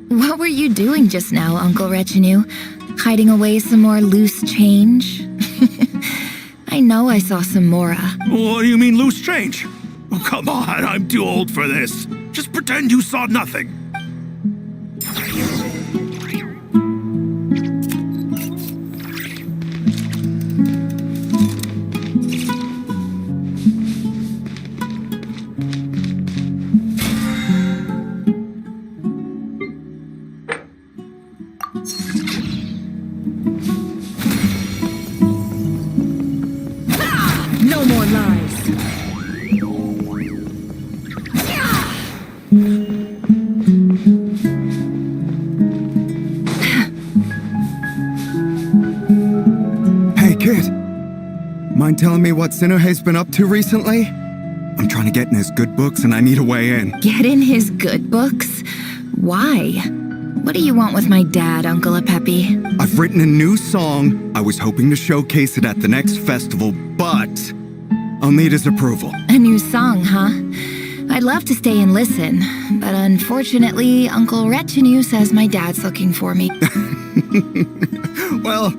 H: What were you doing just now, Uncle Retinue? Hiding away some more loose change? I know I saw some Mora.
I: What do you mean loose change? Oh, come on, I'm too old for this. Just pretend you saw nothing.
K: No more lies.
V: Hey, kid. Mind telling me what Sinuhe's been up to recently? I'm trying to get in his good books and I need a way in.
H: Get in his good books? Why? What do you want with my dad, Uncle Apepe?
V: I've written a new song. I was hoping to showcase it at the next festival, but I'll need his approval.
H: A new song, huh? I'd love to stay and listen, but unfortunately, Uncle Retinue says my dad's looking for me.
V: Well,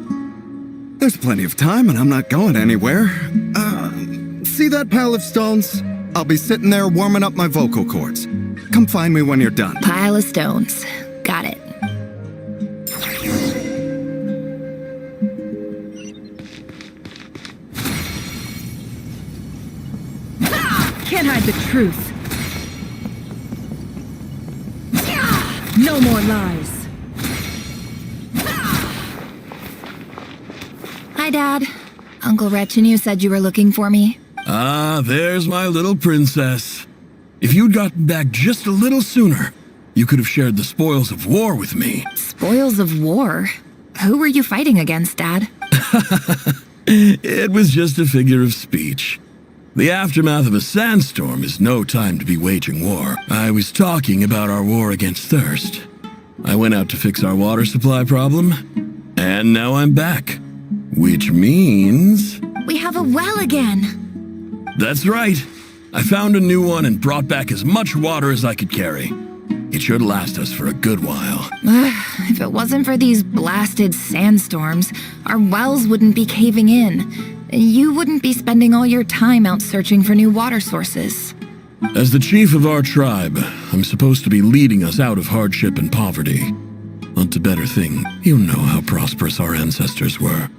V: there's plenty of time and I'm not going anywhere. See that pile of stones? I'll be sitting there warming up my vocal cords. Come find me when you're done.
H: Pile of stones. Got it.
K: Can't hide the truth. No more lies.
H: Hi, Dad. Uncle Retinue said you were looking for me.
L: Ah, there's my little princess. If you'd gotten back just a little sooner, you could have shared the spoils of war with me.
H: Spoils of war? Who were you fighting against, Dad?
L: It was just a figure of speech. The aftermath of a sandstorm is no time to be waging war. I was talking about our war against thirst. I went out to fix our water supply problem, and now I'm back. Which means...
H: We have a well again.
L: That's right. I found a new one and brought back as much water as I could carry. It should last us for a good while.
H: If it wasn't for these blasted sandstorms, our wells wouldn't be caving in. You wouldn't be spending all your time out searching for new water sources.
L: As the chief of our tribe, I'm supposed to be leading us out of hardship and poverty. Onto better things. You know how prosperous our ancestors were.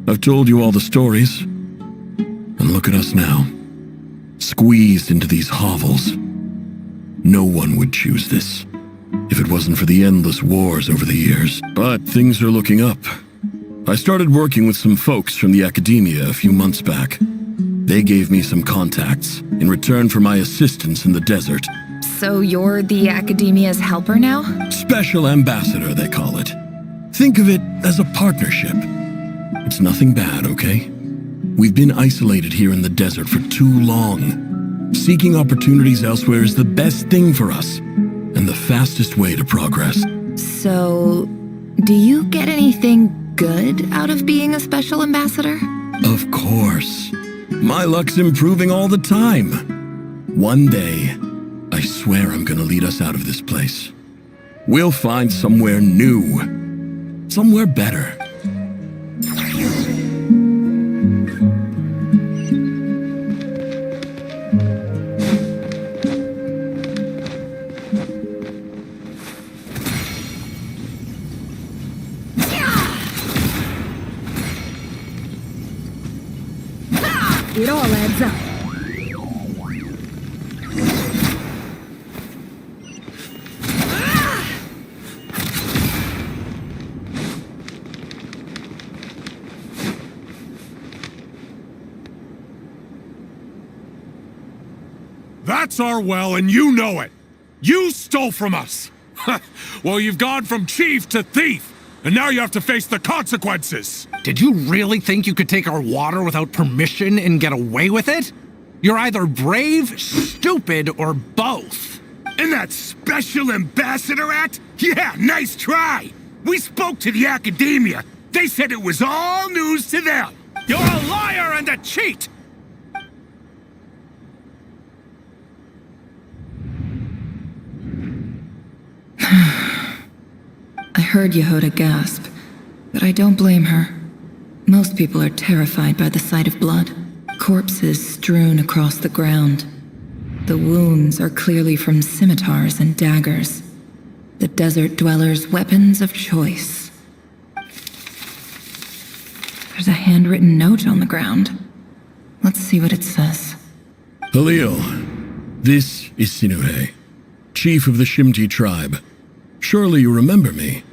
L: I've told you all the stories. And look at us now. Squeezed into these hovels. No one would choose this, if it wasn't for the endless wars over the years. But things are looking up. I started working with some folks from the academia a few months back. They gave me some contacts in return for my assistance in the desert.
H: So you're the academia's helper now?
L: Special ambassador, they call it. Think of it as a partnership. It's nothing bad, okay? We've been isolated here in the desert for too long. Seeking opportunities elsewhere is the best thing for us, and the fastest way to progress.
H: So,
K: Do you get anything good out of being a special ambassador?
L: Of course. My luck's improving all the time. One day, I swear I'm gonna lead us out of this place. We'll find somewhere new. Somewhere better.
K: It all adds up.
U: That's our well, and you know it. You stole from us. Well, you've gone from chief to thief, and now you have to face the consequences.
C: Did you really think you could take our water without permission and get away with it? You're either brave, stupid, or both.
I: And that Special Ambassador Act? Yeah, nice try. We spoke to the academia. They said it was all news to them.
U: You're a liar and a cheat!
K: I heard Yehoda gasp, but I don't blame her. Most people are terrified by the sight of blood. Corpses strewn across the ground. The wounds are clearly from scimitars and daggers. The desert dwellers' weapons of choice. There's a handwritten note on the ground. Let's see what it says.
L: Halil, this is Sinuhe, chief of the Shimti tribe. Surely you remember me.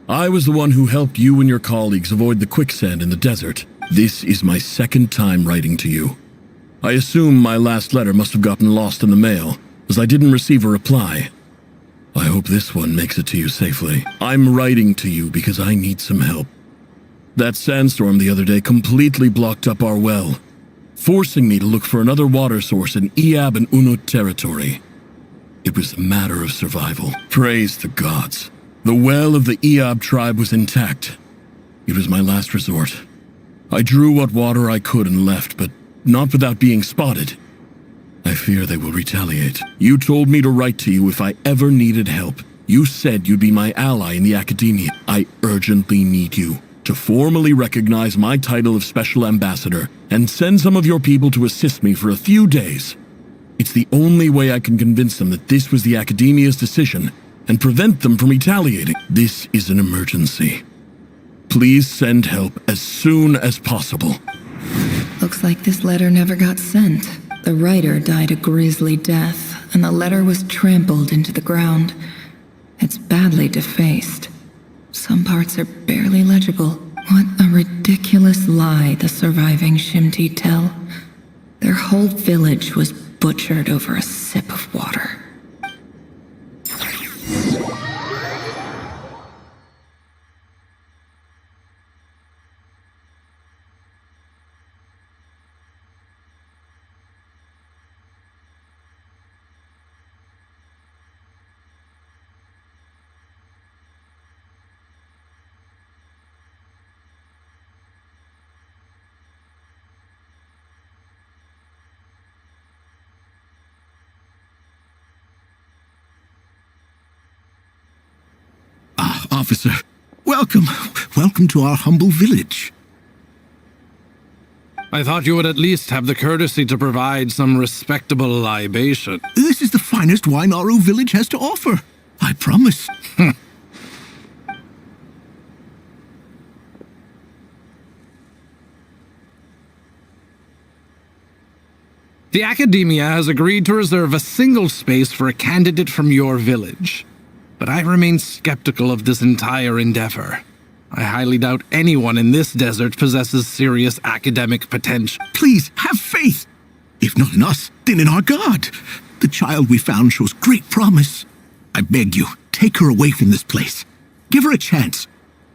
L: I was the one who helped you and your colleagues avoid the quicksand in the desert. This is my second time writing to you. I assume my last letter must have gotten lost in the mail, as I didn't receive a reply. I hope this one makes it to you safely. I'm writing to you because I need some help. That sandstorm the other day completely blocked up our well, forcing me to look for another water source in Iab and Unut territory. It was a matter of survival. Praise the gods. The well of the Iab tribe was intact. It was my last resort. I drew what water I could and left, but not without being spotted. I fear they will retaliate. You told me to write to you if I ever needed help. You said you'd be my ally in the academia. I urgently need you to formally recognize my title of Special Ambassador and send some of your people to assist me for a few days. It's the only way I can convince them that this was the academia's decision and prevent them from retaliating. This is an emergency. Please send help as soon as possible.
K: Looks like this letter never got sent. The writer died a grisly death, and the letter was trampled into the ground. It's badly defaced. Some parts are barely legible. What a ridiculous lie the surviving Shimti tell. Their whole village was butchered over a sip of water.
I: Officer, welcome. Welcome to our humble village.
C: I thought you would at least have the courtesy to provide some respectable libation.
I: This is the finest wine Aru village has to offer. I promise.
C: The Academia has agreed to reserve a single space for a candidate from your village. But I remain skeptical of this entire endeavor. I highly doubt anyone in this desert possesses serious academic potential.
I: Please, have faith. If not in us, then in our god. The child we found shows great promise. I beg you, take her away from this place. Give her a chance.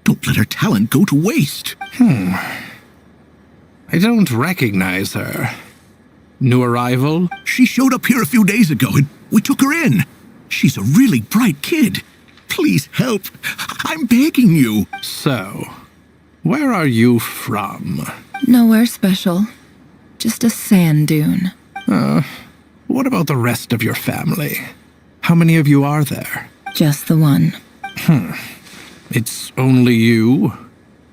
I: Don't let her talent go to waste.
C: I don't recognize her. New arrival?
I: She showed up here a few days ago and we took her in. She's a really bright kid. Please help. I'm begging you.
C: So, where are you from?
K: Nowhere special. Just a sand dune.
C: What about the rest of your family? How many of you are there?
K: Just the one.
C: It's only you?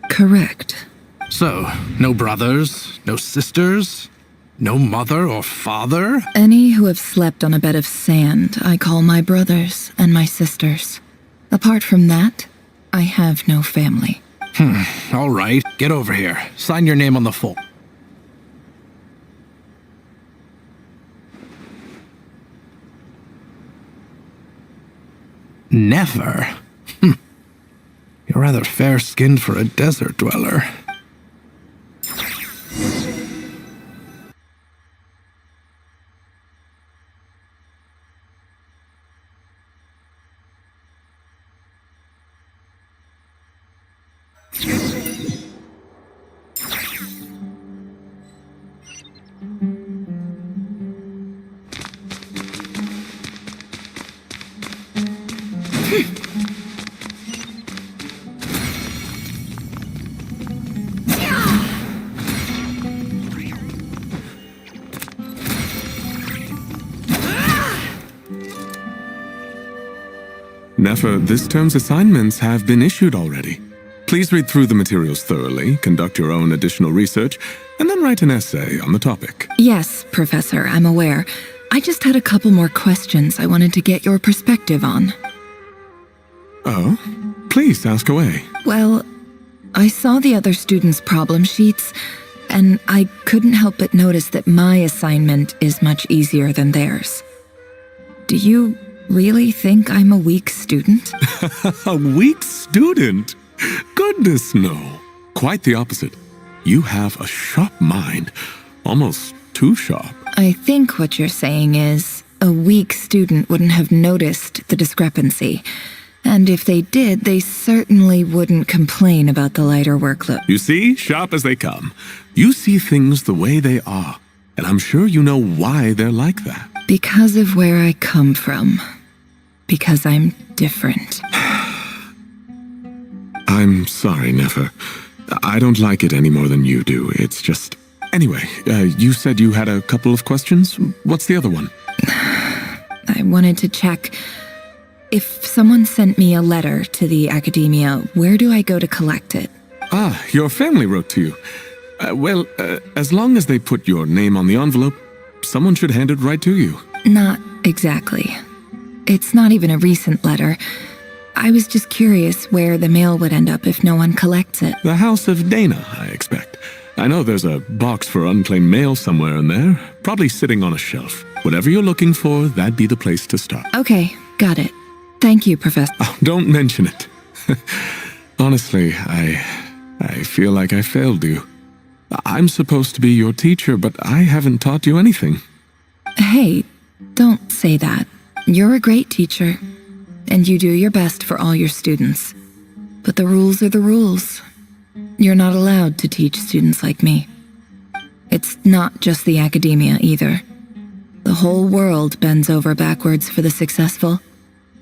K: Correct.
C: So, no brothers, no sisters, no mother or father?
K: Any who have slept on a bed of sand, I call my brothers and my sisters. Apart from that, I have no family.
C: All right, get over here. Sign your name on the form. Nefer? You're rather fair-skinned for a desert dweller.
G: Nefer, this term's assignments have been issued already. Please read through the materials thoroughly, conduct your own additional research, and then write an essay on the topic.
K: Yes, Professor, I'm aware. I just had a couple more questions I wanted to get your perspective on.
G: Oh? Please ask away.
K: Well, I saw the other students' problem sheets, and I couldn't help but notice that my assignment is much easier than theirs. Do you really think I'm a weak student?
G: A weak student? Goodness, no. Quite the opposite. You have a sharp mind, almost too sharp.
K: I think what you're saying is, a weak student wouldn't have noticed the discrepancy. And if they did, they certainly wouldn't complain about the lighter workload.
G: You see, sharp as they come. You see things the way they are, and I'm sure you know why they're like that.
K: Because of where I come from. Because I'm different.
G: I'm sorry, Nefer. I don't like it any more than you do. It's just... Anyway, you said you had a couple of questions? What's the other one?
K: I wanted to check... If someone sent me a letter to the academia, where do I go to collect it?
G: Ah, your family wrote to you. Well, as long as they put your name on the envelope, someone should hand it right to you.
K: Not exactly. It's not even a recent letter. I was just curious where the mail would end up if no one collects it.
G: The House of Dana, I expect. I know there's a box for unclaimed mail somewhere in there, probably sitting on a shelf. Whatever you're looking for, that'd be the place to start.
K: Okay, got it. Thank you, Professor.
G: Oh, don't mention it. Honestly, I feel like I failed you. I'm supposed to be your teacher, but I haven't taught you anything.
K: Hey, don't say that. You're a great teacher, and you do your best for all your students. But the rules are the rules. You're not allowed to teach students like me. It's not just the academia either. The whole world bends over backwards for the successful,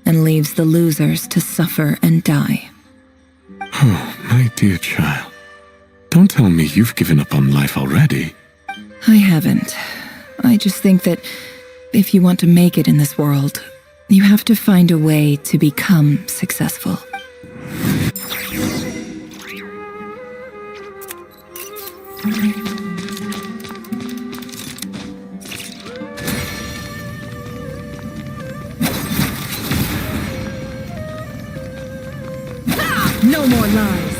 K: and leaves the losers to suffer and die.
G: Oh, my dear child. Don't tell me you've given up on life already.
K: I haven't. I just think that if you want to make it in this world, you have to find a way to become successful.
Q: No more lies.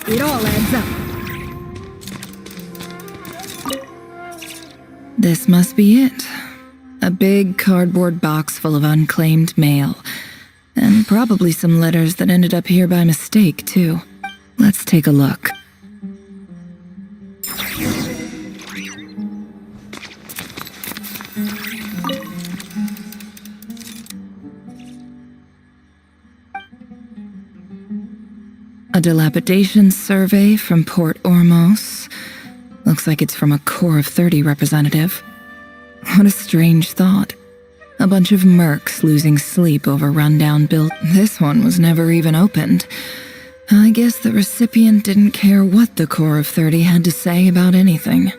Q: It all adds up.
K: This must be it. A big cardboard box full of unclaimed mail. And probably some letters that ended up here by mistake, too. Let's take a look. A dilapidation survey from Port Ormos. Looks like it's from a Core of 30 representative. What a strange thought. A bunch of mercs losing sleep over rundown build. This one was never even opened. I guess the recipient didn't care what the core of 30 had to say about anything.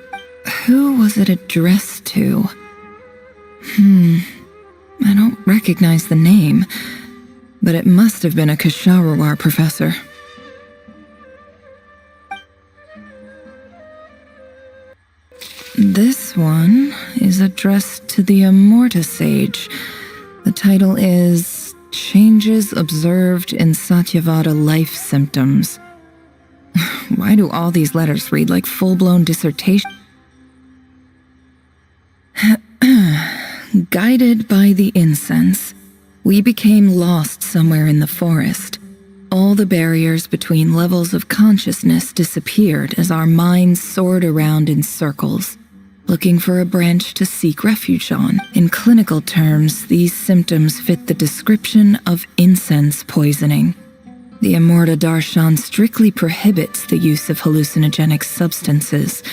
K: Who was it addressed to? I don't recognize the name, but it must have been a Ksharawar professor. This one is addressed to the Immorta Sage. The title is Changes Observed in Satyavada Life Symptoms. Why do all these letters read like full-blown dissertation? Guided by the incense, we became lost somewhere in the forest. All the barriers between levels of consciousness disappeared as our minds soared around in circles, looking for a branch to seek refuge on. In clinical terms, these symptoms fit the description of incense poisoning. The Immorta Darshan strictly prohibits the use of hallucinogenic substances,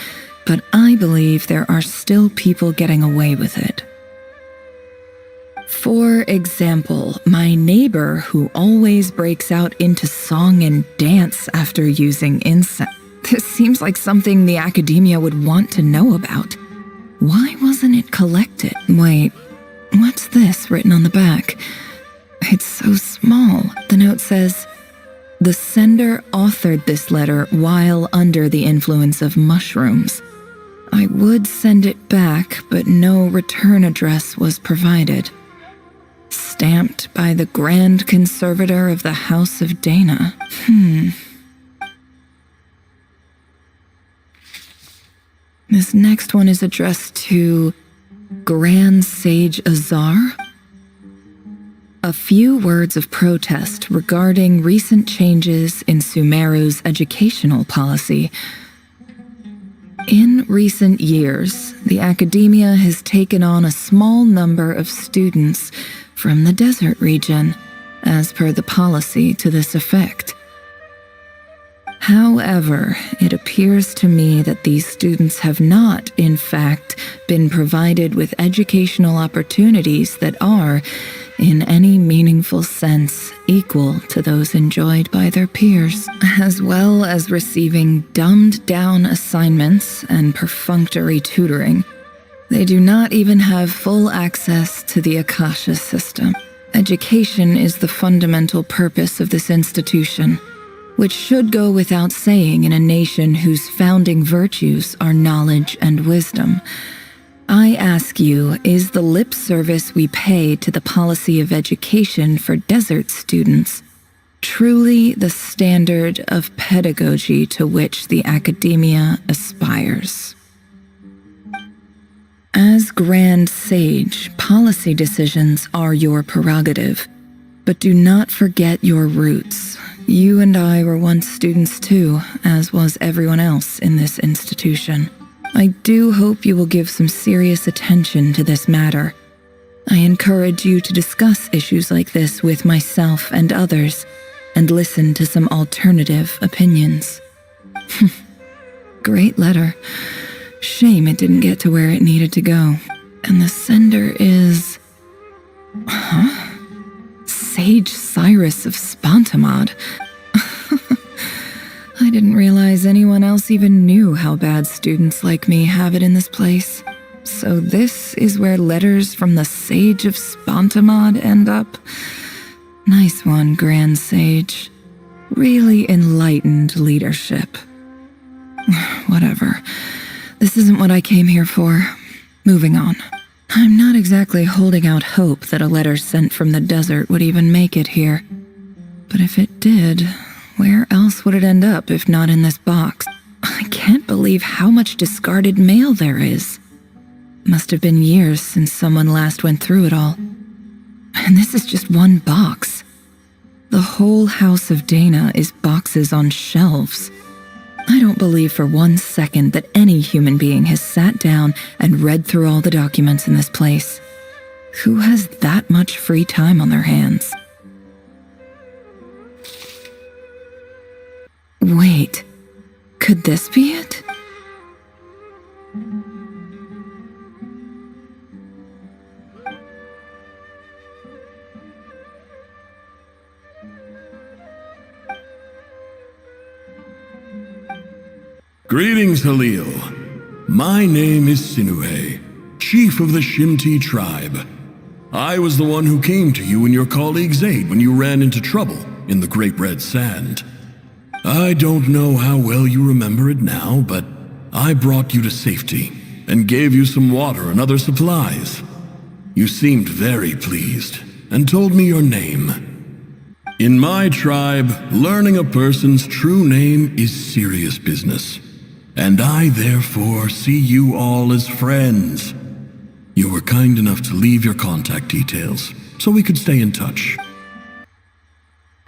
K: but I believe there are still people getting away with it. For example, my neighbor who always breaks out into song and dance after using incense. This seems like something the academia would want to know about. Why wasn't it collected? Wait, what's this written on the back? It's so small. The note says, "The sender authored this letter while under the influence of mushrooms. I would send it back, but no return address was provided. Stamped by the Grand Conservator of the House of Dana." This next one is addressed to Grand Sage Azar. A few words of protest regarding recent changes in Sumeru's educational policy. In recent years, the academia has taken on a small number of students from the desert region, as per the policy to this effect. However, it appears to me that these students have not, in fact, been provided with educational opportunities that are, in any meaningful sense, equal to those enjoyed by their peers, as well as receiving dumbed-down assignments and perfunctory tutoring. They do not even have full access to the Akasha system. Education is the fundamental purpose of this institution, which should go without saying in a nation whose founding virtues are knowledge and wisdom. I ask you, is the lip service we pay to the policy of education for desert students truly the standard of pedagogy to which the academia aspires? As Grand Sage, policy decisions are your prerogative, but do not forget your roots. You and I were once students too, as was everyone else in this institution. I do hope you will give some serious attention to this matter. I encourage you to discuss issues like this with myself and others, and listen to some alternative opinions. Great letter. Shame it didn't get to where it needed to go. And the sender is... Sage Cyrus of Spontamod. I didn't realize anyone else even knew how bad students like me have it in this place. So this is where letters from the Sage of Spontamod end up? Nice one, Grand Sage. Really enlightened leadership. Whatever. This isn't what I came here for. Moving on. I'm not exactly holding out hope that a letter sent from the desert would even make it here. But if it did, where else would it end up if not in this box? I can't believe how much discarded mail there is. Must have been years since someone last went through it all. And this is just one box. The whole House of Dana is boxes on shelves. I don't believe for 1 second that any human being has sat down and read through all the documents in this place. Who has that much free time on their hands? Wait, could this be it?
J: Greetings, Halil. My name is Sinuhe, chief of the Shimti tribe. I was the one who came to you and your colleague's aid when you ran into trouble in the Great Red Sand. I don't know how well you remember it now, but I brought you to safety and gave you some water and other supplies. You seemed very pleased and told me your name. In my tribe, learning a person's true name is serious business, and I therefore see you all as friends. You were kind enough to leave your contact details so we could stay in touch.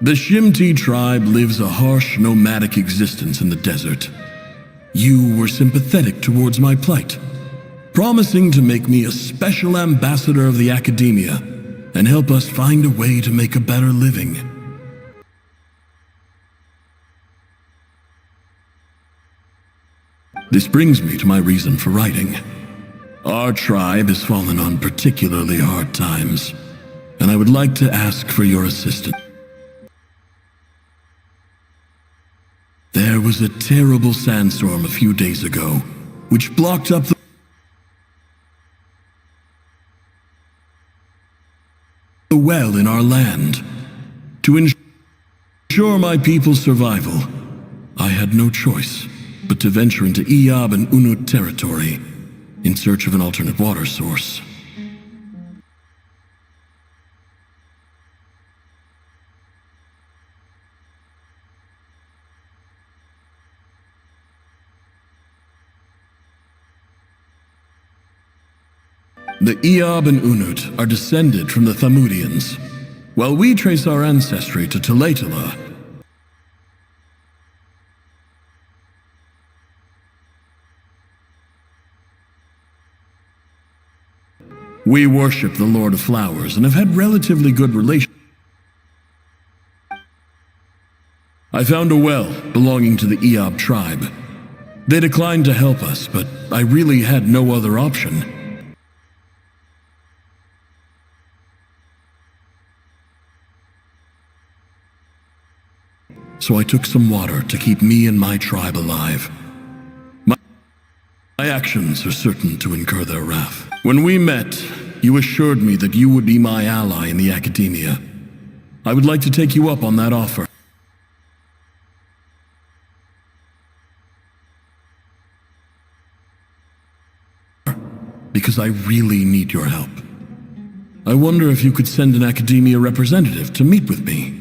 J: The Shimti tribe lives a harsh, nomadic existence in the desert. You were sympathetic towards my plight, promising to make me a special ambassador of the academia and help us find a way to make a better living. This brings me to my reason for writing. Our tribe has fallen on particularly hard times, and I would like to ask for your assistance. There was a terrible sandstorm a few days ago, which blocked up the well in our land. To ensure my people's survival, I had no choice but to venture into Iyab and Unut territory in search of an alternate water source. The Iyab and Unut are descended from the Thamudians, while we trace our ancestry to Tulatala. We worship the Lord of Flowers and have had relatively good relations. I found a well belonging to the Iyab tribe. They declined to help us, but I really had no other option. So I took some water to keep me and my tribe alive. My actions are certain to incur their wrath. When we met, you assured me that you would be my ally in the academia. I would like to take you up on that offer. Because I really need your help. I wonder if you could send an academia representative to meet with me.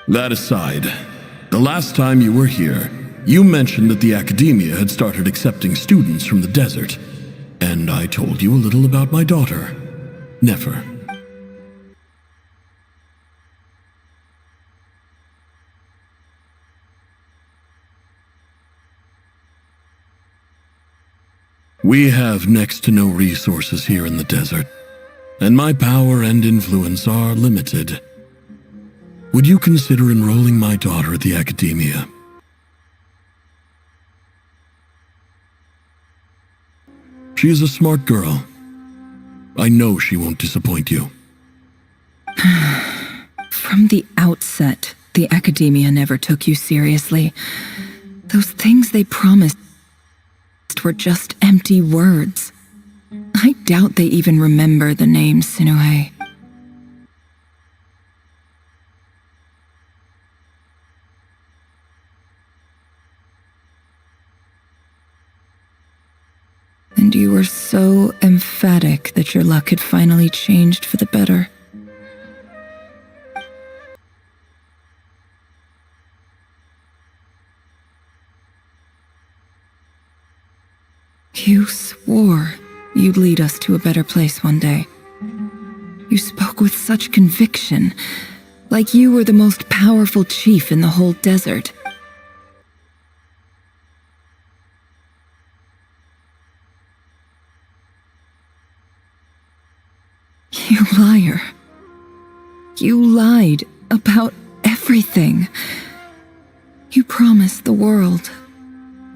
J: That aside, the last time you were here, you mentioned that the academia had started accepting students from the desert, and I told you a little about my daughter, Nefer. We have next to no resources here in the desert, and my power and influence are limited. Would you consider enrolling my daughter at the academia? She is a smart girl. I know she won't disappoint you.
K: From the outset, the academia never took you seriously. Those things they promised were just empty words. I doubt they even remember the name Sinuhe. And you were so emphatic that your luck had finally changed for the better. You swore you'd lead us to a better place one day. You spoke with such conviction, like you were the most powerful chief in the whole desert. You liar. You lied about everything. You promised the world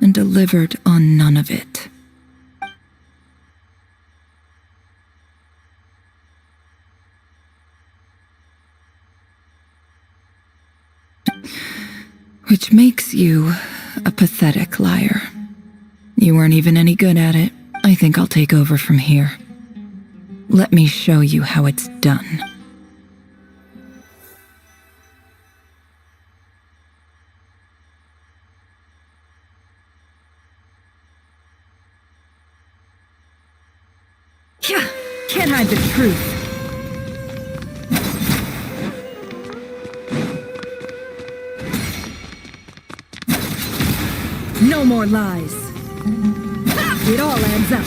K: and delivered on none of it. Which makes you a pathetic liar. You weren't even any good at it. I think I'll take over from here. Let me show you how it's done. Yeah, can't hide the truth. No more lies. It all adds up.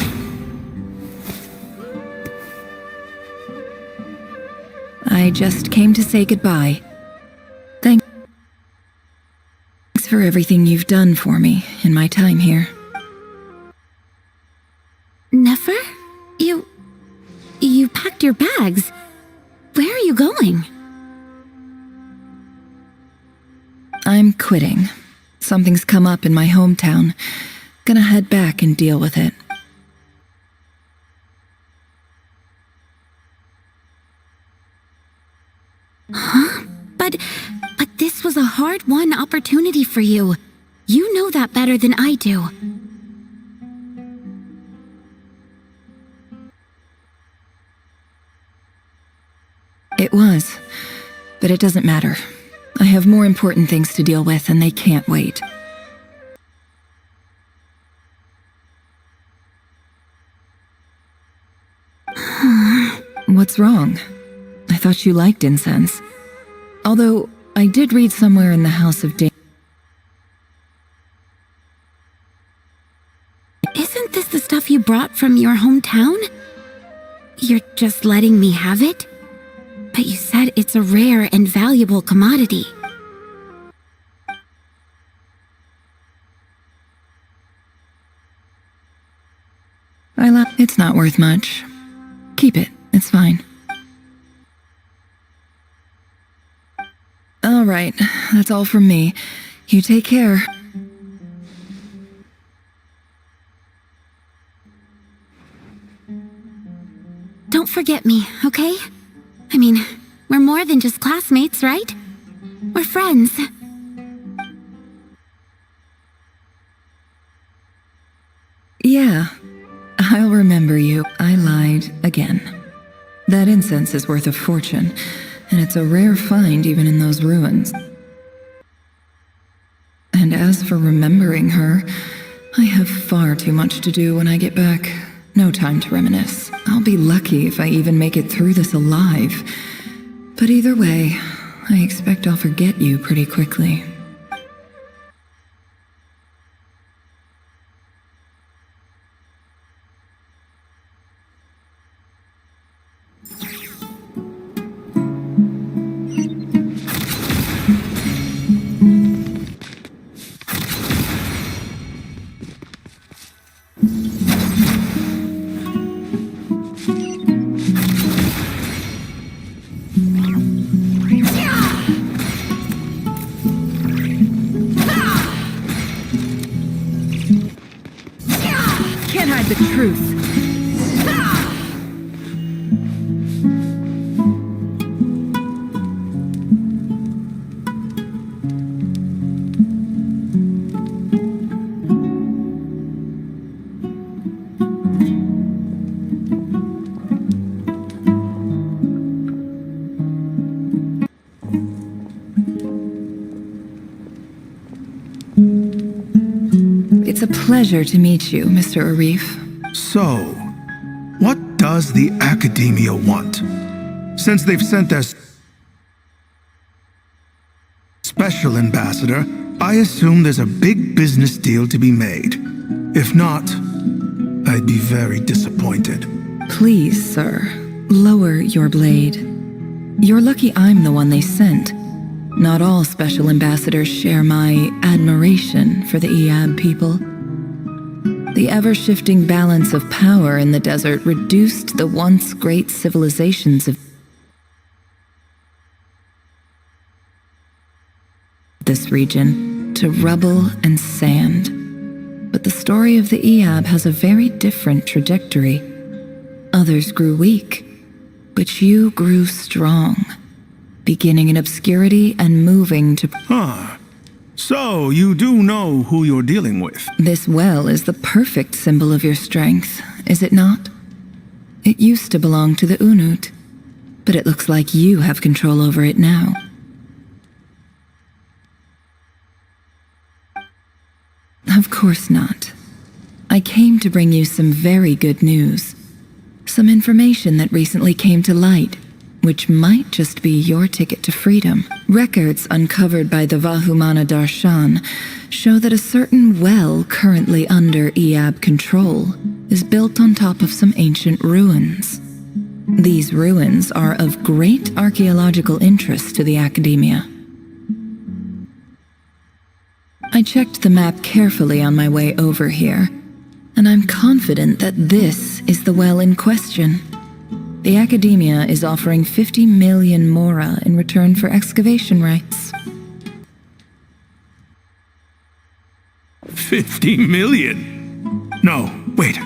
K: I just came to say goodbye. Thanks for everything you've done for me in my time here.
E: Nefer? You packed your bags. Where are you going?
K: I'm quitting. Something's come up in my hometown. Gonna head back and deal with it.
E: Huh? But this was a hard-won opportunity for you. You know that better than I do.
K: It was, but it doesn't matter. I have more important things to deal with, and they can't wait. What's wrong? I thought you liked incense. Although, I did read somewhere in the House of
E: Isn't this the stuff you brought from your hometown? You're just letting me have it? But you said it's a rare and valuable commodity.
K: It's not worth much. Keep it, it's fine. All right, that's all from me. You take care.
E: Don't forget me, okay? I mean, we're more than just classmates, right? We're friends.
K: Yeah, I'll remember you. I lied again. That incense is worth a fortune, and it's a rare find even in those ruins. And as for remembering her, I have far too much to do when I get back. No time to reminisce. I'll be lucky if I even make it through this alive. But either way, I expect I'll forget you pretty quickly. The truth. It's a pleasure to meet you, Mr. Arif.
M: So, what does the Academia want? Since they've sent their special ambassador, I assume there's a big business deal to be made. If not, I'd be very disappointed.
K: Please, sir, lower your blade. You're lucky I'm the one they sent. Not all special ambassadors share my admiration for the Iab people. The ever-shifting balance of power in the desert reduced the once great civilizations of this region to rubble and sand. But the story of the Iab has a very different trajectory. Others grew weak, but you grew strong, beginning in obscurity and moving to...
M: So, you do know who you're dealing with?
K: This well is the perfect symbol of your strength, is it not? It used to belong to the Unut, but it looks like you have control over it now. Of course not. I came to bring you some very good news. Some information that recently came to light, which might just be your ticket to freedom. Records uncovered by the Vahumana Darshan show that a certain well currently under Iab control is built on top of some ancient ruins. These ruins are of great archaeological interest to the Academia. I checked the map carefully on my way over here, and I'm confident that this is the well in question. The Academia is offering 50 million mora in return for excavation rights.
M: 50 million? No, wait.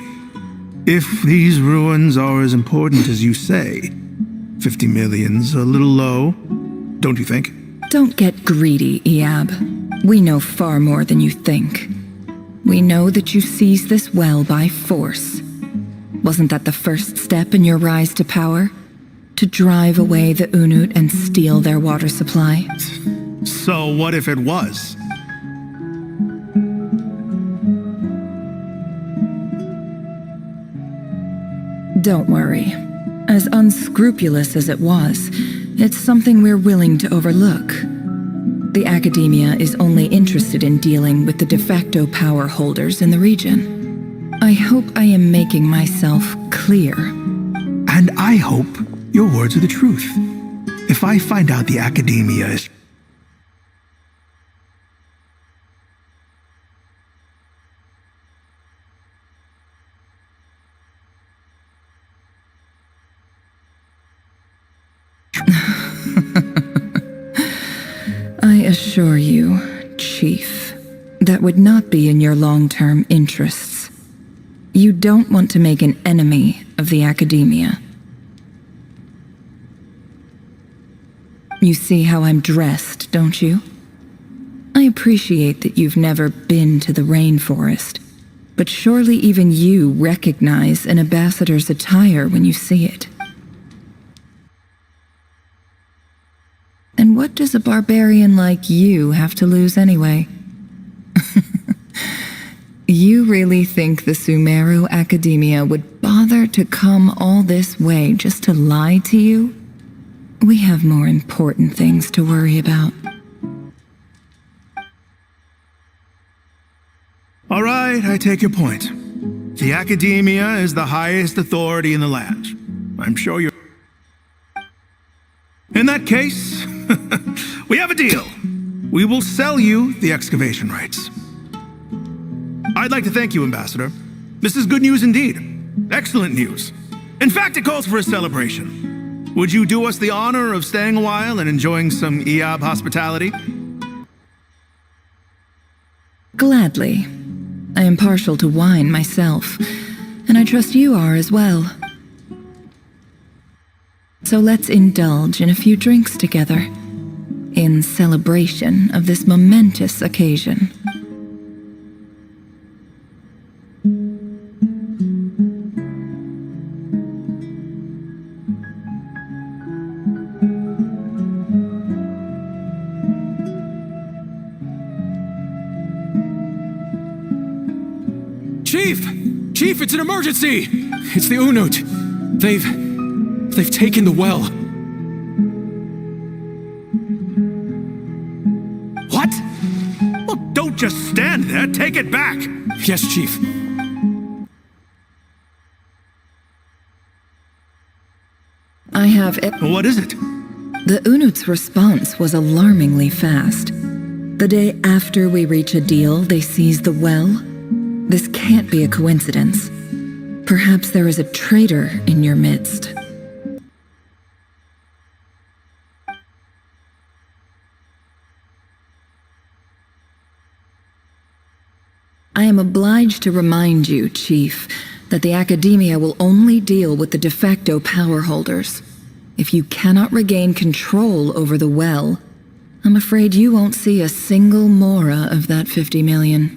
M: If these ruins are as important as you say, 50 million's a little low, don't you think?
K: Don't get greedy, Iab. We know far more than you think. We know that you seized this well by force. Wasn't that the first step in your rise to power? To drive away the Unut and steal their water supply?
M: So what if it was?
K: Don't worry. As unscrupulous as it was, it's something we're willing to overlook. The Academia is only interested in dealing with the de facto power holders in the region. I hope I am making myself clear.
M: And I hope your words are the truth. If I find out the Academia is...
K: I assure you, Chief, that would not be in your long-term interests. You don't want to make an enemy of the Academia. You see how I'm dressed, don't you? I appreciate that you've never been to the rainforest, but surely even you recognize an ambassador's attire when you see it. And what does a barbarian like you have to lose anyway? You really think the Sumeru Academia would bother to come all this way just to lie to you? We have more important things to worry about.
M: All right, I take your point. The Academia is the highest authority in the land. I'm sure you're... In that case, we have a deal. We will sell you the excavation rights. I'd like to thank you, Ambassador. This is good news indeed. Excellent news. In fact, it calls for a celebration. Would you do us the honor of staying a while and enjoying some Iab hospitality?
K: Gladly. I am partial to wine myself, and I trust you are as well. So let's indulge in a few drinks together, in celebration of this momentous occasion.
L: Chief, it's an emergency! It's the Unut. They've taken the well.
M: What? Well, don't just stand there. Take it back.
L: Yes, Chief.
K: I have
M: What is it?
K: The Unut's response was alarmingly fast. The day after we reach a deal, they seize the well. This can't be a coincidence. Perhaps there is a traitor in your midst. I am obliged to remind you, Chief, that the Academia will only deal with the de facto power holders. If you cannot regain control over the well, I'm afraid you won't see a single mora of that 50 million.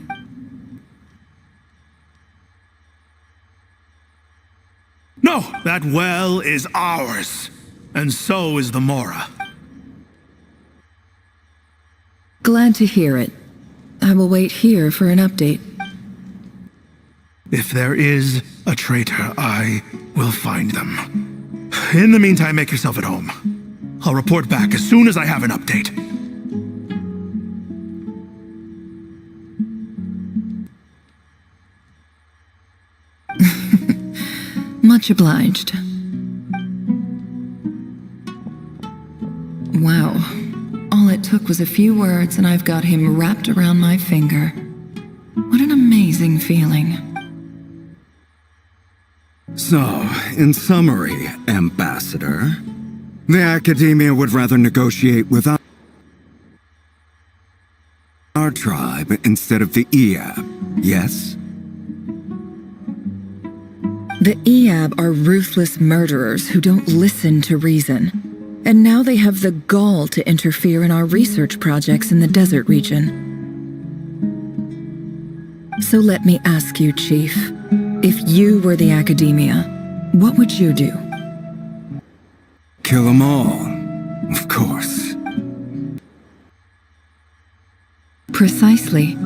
M: No, that well is ours. And so is the Mora.
K: Glad to hear it. I will wait here for an update.
M: If there is a traitor, I will find them. In the meantime, make yourself at home. I'll report back as soon as I have an update.
K: Much obliged. Wow. All it took was a few words and I've got him wrapped around my finger. What an amazing feeling.
V: So, in summary, Ambassador, the Academia would rather negotiate with our tribe instead of the Eab, yes?
K: The Eab are ruthless murderers who don't listen to reason. And now they have the gall to interfere in our research projects in the desert region. So let me ask you, Chief, if you were the Academia, what would you do?
V: Kill them all, of course.
K: Precisely.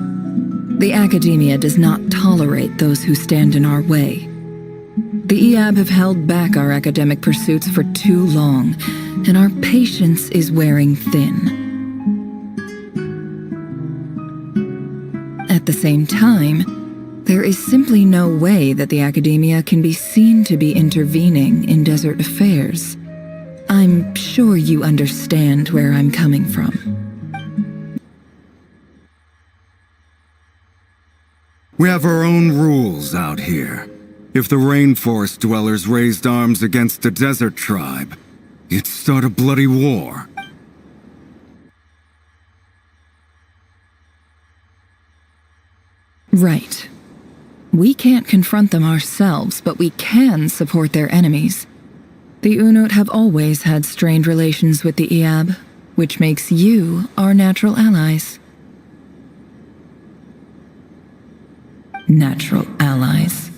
K: The Academia does not tolerate those who stand in our way. The Eab have held back our academic pursuits for too long, and our patience is wearing thin. At the same time, there is simply no way that the Academia can be seen to be intervening in desert affairs. I'm sure you understand where I'm coming from.
V: We have our own rules out here. If the rainforest dwellers raised arms against a desert tribe, you'd start a bloody war.
K: Right. We can't confront them ourselves, but we can support their enemies. The Unut have always had strained relations with the Eab, which makes you our natural allies. Natural allies.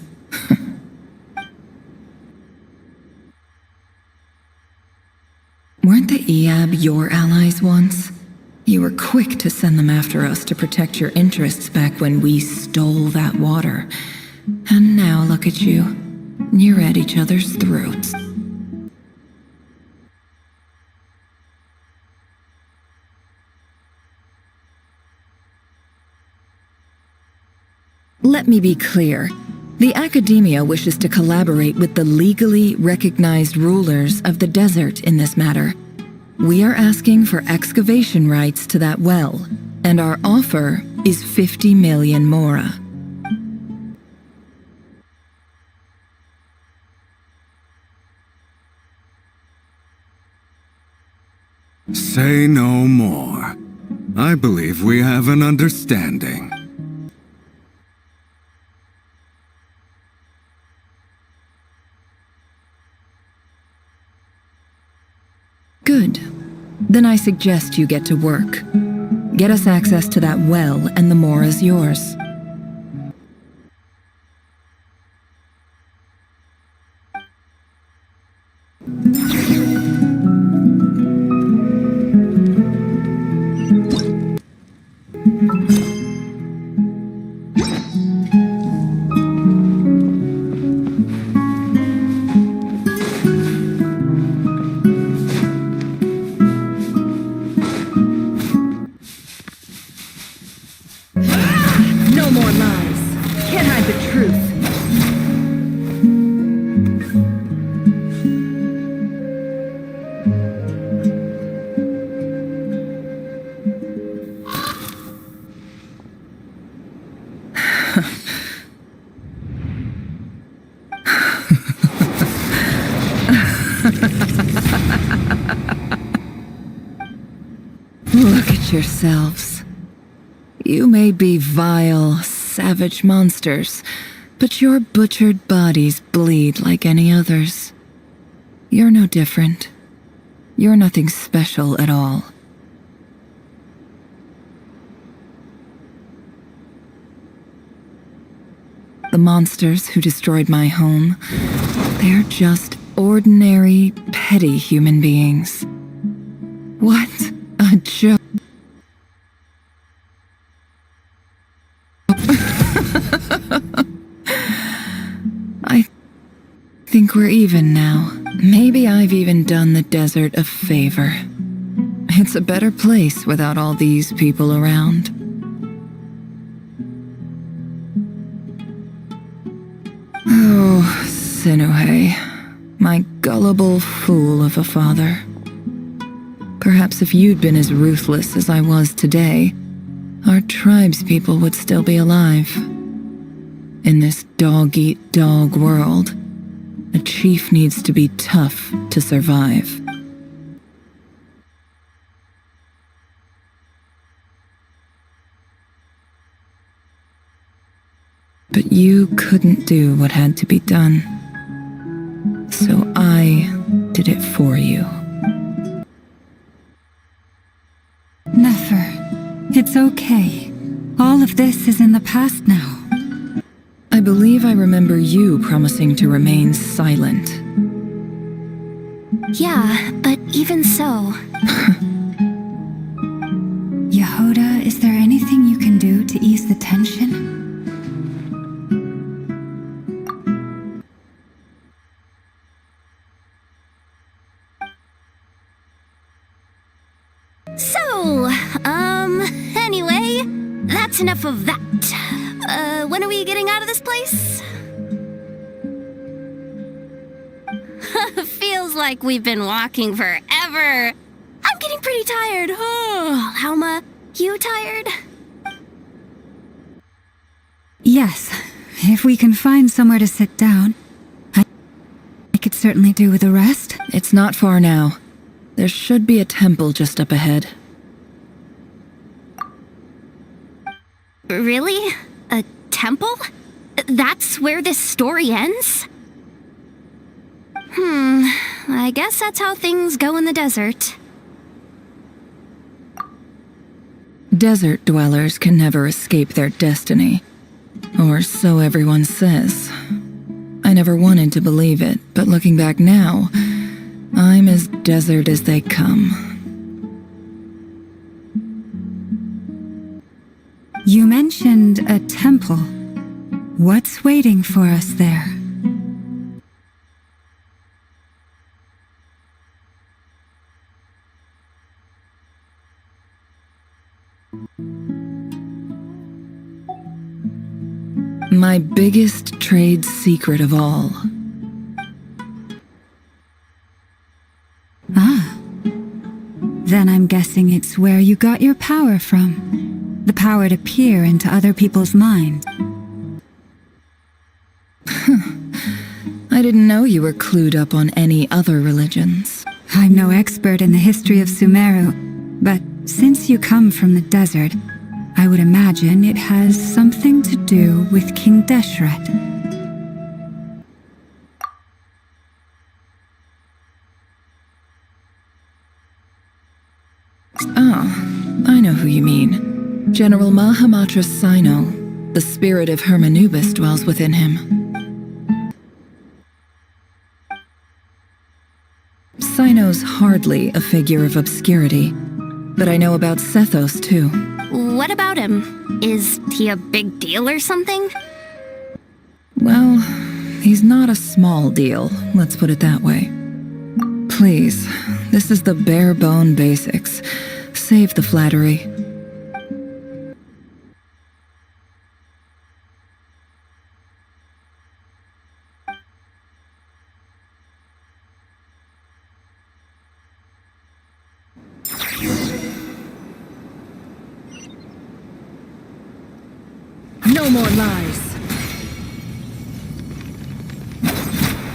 K: Weren't the Eab your allies once? You were quick to send them after us to protect your interests back when we stole that water. And now look at you. You're at each other's throats. Let me be clear. The Academia wishes to collaborate with the legally recognized rulers of the desert in this matter. We are asking for excavation rights to that well, and our offer is 50 million mora.
V: Say no more. I believe we have an understanding.
K: Good. Then I suggest you get to work. Get us access to that well, and the mora's yours. No more lies. Can't hide the truth. Look at yourselves. You may be vile, savage monsters, but your butchered bodies bleed like any others. You're no different. You're nothing special at all. The monsters who destroyed my home, they're just ordinary, petty human beings. What a joke. I think we're even now. Maybe I've even done the desert a favor. It's a better place without all these people around. Oh, Sinuhe, my gullible fool of a father. Perhaps if you'd been as ruthless as I was today, our tribespeople would still be alive. In this dog-eat-dog world, a chief needs to be tough to survive. But you couldn't do what had to be done. So I did it for you.
A: Nefer, it's okay. All of this is in the past now.
K: I believe I remember you promising to remain silent.
H: Yeah, but even so...
A: Yehoda, is there anything you can do to ease the tension?
H: Anyway, that's enough of that. When are we getting out of this place? Feels like we've been walking forever. I'm getting pretty tired. Oh, Alma, you tired?
A: Yes, if we can find somewhere to sit down, I could certainly do with a rest.
K: It's not far now. There should be a temple just up ahead.
H: Really? A temple? That's where this story ends? I guess that's how things go in the desert.
K: Desert dwellers can never escape their destiny. Or so everyone says. I never wanted to believe it, but looking back now, I'm as desert as they come.
A: You mentioned a temple. What's waiting for us there?
K: My biggest trade secret of all.
A: Ah. Then I'm guessing it's where you got your power from. The power to peer into other people's minds.
K: I didn't know you were clued up on any other religions.
A: I'm no expert in the history of Sumeru, but since you come from the desert, I would imagine it has something to do with King Deshret.
K: Oh, I know who you mean. General Mahamatra Sino. The spirit of Hermanubis dwells within him. Sino's hardly a figure of obscurity, but I know about Sethos too.
H: What about him? Is he a big deal or something?
K: Well, he's not a small deal, let's put it that way. Please, this is the bare-bone basics. Save the flattery.
Q: No more lies.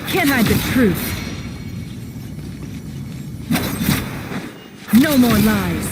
Q: Can't hide the truth. No more lies.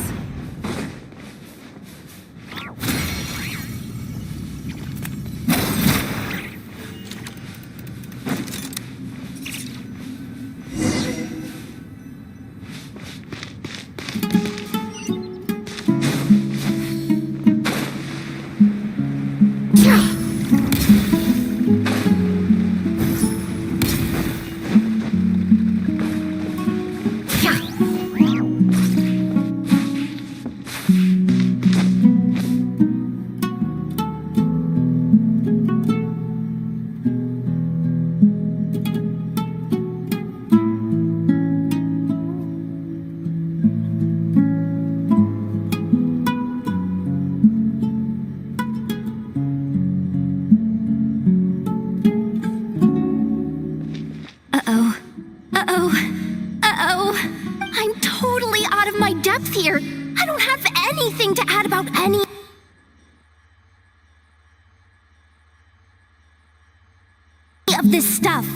H: of this stuff.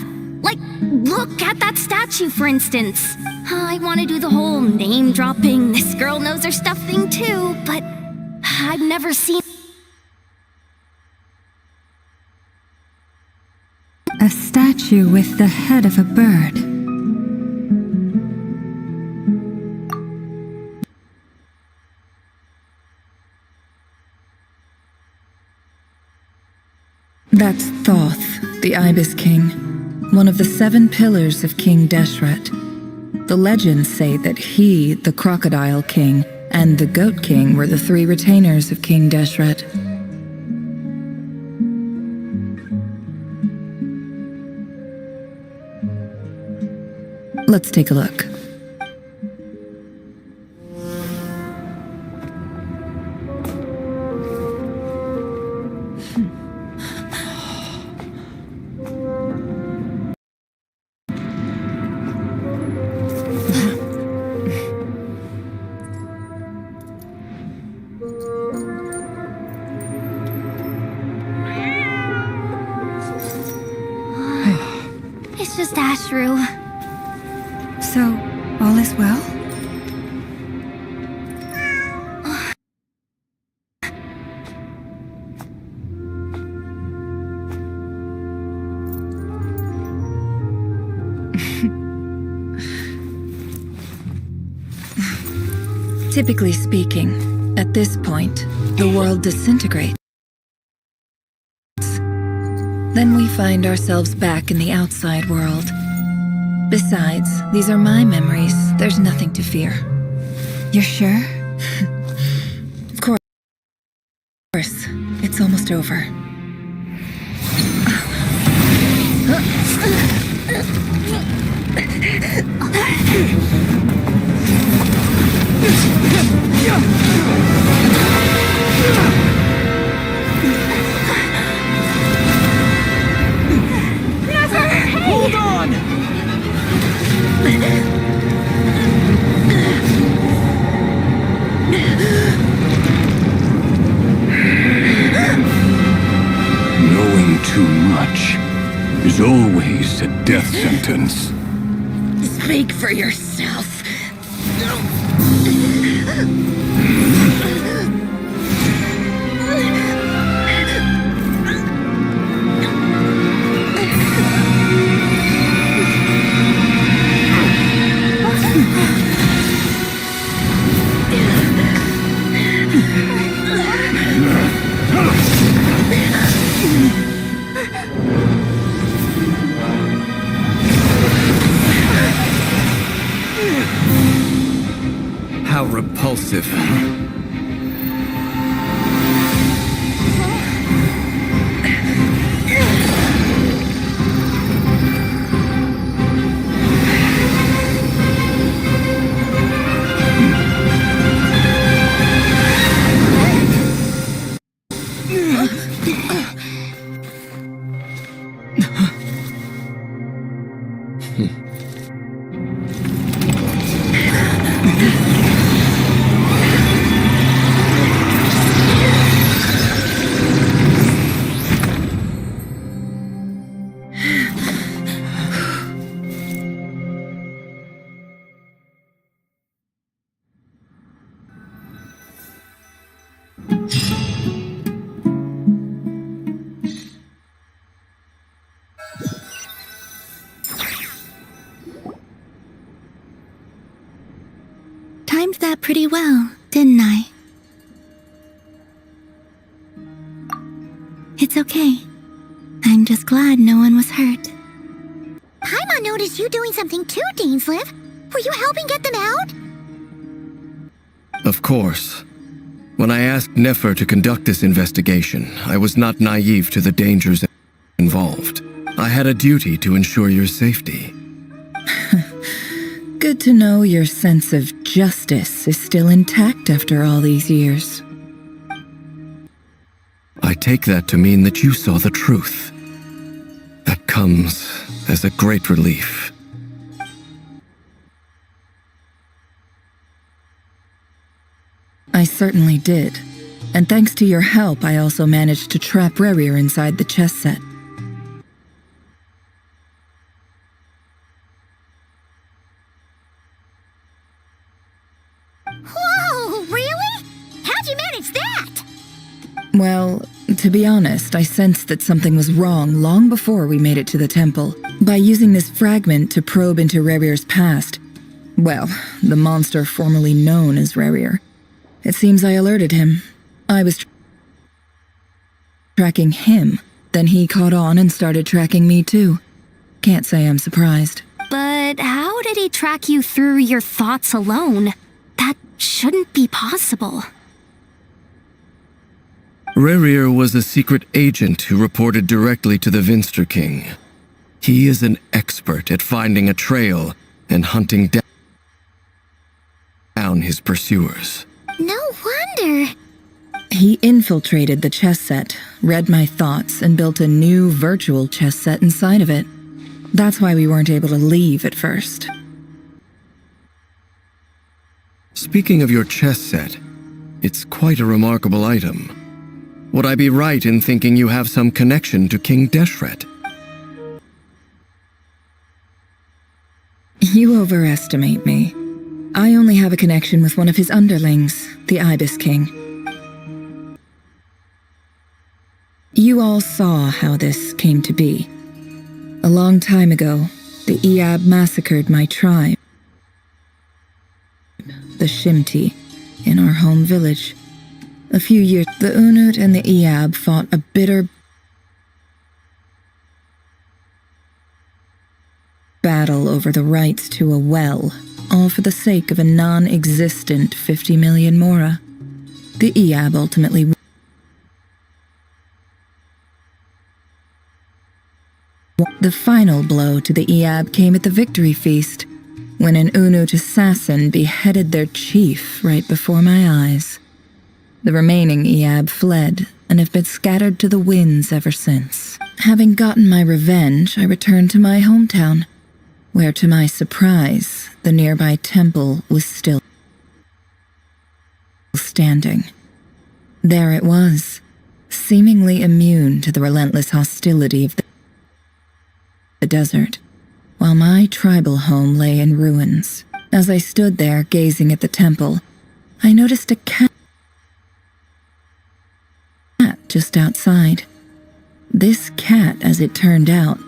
H: Like, look at that statue, for instance. I want to do the whole name-dropping, this girl knows her stuff thing too, but I've never seen...
A: A statue with the head of a bird.
K: That's Thoth, the Ibis King, one of the 7 pillars of King Deshret. The legends say that he, the Crocodile King, and the Goat King were the 3 retainers of King Deshret. Let's take a look.
H: It's just Ashru.
A: So, all is well?
K: Typically speaking, at this point, the world disintegrates. Then we find ourselves back in the outside world. Besides, these are my memories. There's nothing to fear.
A: You're sure?
K: Of course. It's almost over.
H: Nefer!
F: Hold on!
R: Knowing too much is always a death sentence.
K: Speak for yourself.
L: How repulsive.
E: Timed that pretty well, didn't I? It's okay. I'm just glad no one was hurt. Paimon noticed you doing something too, Dainsleif. Were you helping get them out?
L: Of course. When I asked Nefer to conduct this investigation, I was not naive to the dangers involved. I had a duty to ensure your safety.
K: Good to know your sense of justice is still intact after all these years.
L: I take that to mean that you saw the truth. That comes as a great relief.
K: I certainly did. And thanks to your help, I also managed to trap Rerir inside the chess set.
E: manage that?
K: Well, to be honest, I sensed that something was wrong long before we made it to the temple. By using this fragment to probe into Rerir's past, well, the monster formerly known as Rerir, it seems I alerted him. I was tracking him, then he caught on and started tracking me too. Can't say I'm surprised.
H: But how did he track you through your thoughts alone? That shouldn't be possible.
L: Rerir was a secret agent who reported directly to the Vinster King. He is an expert at finding a trail and hunting down his pursuers.
E: No wonder.
K: He infiltrated the chess set, read my thoughts, and built a new virtual chess set inside of it. That's why we weren't able to leave at first.
L: Speaking of your chess set, it's quite a remarkable item. Would I be right in thinking you have some connection to King Deshret?
K: You overestimate me. I only have a connection with one of his underlings, the Ibis King. You all saw how this came to be. A long time ago, the Iab massacred my tribe, the Shimti, in our home village. A few years, the Unut and the Iab fought a bitter battle over the rights to a well, all for the sake of a non-existent 50 million mora. The Iab ultimately The final blow to the Iab came at the victory feast, when an Unut assassin beheaded their chief right before my eyes. The remaining Iab fled and have been scattered to the winds ever since. Having gotten my revenge, I returned to my hometown, where to my surprise, the nearby temple was still standing. There it was, seemingly immune to the relentless hostility of the desert, while my tribal home lay in ruins. As I stood there gazing at the temple, I noticed a cat just outside. This cat, as it turned out,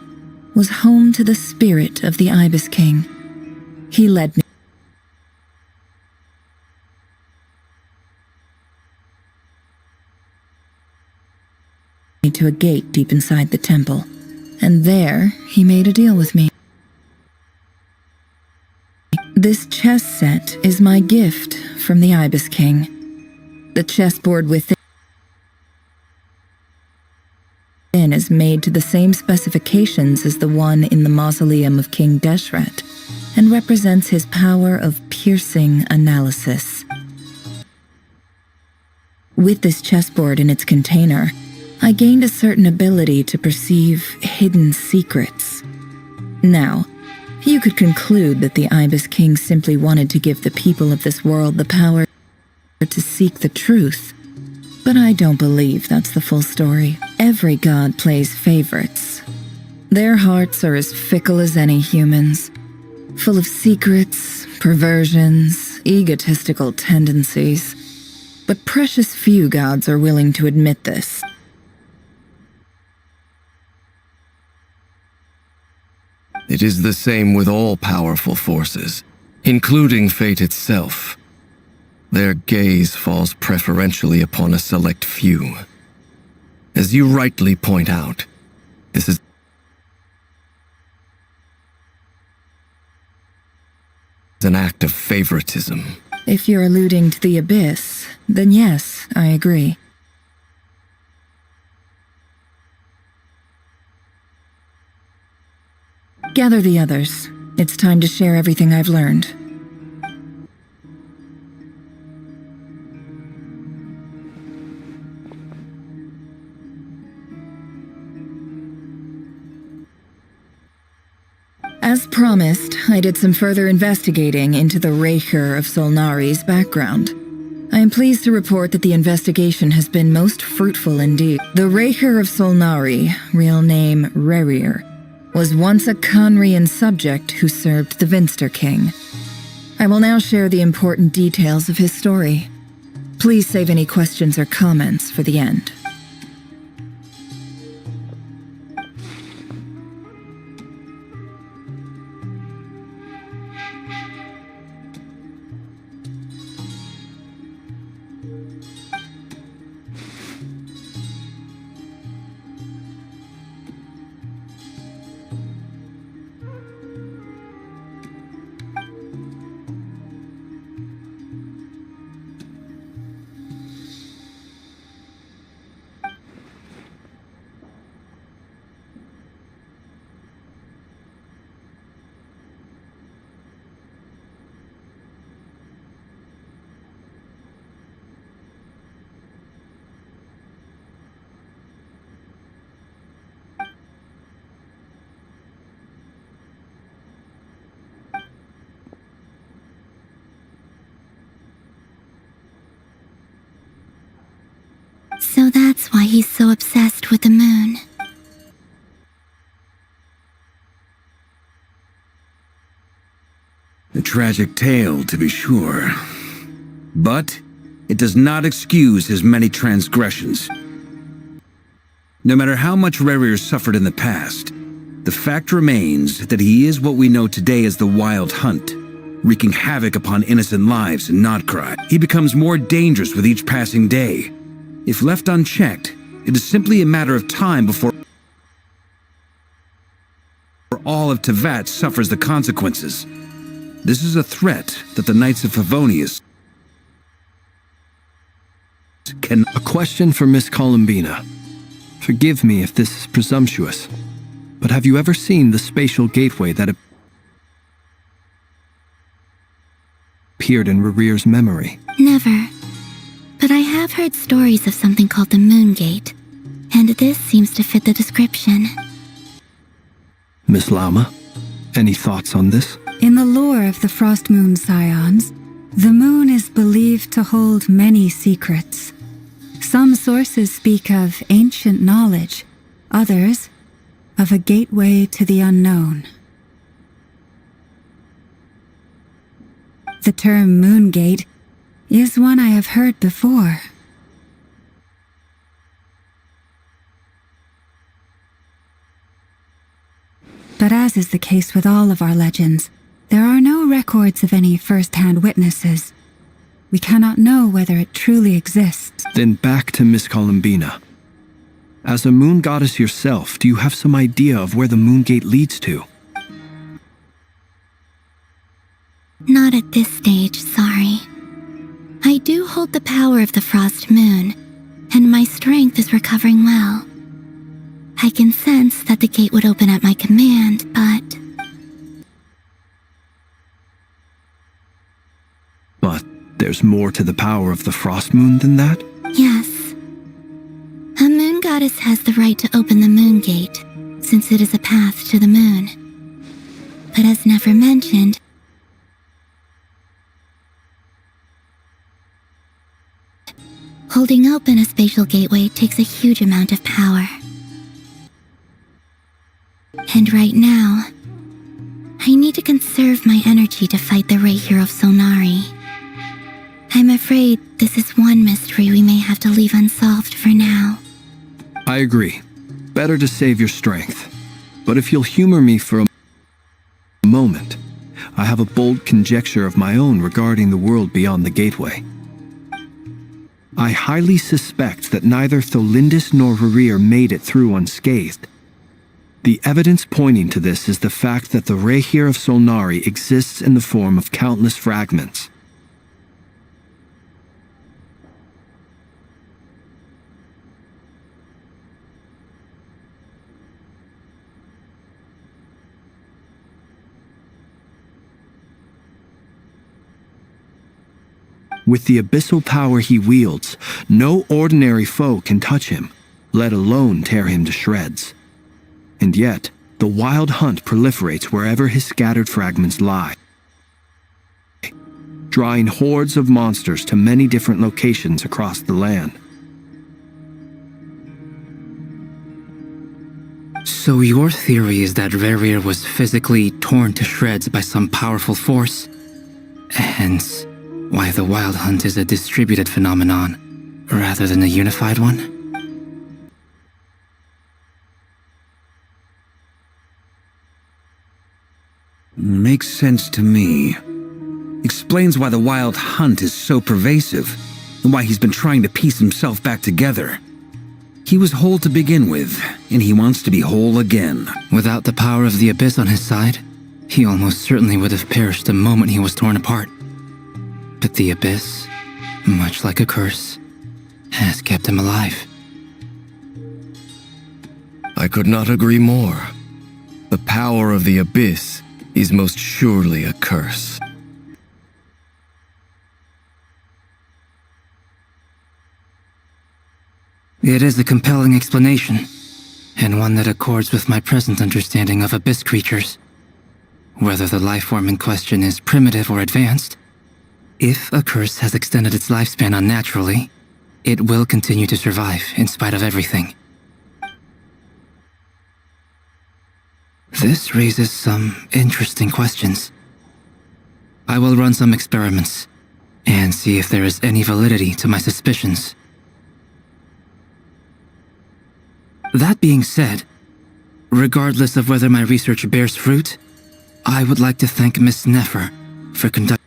K: was home to the spirit of the Ibis King. He led me to a gate deep inside the temple, and there he made a deal with me. This chess set is my gift from the Ibis King. The chessboard within is made to the same specifications as the one in the mausoleum of King Deshret, and represents his power of piercing analysis. With this chessboard in its container, I gained a certain ability to perceive hidden secrets. Now, you could conclude that the Ibis King simply wanted to give the people of this world the power to seek the truth. But I don't believe that's the full story. Every god plays favorites. Their hearts are as fickle as any human's, full of secrets, perversions, egotistical tendencies. But precious few gods are willing to admit this.
L: It is the same with all powerful forces, including fate itself. Their gaze falls preferentially upon a select few. As you rightly point out, this is an act of favoritism.
K: If you're alluding to the Abyss, then yes, I agree. Gather the others. It's time to share everything I've learned. As promised, I did some further investigating into the Rerir of Solnari's background. I am pleased to report that the investigation has been most fruitful indeed. The Rerir of Solnari, real name Rerir, was once a Khanrian subject who served the Vinster King. I will now share the important details of his story. Please save any questions or comments for the end.
E: So that's why he's so obsessed with the moon.
S: A tragic tale, to be sure. But it does not excuse his many transgressions. No matter how much Rerir suffered in the past, the fact remains that he is what we know today as the Wild Hunt, wreaking havoc upon innocent lives in Nod-Krai. He becomes more dangerous with each passing day. If left unchecked, it is simply a matter of time before all of Teyvat suffers the consequences. This is a threat that the Knights of Favonius can...
B: A question for Miss Columbina. Forgive me if this is presumptuous, but have you ever seen the spatial gateway that appeared in Rerir's memory?
E: Never. But I have heard stories of something called the Moon Gate, and this seems to fit the description.
B: Miss Lauma, any thoughts on this?
A: In the lore of the Frost Moon Scions, the moon is believed to hold many secrets. Some sources speak of ancient knowledge, others of a gateway to the unknown. The term Moon Gate is one I have heard before. But as is the case with all of our legends, there are no records of any first-hand witnesses. We cannot know whether it truly exists.
B: Then back to Miss Columbina. As a moon goddess yourself, do you have some idea of where the Moon Gate leads to?
E: Not at this stage, sorry. I do hold the power of the Frost Moon, and my strength is recovering well. I can sense that the gate would open at my command, but...
B: But there's more to the power of the Frost Moon than that?
E: Yes. A moon goddess has the right to open the Moon Gate, since it is a path to the moon. But as Nefer mentioned, holding open a spatial gateway takes a huge amount of power. And right now, I need to conserve my energy to fight the Rerir of Solnari. I'm afraid this is one mystery we may have to leave unsolved for now.
B: I agree. Better to save your strength. But if you'll humor me for a moment, I have a bold conjecture of my own regarding the world beyond the gateway. I highly suspect that neither Tholindis nor Rerir made it through unscathed. The evidence pointing to this is the fact that the Rerir of Solnari exists in the form of countless fragments. With the abyssal power he wields, no ordinary foe can touch him, let alone tear him to shreds. And yet, the Wild Hunt proliferates wherever his scattered fragments lie, drawing hordes of monsters to many different locations across the land.
T: So your theory is that Rerir was physically torn to shreds by some powerful force, hence why the Wild Hunt is a distributed phenomenon, rather than a unified one?
S: Makes sense to me. Explains why the Wild Hunt is so pervasive, and why he's been trying to piece himself back together. He was whole to begin with, and he wants to be whole again.
T: Without the power of the Abyss on his side, he almost certainly would have perished the moment he was torn apart. But the Abyss, much like a curse, has kept him alive.
L: I could not agree more. The power of the Abyss is most surely a curse.
T: It is a compelling explanation, and one that accords with my present understanding of Abyss creatures. Whether the life form in question is primitive or advanced, if a curse has extended its lifespan unnaturally, it will continue to survive in spite of everything. This raises some interesting questions. I will run some experiments and see if there is any validity to my suspicions. That being said, regardless of whether my research bears fruit, I would like to thank Miss Nefer for conducting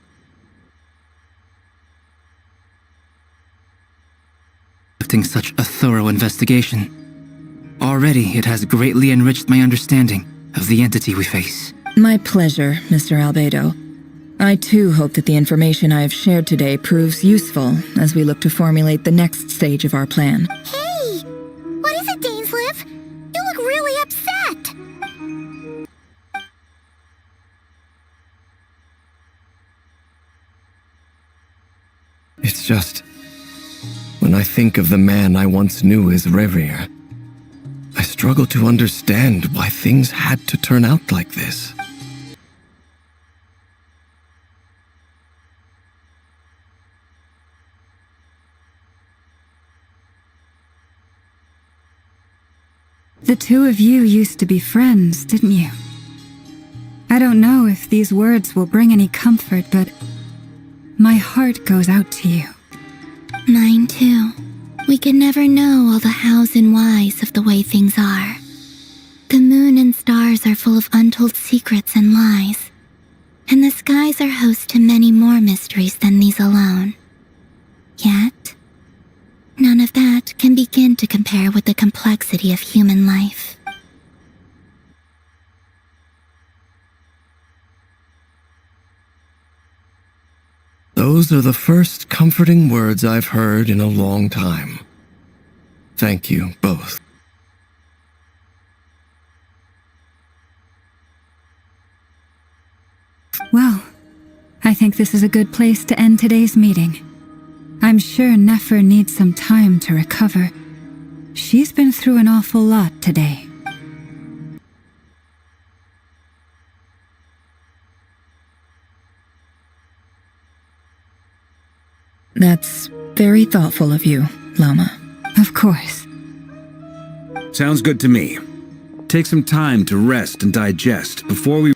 T: such a thorough investigation. Already, it has greatly enriched my understanding of the entity we face.
K: My pleasure, Mr. Albedo. I too hope that the information I have shared today proves useful as we look to formulate the next stage of our plan.
E: Hey! What is it, Dainsleif? You look really upset!
L: It's just, when I think of the man I once knew as Rerir, I struggle to understand why things had to turn out like this.
A: The two of you used to be friends, didn't you? I don't know if these words will bring any comfort, but my heart goes out to you.
E: Mine too. We could never know all the hows and whys of the way things are. The moon and stars are full of untold secrets and lies, and the skies are host to many more mysteries than these alone. Yet, none of that can begin to compare with the complexity of human life.
L: Those are the first comforting words I've heard in a long time. Thank you both.
A: Well, I think this is a good place to end today's meeting. I'm sure Nefer needs some time to recover. She's been through an awful lot today.
K: That's very thoughtful of you, Lama.
A: Of course.
S: Sounds good to me. Take some time to rest and digest before we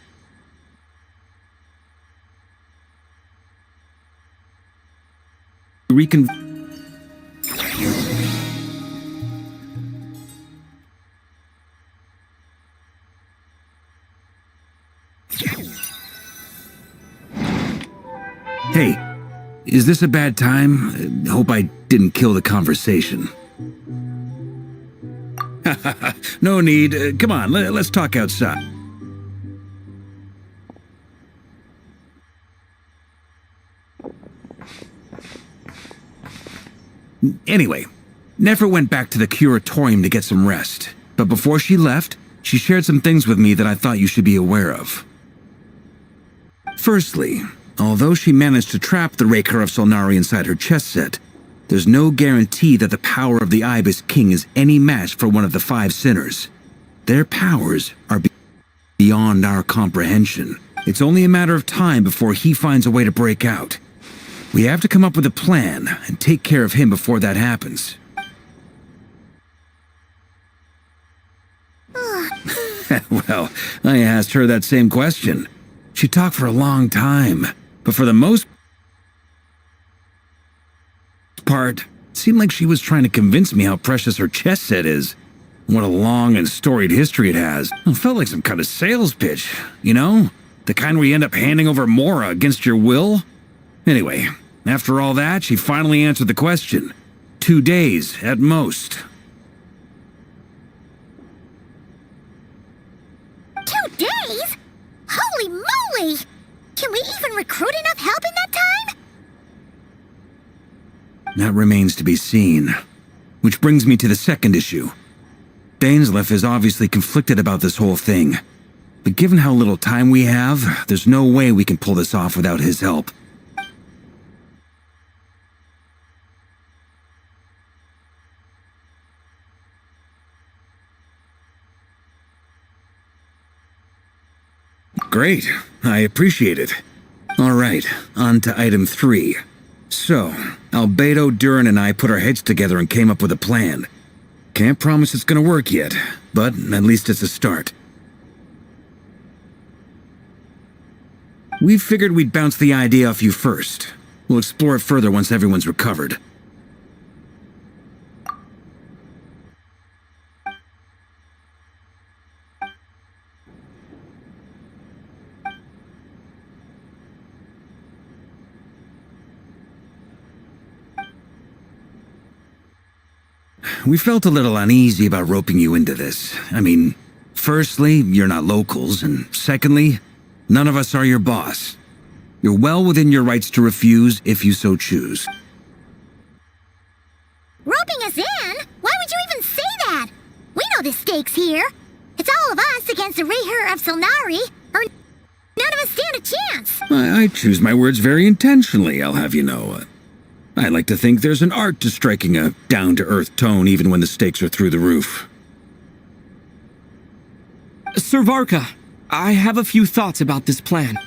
S: Hey, is this a bad time? Hope I didn't kill the conversation. No need. Come on, let's talk outside. Anyway, Nefer went back to the curatorium to get some rest. But before she left, she shared some things with me that I thought you should be aware of. Firstly, although she managed to trap the Rerir of Solnari inside her chess set, there's no guarantee that the power of the Ibis King is any match for one of the 5 sinners. Their powers are beyond our comprehension. It's only a matter of time before he finds a way to break out. We have to come up with a plan and take care of him before that happens. Well, I asked her that same question. She talked for a long time, but for the most most part, it seemed like she was trying to convince me how precious her chess set is. What a long and storied history it has. It felt like some kind of sales pitch, you know? The kind where you end up handing over Mora against your will? Anyway, after all that, she finally answered the question. 2 days, at most.
E: 2 days? Holy moly! Can we even recruit enough help in that time?
S: That remains to be seen. Which brings me to the second issue. Dainsleif is obviously conflicted about this whole thing. But given how little time we have, there's no way we can pull this off without his help. Great. I appreciate it. All right, on to item 3. So, Albedo, Durin, and I put our heads together and came up with a plan. Can't promise it's gonna work yet, but at least it's a start. We figured we'd bounce the idea off you first. We'll explore it further once everyone's recovered. We felt a little uneasy about roping you into this. I mean, firstly, you're not locals, and secondly, none of us are your boss. You're well within your rights to refuse if you so choose.
E: Roping us in? Why would you even say that? We know the stakes here. It's all of us against the Rerir of Solnari, or none of us stand a chance.
S: I choose my words very intentionally, I'll have you know. I like to think there's an art to striking a down-to-earth tone even when the stakes are through the roof.
F: Sir Varka, I have a few thoughts about this plan.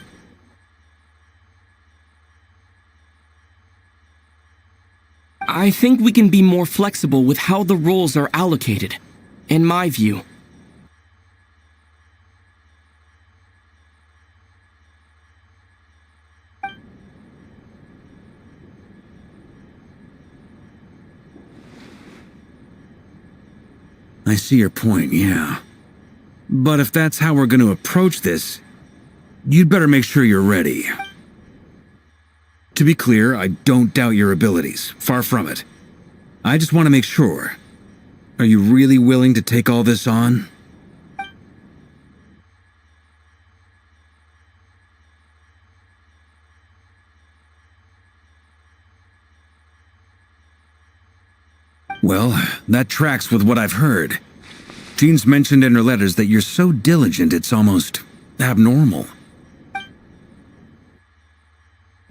F: I think we can be more flexible with how the roles are allocated, in my view.
S: I see your point, yeah. But if that's how we're going to approach this, you'd better make sure you're ready. To be clear, I don't doubt your abilities. Far from it. I just want to make sure. Are you really willing to take all this on? Well, that tracks with what I've heard. Jean's mentioned in her letters that you're so diligent it's almost abnormal.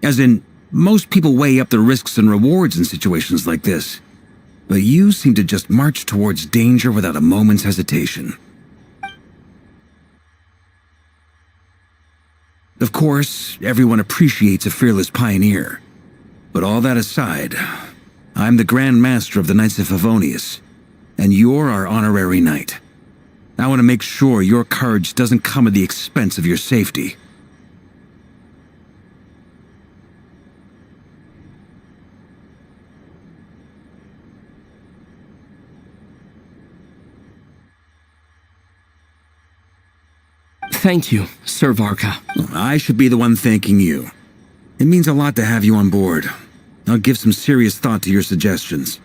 S: As in, most people weigh up the risks and rewards in situations like this. But you seem to just march towards danger without a moment's hesitation. Of course, everyone appreciates a fearless pioneer. But all that aside, I'm the Grand Master of the Knights of Favonius, and you're our honorary knight. I want to make sure your courage doesn't come at the expense of your safety.
F: Thank you, Sir Varka.
S: I should be the one thanking you. It means a lot to have you on board. I'll give some serious thought to your suggestions.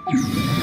E: Huh?